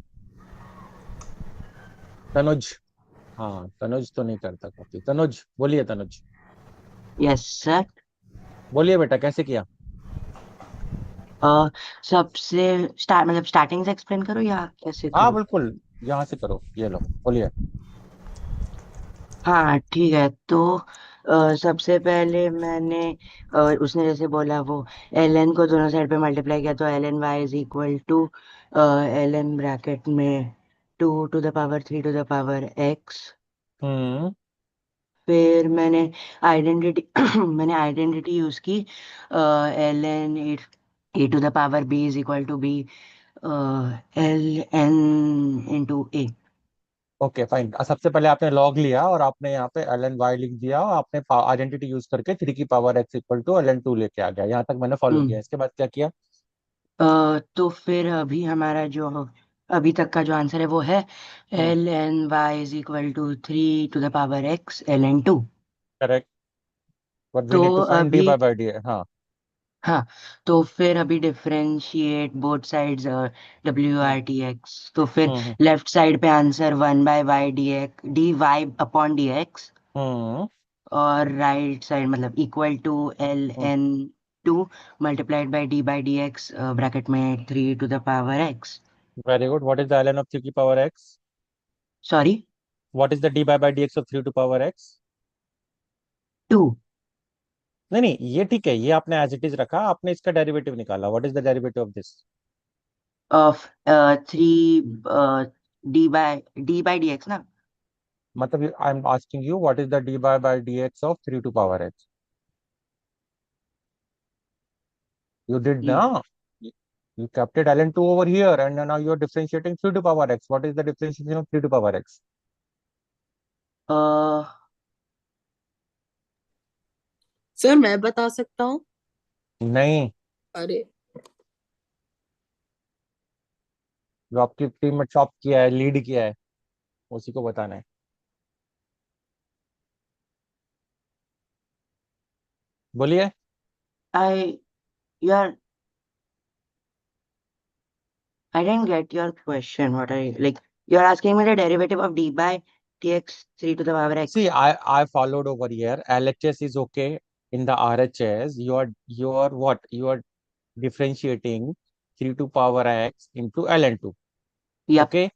तनुज। हाँ, तनुज तो नहीं करता कॉपी। तनुज बोलिए, तनुज यस सर। बोलिए बेटा कैसे किया। सबसे मतलब स्टार्टिंग से एक्सप्लेन करो या कैसे हाँ करूँ? बिल्कुल, यहाँ से करो, ये लो बोलिए। हाँ ठीक है, तो सबसे पहले मैंने उसने जैसे बोला वो एल एन को दोनों साइड पे मल्टीप्लाई किया, तो l n y is equal to l n bracket में 2 to the power 3 to the power x। Hmm फिर मैंने आइडेंटिटी यूज की, l n a to the power b is equal to b l n into a. Okay fine, सबसे पहले आपने log लिया और आपने यहाँ पे एल एन वाई लिख दिया और आपने आइडेंटिटी यूज करके 3 की power x equal to ln 2 लेके आ गया। यहाँ तक मैंने फॉलो किया, इसके बाद क्या किया? तो फिर अभी तक का जो आंसर है वो है l n y is equal to 3 to the power x ln 2। Correct, but we तो नीड टू फाइंड डी अभी बाय डी। हाँ हाँ, तो फिर अभी डिफरेंशिएट बोथ साइड्स डब्ल्यू हम्म आर टी एक्स, तो फिर हम्म लेफ्ट साइड पे आंसर 1/y dy/dx, हम्म और राइट साइड मतलब equal to l hmm n 2 multiplied by d/dx bracket में 3 to the power x। Very good, what is the ln of 3 की power x? Sorry, what is the d by dx of 3 to power x? 2 नहीं नहीं, ये ठीक है, ये आपने as it is रखा, आपने इसका डेरिवेटिव निकाला। What is the derivative of this? Of 3 d/dx ना। मतलब I am asking you what is the d by dx of 3 to power x? You did जी now. You kept it ln 2 over here, and now you are differentiating 3 to power x. What is the differentiation of 3 to power x? Sir मैं बता सकता हूँ। नहीं, अरे जो आपकी team में टॉप किया है, लीड किया है, उसी को बताना है। बोलिए। I you're I didn't get your question. What are you like? You're asking me the derivative of d by dx 3 to the power x. See, I followed over here. LHS is okay in the RHS. You are what? You are differentiating 3 to power x into ln2. Yep. Okay,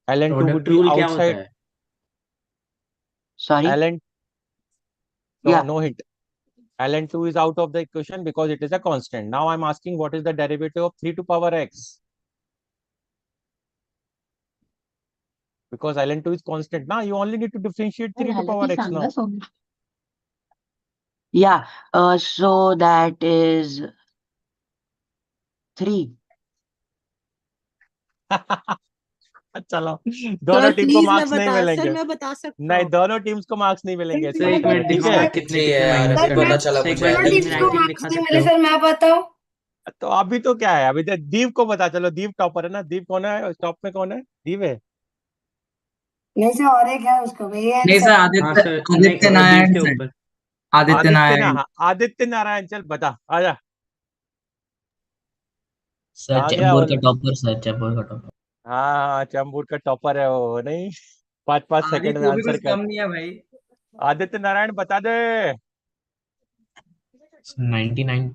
ln2 would product be rule क्या होता outside. है? Sorry. ln no Yeah. no hint. ln2 is out of the equation because it is a constant. Now I'm asking what is the derivative of 3 to power x? Because ln2 is constant. Now you only need to differentiate 3 to power x now. Yeah. So that is 3. चलो, दोनों team को please marks नहीं मिलेंगे। मैं बता सकता नहीं, हूँ। दोनों टीम्स को मार्क्स नहीं मिलेंगे इस सर एक क्वेश्चन में, मिनट ठीक दिखाओ है? ना कितने थ्री है कितने यार, माइनस अभी करना पता है। चला सर एक मुझे। बार दोनों टीम टीम्स को रैंकिंग मार्क्स दिखा नहीं सकते मिले हो? सर, मैं बताऊं? तो अभी तो क्या है, अभी तो दीप को पता चलो, दीप टॉपर है ना, दीप कौन है टॉप में, कौन है? दीप है। नहीं सर, और एक है उसका भाई नहीं सर, आंसर। हाँ आदित्य सर, आदित्य दीप नारायण के सर, ऊपर। आदित्य नारायण। आदित्य नारायण, चल बता, आजा। सर आ गया चैम्बूर वो। का टॉपर, सर चैम्बूर का टॉपर। हाँ, चैम्बूर का टॉपर है वो, नहीं 5-5 सेकंड में आदित्य वो भी आंसर कुछ कर। कम नहीं है भाई। आदित्य नारायण बता दे। 99।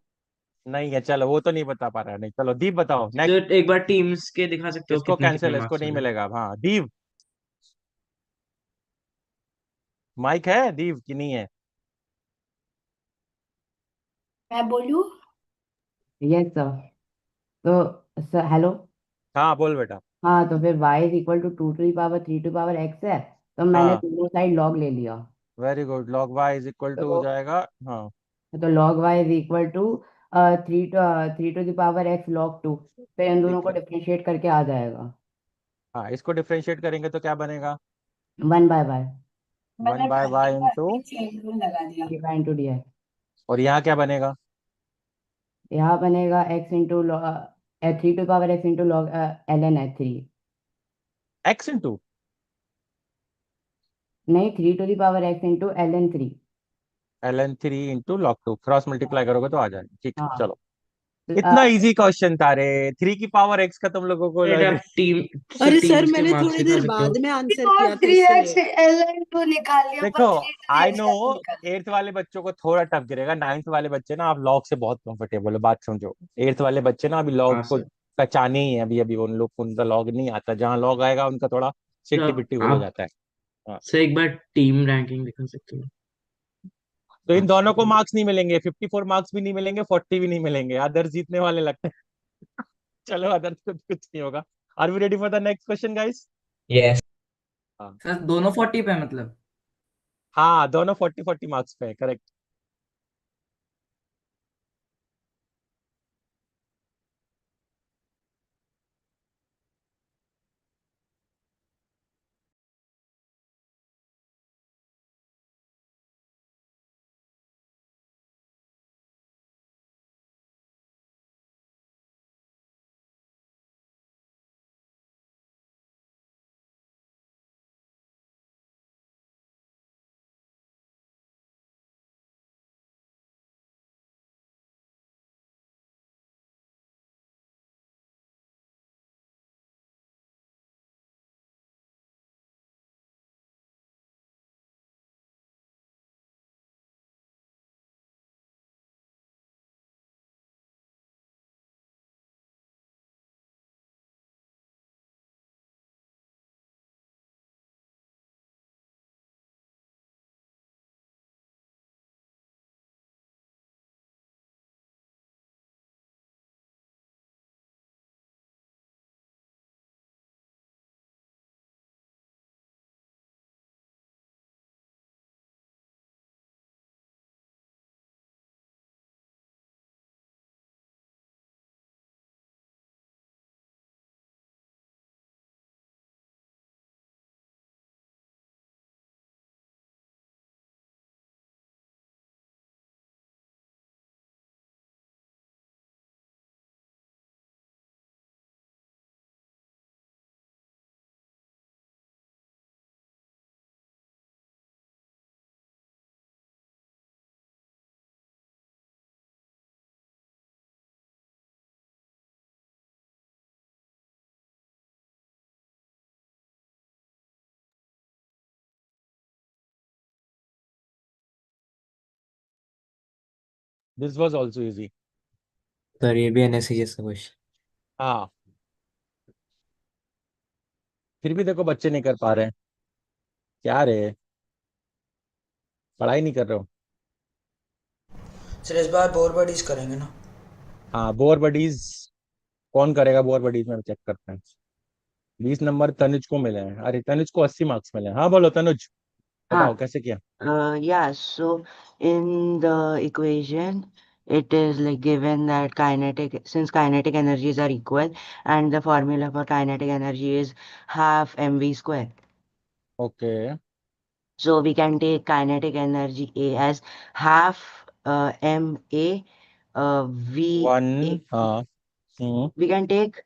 नहीं है, चलो वो तो नहीं बता पा रहा है, नहीं, चलो दीप बताओ नेक्स्ट। सर एक बार टीम्स के दिखा सकते हो इसको कितने कितने कैंसिल, इसको मार्क्स नहीं मिले? मिलेगा। हाँ दीप, माइक है दीप की नहीं है? मैं बोलूं? Yes sir. तो सर हेलो। हाँ बोल बेटा। हाँ तो फिर y is equal to 2 to the power 3 to the power x है, तो मैंने हाँ दोनों साइड log ले लिया। Very good, log y is equal to हो तो जाएगा। हाँ तो log y is equal to 3 to the power x log 2। फिर इन दोनों ठीक को है। डिफरेंशिएट करके आ जाएगा हाँ, इसको डिफरेंशिएट करेंगे तो क्या बनेगा? 1/y। वन मैंने बाय वाई इंटू, लगा दिया। डी बाई इंटू डी है। और यहाँ क्या बनेगा? यहाँ बनेगा x into 3 to the power x into log ln है 3। x इंटू, नहीं, 3 to the power x into ln 3। ln 3 into log 2, cross multiply करोगे तो आ जाएगा। ठीक है, हाँ। चलो। इतना इजी क्वेश्चन था रे, 3 की पावर x का तुम लोगों को सर लग। आप टीम सर अरे सर, टीम्स के मैंने मार्क्स थोड़ी दिखा देर सकते हो? बाद में आंसर किया था 3x इसलिए। ln2 निकाल लिया, देखो, पर 3 आई to the x नो कैसे निकाला? 8th वाले बच्चों को थोड़ा टफ गिरेगा, 9th वाले बच्चे ना आप लॉग से बहुत कंफर्टेबल हो, बात समझो। 8th वाले बच्चे ना अभी लॉग हाँ को सर। पहचाने ही है, अभी अभी उन लोग को उनका लॉग नहीं आता, जहाँ लॉग आएगा उनका थोड़ा तो सिट्टी बिट्टी हो आप जाता है। हाँ। सर एक बार टीम रैंकिंग दिखा सकते हो? तो इन दोनों को मार्क्स नहीं मिलेंगे, 54 मार्क्स भी नहीं मिलेंगे, 40 भी नहीं मिलेंगे, अदर्स जीतने वाले लगते हैं। चलो, अदर्स को कुछ नहीं होगा। Are we ready for the next question guys? Yes हाँ सर, दोनों 40 पे मतलब। हाँ, दोनों 40-40 मार्क्स पे, correct. This was also easy. Sir ये भी एनएससी जैसा क्वेश्चन। हाँ, फिर भी देखो बच्चे नहीं कर पा रहे हैं। क्या रे, पढ़ाई नहीं कर रहे हो? सर इस बार बोर बडीज करेंगे ना? हाँ, बोर बडीज। कौन करेगा बोर बडीज में, चेक करते हैं। 20 नंबर तनुज को मिले हैं। अरे तनुज को 80 मार्क्स मिले हैं। हाँ बोलो तनुज, बताओ हाँ, कैसे किया? yeah, so in the equation, it is like given that since kinetic energies are equal, and the formula for kinetic energy is half mv square. Okay, So we can take kinetic energy A as half ma v 1, हाँ, we can take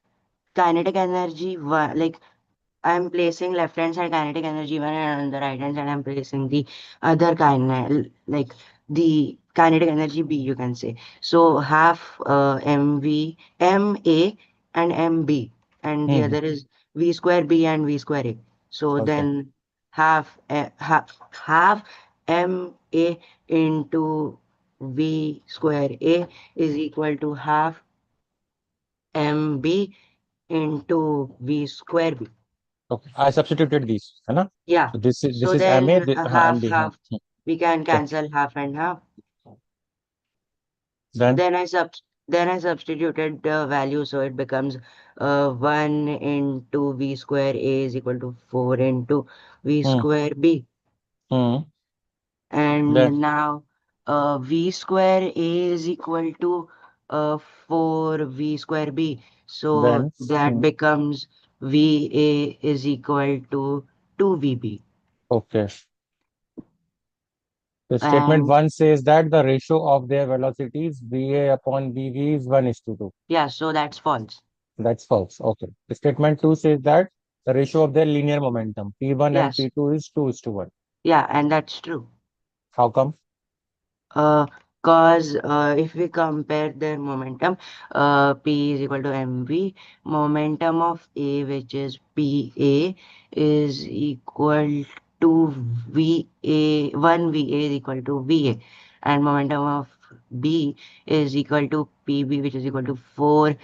kinetic energy like I'm placing left hand side kinetic energy one, and on the right hand side I'm placing the other like the kinetic energy B, you can say. So half ma and mb, and the other is v square b and v square a. So okay, then half ma into v square a is equal to half mb into v square b. Okay, I substituted this, है ना? Yeah. This So is M A, then हाँ half M B, हाँ। half we can Okay. cancel half and half. Then Then I substituted the value, so it becomes 1 into v square a is equal to 4 into v hmm, square b. then And now v square a is equal to 4 v square b. So then that becomes va is equal to 2 vb. okay. So statement And 1 says that the ratio of their velocities VA upon VV is 1:2. yeah, so that's false. That's false. Okay. Statement 2 says that the ratio of their linear momentum P1 and Yes. P2 is 2:1. Yeah, and that's true. How come? Cause if we compare their momentum, P is equal to mv, momentum of A, which is PA, is equal to VA, 1 VA is equal to VA, and momentum of B is equal to PB, which is equal to 4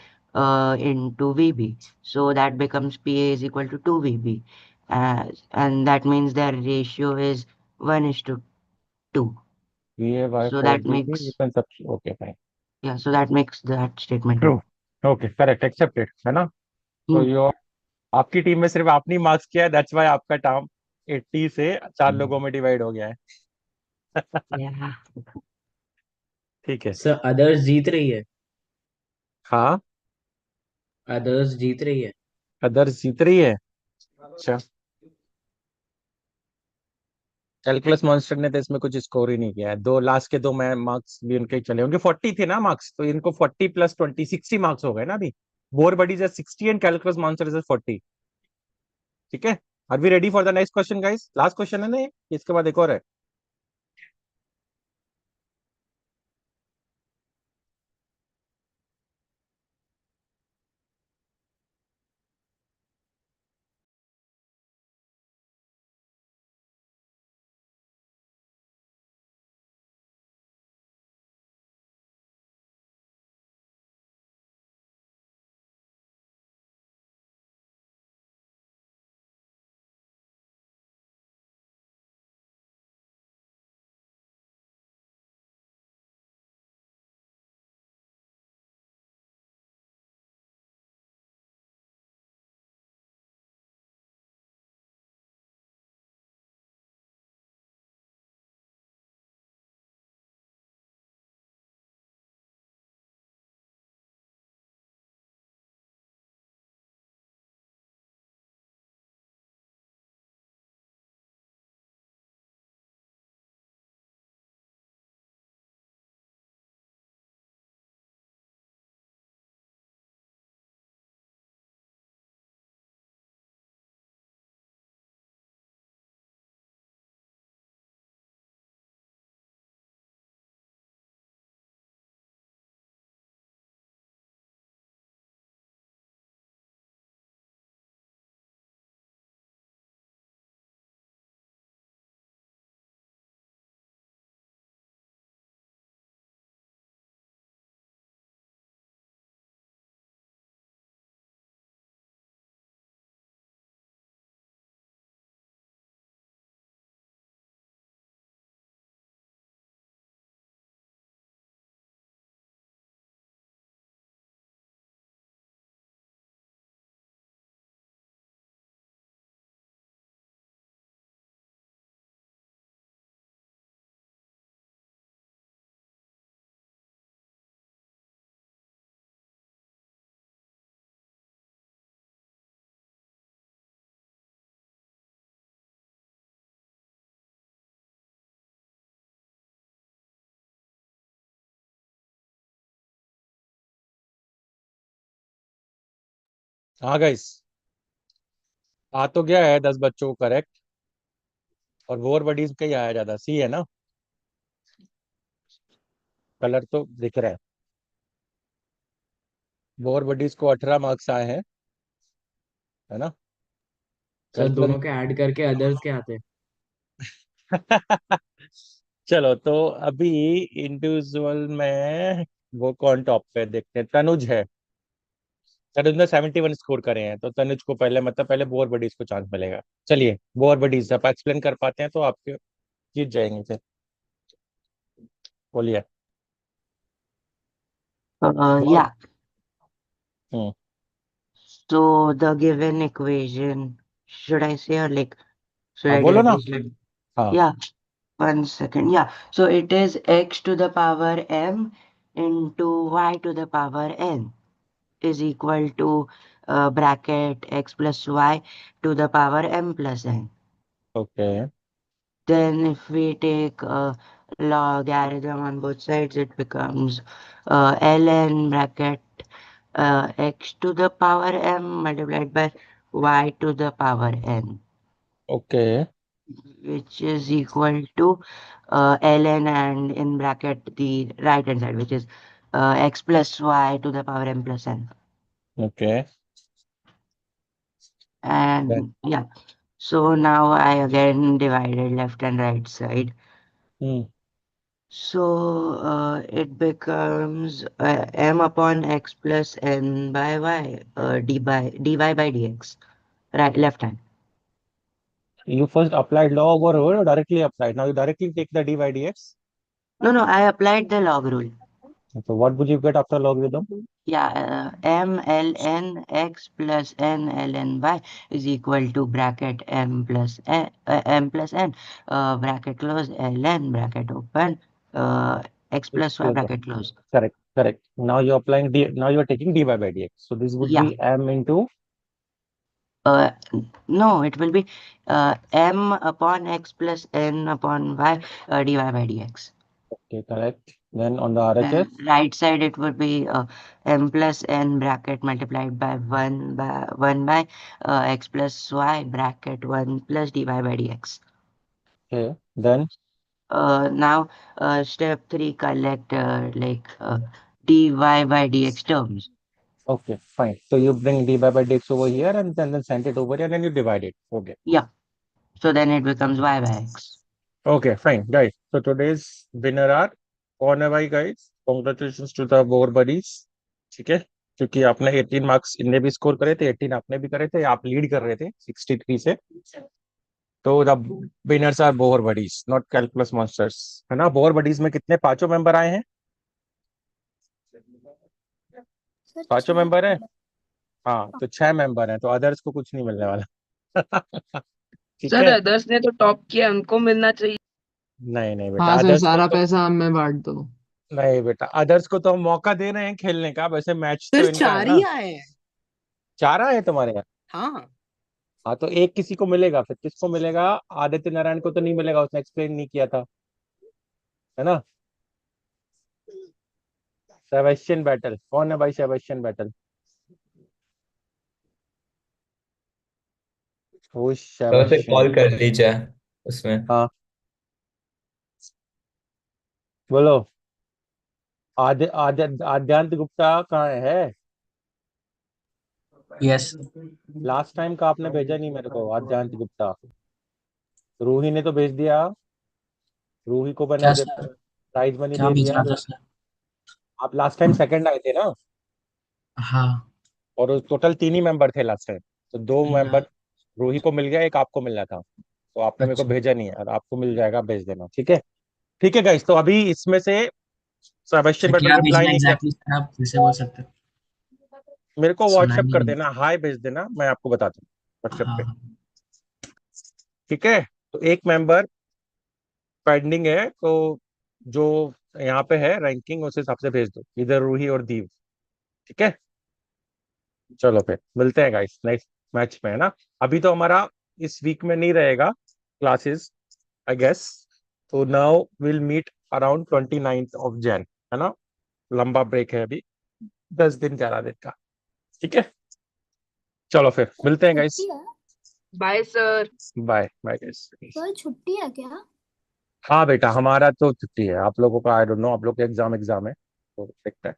into VB. So that becomes PA is equal to 2 VB. And that means their ratio is 1:2. VA by So 4 that VB, you makes, can substitute. Okay, fine. yeah, so that makes that statement true. True. Okay, correct. Accepted. है ना? So Hmm. your आपकी team में सिर्फ आपने marks किया है, that's why आपका term 80 से 4 लोगों में डिवाइड हो गया है। Yeah. ठीक है। सर अदर्स जीत रही है। हाँ, अदर्स जीत रही है। अदर्स जीत रही है। अच्छा, कैलकुलस मॉन्स्टर ने तो इसमें कुछ स्कोर ही नहीं किया है। दो लास्ट के दो मैं मार्क्स भी उनके ही चले होंगे। 40 थे ना मार्क्स, तो इनको 40 + 20 60 मार्क्स हो गए ना अभी। Bore buddies 60 and calculus monster is 40। ठीक है, are we ready for the next question guys? Last question है ना ये? इसके बाद एक और है। हाँ गाइस, आ तो गया है 10 बच्चों को करेक्ट, और बोर बडीज का ही आया ज्यादा, सी है ना, कलर तो दिख रहा है। बोर बडीज को 18 मार्क्स आए हैं, है ना। सर कल्चरल दोनों के ऐड करके अदर्स के आते हैं। चलो तो अभी इंडिविजुअल में वो कौन टॉप पे देखते हैं, तनुज है। तनुज ने 71 स्कोर करे हैं, तो तनुज को पहले मतलब पहले बोर बडीज को चांस मिलेगा। चलिए बोर बडीज आप एक्सप्लेन कर पाते हैं तो आपके जीत जाएंगे फिर, बोलिए। Bore Yeah. Hmm So the given equation, should I say or like should हाँ I बोलो ना। directly say? हाँ Yeah, 1 second. Yeah. So it is x to the power m into y to the power n is equal to bracket x plus y to the power m plus n. Okay Then if we take logarithm on both sides, it becomes ln bracket x to the power m multiplied by y to the power n, okay which is equal to ln and in bracket the right hand side, which is x plus y to the power m plus n. Okay And yeah, so now I again divided left and right side. So it becomes m upon x plus n by y dy by dx. Right, left hand. You first applied law over rule or directly applied? Now you directly take the d by dx. No, no, I applied the log rule. So what would you get after logarithm? Yeah, m ln x plus n ln y is equal to bracket m plus n bracket close ln bracket open x plus y Okay. bracket close. Correct, correct. Now you're applying d. Now you're taking dy by dx. So this would Yeah. be m into. No, it will be m upon x plus n upon y dy by dx. Okay, correct. Then on the And RHS. right side it would be m plus n bracket multiplied by 1 by x plus y bracket 1 plus dy by dx. Okay. Then. Now step 3 collect dy by dx terms. Okay, fine. So you bring dy by dx over here and then send it over here and then you divide it. Okay. Yeah. So then it becomes y by x. Okay, fine, guys. So today's winner are कौन है भाई guys? Congratulations to the board buddies. ठीक है, क्योंकि आपने 18 marks इनने भी score करे थे, 18 आपने भी करे थे, आप लीड कर रहे थे 63 से। तो the winners are bore buddies not calculus monsters, है ना। बोर बडीज में कितने, पांचों मेंबर आए हैं, सर पांचों 6 मेंबर हैं। हाँ तो 6 मेंबर हैं, तो अदर्स को कुछ नहीं मिलने वाला। ठीक सर है। अदर्स ने तो टॉप किया, उनको मिलना चाहिए। नहीं नहीं बेटा, हाँ सर, अदर्स को सारा तो पैसा हम में बांट दो। नहीं बेटा, अदर्स को तो हम मौका दे रहे हैं खेलने का, वैसे मैच तो सर इनका है 4 ना। ही आए हैं। 4 आए तुम्हारे यहाँ। हाँ हाँ तो एक किसी को मिलेगा, फिर किसको मिलेगा, आदित्य नारायण को तो नहीं मिलेगा, उसने एक्सप्लेन नहीं किया था, है ना। सेबेस्टियन बैटल कौन है भाई, सेबेस्टियन बैटल, वो तो उसे सेबेस्टियन। कॉल कर लीजिए उसमें। हाँ बोलो। आद्यांत गुप्ता कहाँ है? यस लास्ट टाइम का आपने भेजा नहीं मेरे को, आद्यांत गुप्ता। रूही ने तो भेज दिया, रूही को मैंने क्या सर, प्राइज मनी क्या दे दिया। भेजना था सर? आप लास्ट टाइम सेकंड आए थे ना, हाँ और टोटल 3 ही मेंबर थे लास्ट टाइम, तो 2 हाँ, मेंबर रूही को मिल गया, एक आपको मिलना था, तो आपने मेरे को अच्छा भेजा नहीं है, और आपको मिल जाएगा, भेज देना। ठीक है, ठीक है गाइस, तो अभी इसमें से सेबेस्टियन सर बैटल क्या रिप्लाई भेजना नहीं किया, एग्जैक्टली सर, आप फिर से बोल सकते हो? मेरे को सुना व्हाट्सएप नहीं कर नहीं। देना, हाय भेज देना, मैं आपको बता दूँ व्हाट्सएप हाँ पे। हाँ ठीक है, तो एक मेंबर पेंडिंग है, तो जो यहाँ पे है रैंकिंग उस हिसाब से भेज दो, इधर रूही और दीव। ठीक है, चलो फिर मिलते हैं गाइस नेक्स्ट मैच में, है ना। अभी तो हमारा इस वीक में नहीं रहेगा क्लासेस, आई गेस, तो now will meet around 29th of Jan, है ना। लंबा ब्रेक है अभी, 10 दिन 11 दिन का। ठीक है। चलो फिर मिलते हैं गाइस। छुट्टी है bye sir. Bye bye guys. Sir, छुट्टी है क्या? हाँ बेटा, हमारा तो छुट्टी है, आप लोगों का आई डोंट नो, आप लोग के एग्जाम है तो देखते हैं।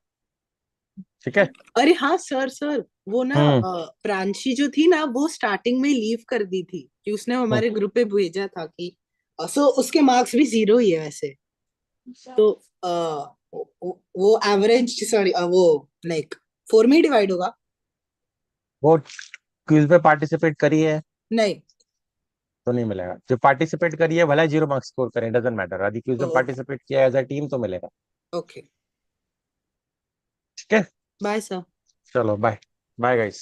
ठीक है। अरे हाँ सर सर, वो ना हम्म प्रांशी जो थी ना, वो स्टार्टिंग में लीव कर दी थी कि उसने हमारे ग्रुप पे भेजा था कि सो उसके मार्क्स भी 0 ही है वैसे तो वो एवरेज, सॉरी वो लाइक 4 में डिवाइड होगा। वो क्विज में पार्टिसिपेट करी है नहीं। तो नहीं मिलेगा, जो पार्टिसिपेट करी है भला 0 मार्क्स स्कोर करें, डजेंट मैटर, यदि क्विज में ओके पार्टिसिपेट किया एज अ टीम तो मिलेगा। ओके, ठीक है। Bye sir. चलो बाय बाय गाइस।